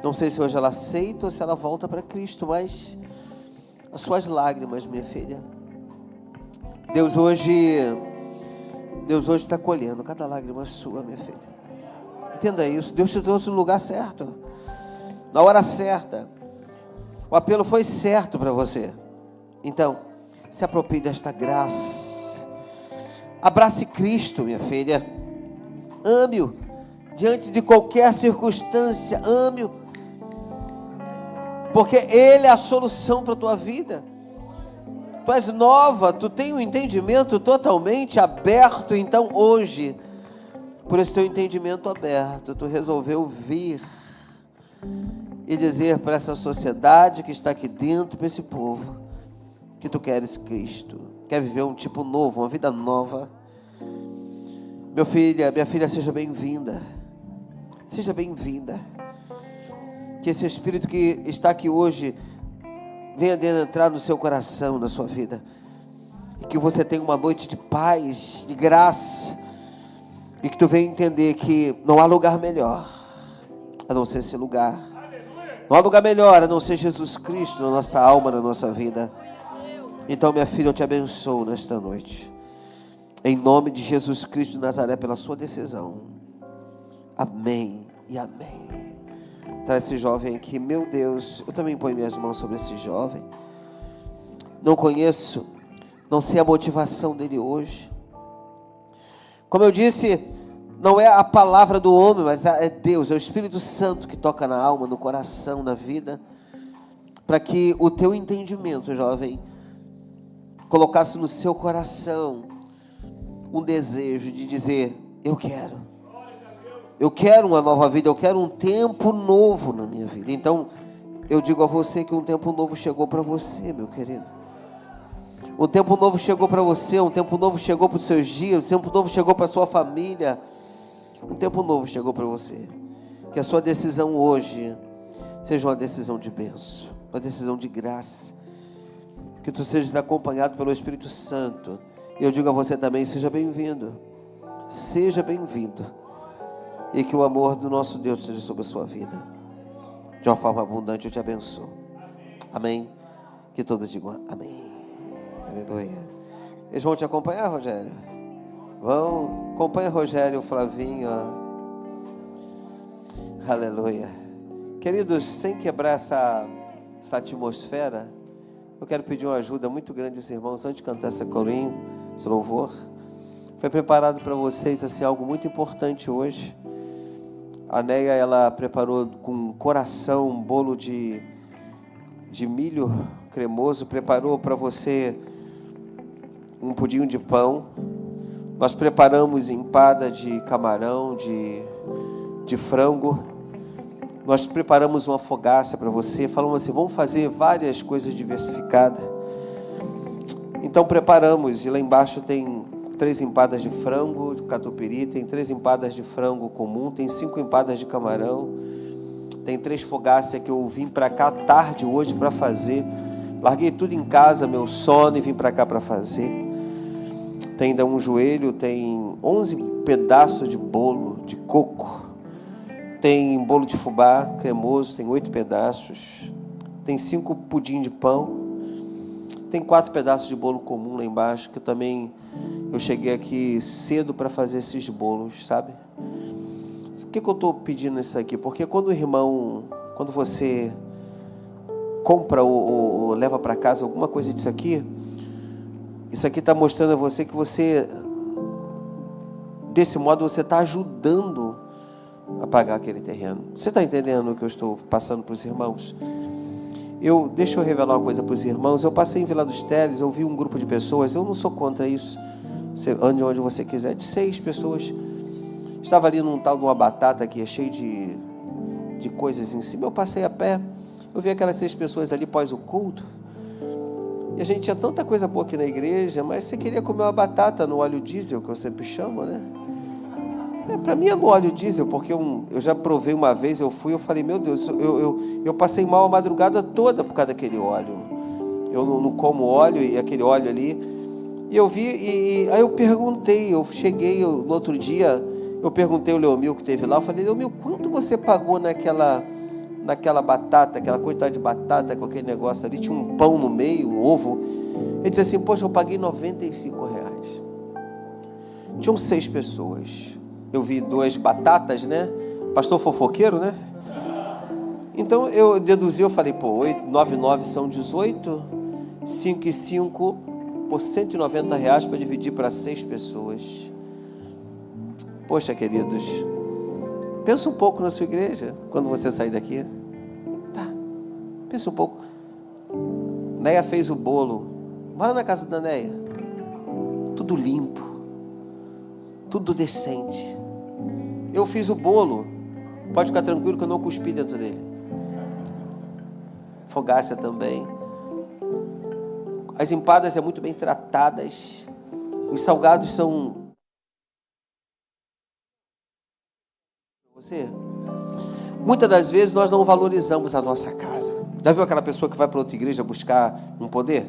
Não sei se hoje ela aceita ou se ela volta para Cristo, mas as suas lágrimas, minha filha, Deus hoje está colhendo cada lágrima sua, minha filha. Entenda isso, Deus te trouxe no lugar certo, na hora certa. O apelo foi certo para você. Então, se aproprie desta graça. Abrace Cristo, minha filha. Ame-o diante de qualquer circunstância, ame-o, porque Ele é a solução para a tua vida. Tu és nova, tu tem um entendimento totalmente aberto, então hoje, por esse teu entendimento aberto, tu resolveu vir e dizer para essa sociedade que está aqui dentro, para esse povo, que tu queres Cristo, quer viver um tipo novo, uma vida nova. Minha filha, seja bem-vinda. Seja bem-vinda. Que esse Espírito que está aqui hoje venha entrar no seu coração, na sua vida. E que você tenha uma noite de paz, de graça. E que tu venha entender que não há lugar melhor a não ser esse lugar. Não há lugar melhor a não ser Jesus Cristo na nossa alma, na nossa vida. Então, minha filha, eu te abençoo nesta noite. Em nome de Jesus Cristo de Nazaré, pela sua decisão. Amém e amém. Traz esse jovem aqui. Meu Deus, eu também ponho minhas mãos sobre esse jovem. Não conheço, não sei a motivação dele hoje. Como eu disse, não é a palavra do homem, mas é Deus, é o Espírito Santo que toca na alma, no coração, na vida, para que o teu entendimento, jovem, colocasse no seu coração um desejo de dizer: eu quero uma nova vida, eu quero um tempo novo na minha vida. Então, eu digo a você que um tempo novo chegou para você, meu querido. Um tempo novo chegou para você, um tempo novo chegou para os seus dias, um tempo novo chegou para a sua família, um tempo novo chegou para você. Que a sua decisão hoje seja uma decisão de bênção, uma decisão de graça. Que tu sejas acompanhado pelo Espírito Santo. E eu digo a você também: seja bem-vindo. Seja bem-vindo. E que o amor do nosso Deus esteja sobre a sua vida. De uma forma abundante, eu te abençoo. Amém. Que todos digam amém. Aleluia. Eles vão te acompanhar, Rogério? Vão. Acompanha Rogério, Flavinho. Aleluia. Queridos, sem quebrar essa atmosfera, eu quero pedir uma ajuda muito grande aos irmãos antes de cantar esse corinho, esse louvor. Foi preparado para vocês assim, algo muito importante hoje. A Neia, ela preparou com coração um bolo de milho cremoso, preparou para você um pudim de pão. Nós preparamos empada de camarão, de frango. Nós preparamos uma fogaça para você, falamos assim, vamos fazer várias coisas diversificadas. Então preparamos, e lá embaixo tem 3 empadas de frango de catupiry, tem 3 empadas de frango comum, tem 5 empadas de camarão, tem 3 fogaças que eu vim para cá tarde hoje para fazer. Larguei tudo em casa, meu sono, e vim para cá para fazer. Tem ainda um joelho, tem 11 pedaços de bolo de coco, tem bolo de fubá cremoso, tem 8 pedaços, tem 5 pudim de pão, tem 4 pedaços de bolo comum lá embaixo, que eu cheguei aqui cedo para fazer esses bolos, sabe? Por que eu estou pedindo isso aqui? Porque quando você compra ou leva para casa alguma coisa disso aqui, isso aqui está mostrando a você que você, desse modo, você está ajudando a pagar aquele terreno. Você está entendendo o que eu estou passando para os irmãos? Deixa eu revelar uma coisa para os irmãos. Eu passei em Vila dos Teles, eu vi um grupo de pessoas, eu não sou contra isso, você ande onde você quiser, de 6 pessoas, estava ali num tal de uma batata que é cheio de coisas em cima. Eu passei a pé, eu vi aquelas 6 pessoas ali pós o culto, e a gente tinha tanta coisa boa aqui na igreja, mas você queria comer uma batata no óleo diesel, que eu sempre chamo, né? Para mim é no óleo diesel, porque eu já provei uma vez, eu falei, meu Deus, eu passei mal a madrugada toda por causa daquele óleo. Eu não como óleo, e aquele óleo ali, e eu vi, aí eu perguntei, no outro dia, eu perguntei ao Leomil que teve lá, eu falei, Leomil, quanto você pagou naquela batata, aquela quantidade de batata com aquele negócio ali, tinha um pão no meio, um ovo. Ele disse assim, poxa, eu paguei R$95. Tinham 6 pessoas. Eu vi 2 batatas, né? Pastor fofoqueiro, né? Então eu deduzi, eu falei, 9 e 9 são 18, 5 e 5 por R$190 para dividir para 6 pessoas. Poxa, queridos, pensa um pouco na sua igreja, quando você sair daqui. Tá, pensa um pouco. Neia fez o bolo. Vai lá na casa da Neia. Tudo limpo. Tudo decente. Eu fiz o bolo. Pode ficar tranquilo que eu não cuspi dentro dele. Fogácia também. As empadas são muito bem tratadas. Os salgados são... Muitas das vezes nós não valorizamos a nossa casa. Já viu aquela pessoa que vai para outra igreja buscar um poder?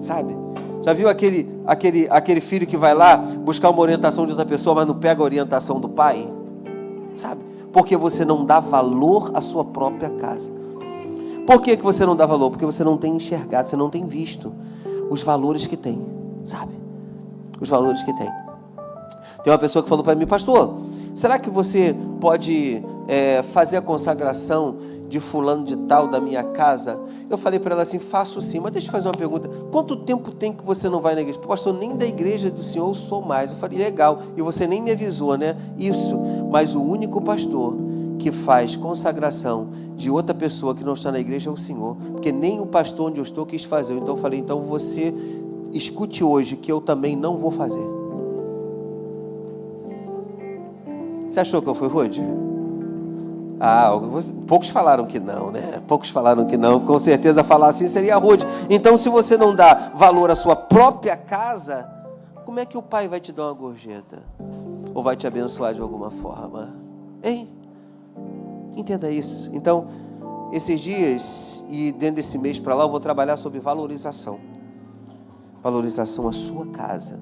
Sabe? Já viu aquele filho que vai lá buscar uma orientação de outra pessoa, mas não pega a orientação do pai? Sabe? Porque você não dá valor à sua própria casa. Por que você não dá valor? Porque você não tem enxergado, você não tem visto os valores que tem, sabe? Os valores que tem. Tem uma pessoa que falou para mim, pastor, será que você pode fazer a consagração de fulano de tal da minha casa? Eu falei para ela assim, faço sim, mas deixa eu fazer uma pergunta. Quanto tempo tem que você não vai na igreja? Pastor, nem da igreja do Senhor eu sou mais. Eu falei, legal, e você nem me avisou, né? Isso, mas o único pastor que faz consagração de outra pessoa que não está na igreja é o Senhor, porque nem o pastor onde eu estou quis fazer. Então eu falei, então você escute hoje que eu também não vou fazer. Você achou que eu fui rude? Poucos falaram que não, né? Poucos falaram que não. Com certeza falar assim seria rude. Então, se você não dá valor à sua própria casa, como é que o pai vai te dar uma gorjeta? Ou vai te abençoar de alguma forma? Hein? Entenda isso. Então, esses dias e dentro desse mês para lá, eu vou trabalhar sobre valorização. Valorização à sua casa.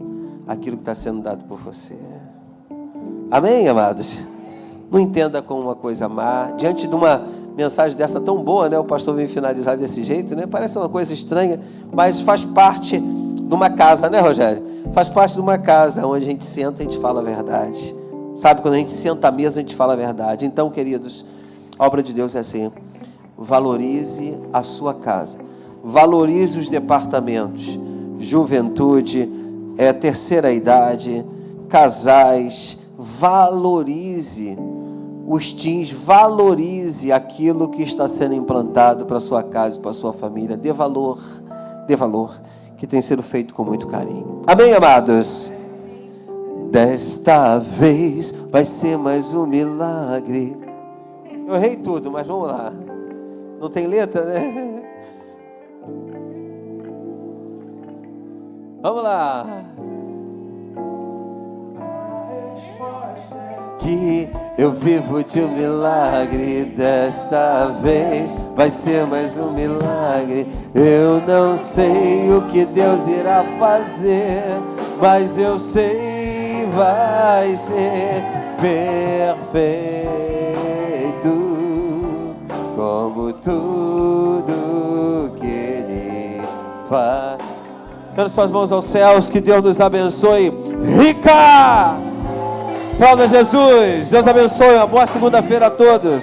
Aquilo que está sendo dado por você. Amém, amados? Não entenda como uma coisa má. Diante de uma mensagem dessa tão boa, né? O pastor vem finalizar desse jeito, né? Parece uma coisa estranha, mas faz parte de uma casa, né, Rogério? Faz parte de uma casa onde a gente senta e a gente fala a verdade. Sabe, quando a gente senta à mesa, a gente fala a verdade. Então, queridos, a obra de Deus é assim. Valorize a sua casa. Valorize os departamentos. Juventude, terceira idade, casais. Valorize os teens, valorize aquilo que está sendo implantado para a sua casa e para a sua família. Dê valor, que tem sido feito com muito carinho. Amém, amados? Desta vez vai ser mais um milagre. Eu errei tudo, mas vamos lá. Não tem letra, né? Vamos lá. Que eu vivo de um milagre, desta vez vai ser mais um milagre. Eu não sei o que Deus irá fazer, mas eu sei vai ser perfeito, como tudo que Ele faz. Dando suas mãos aos céus, que Deus nos abençoe rica. Aplauda Jesus. Deus abençoe. Uma boa segunda-feira a todos.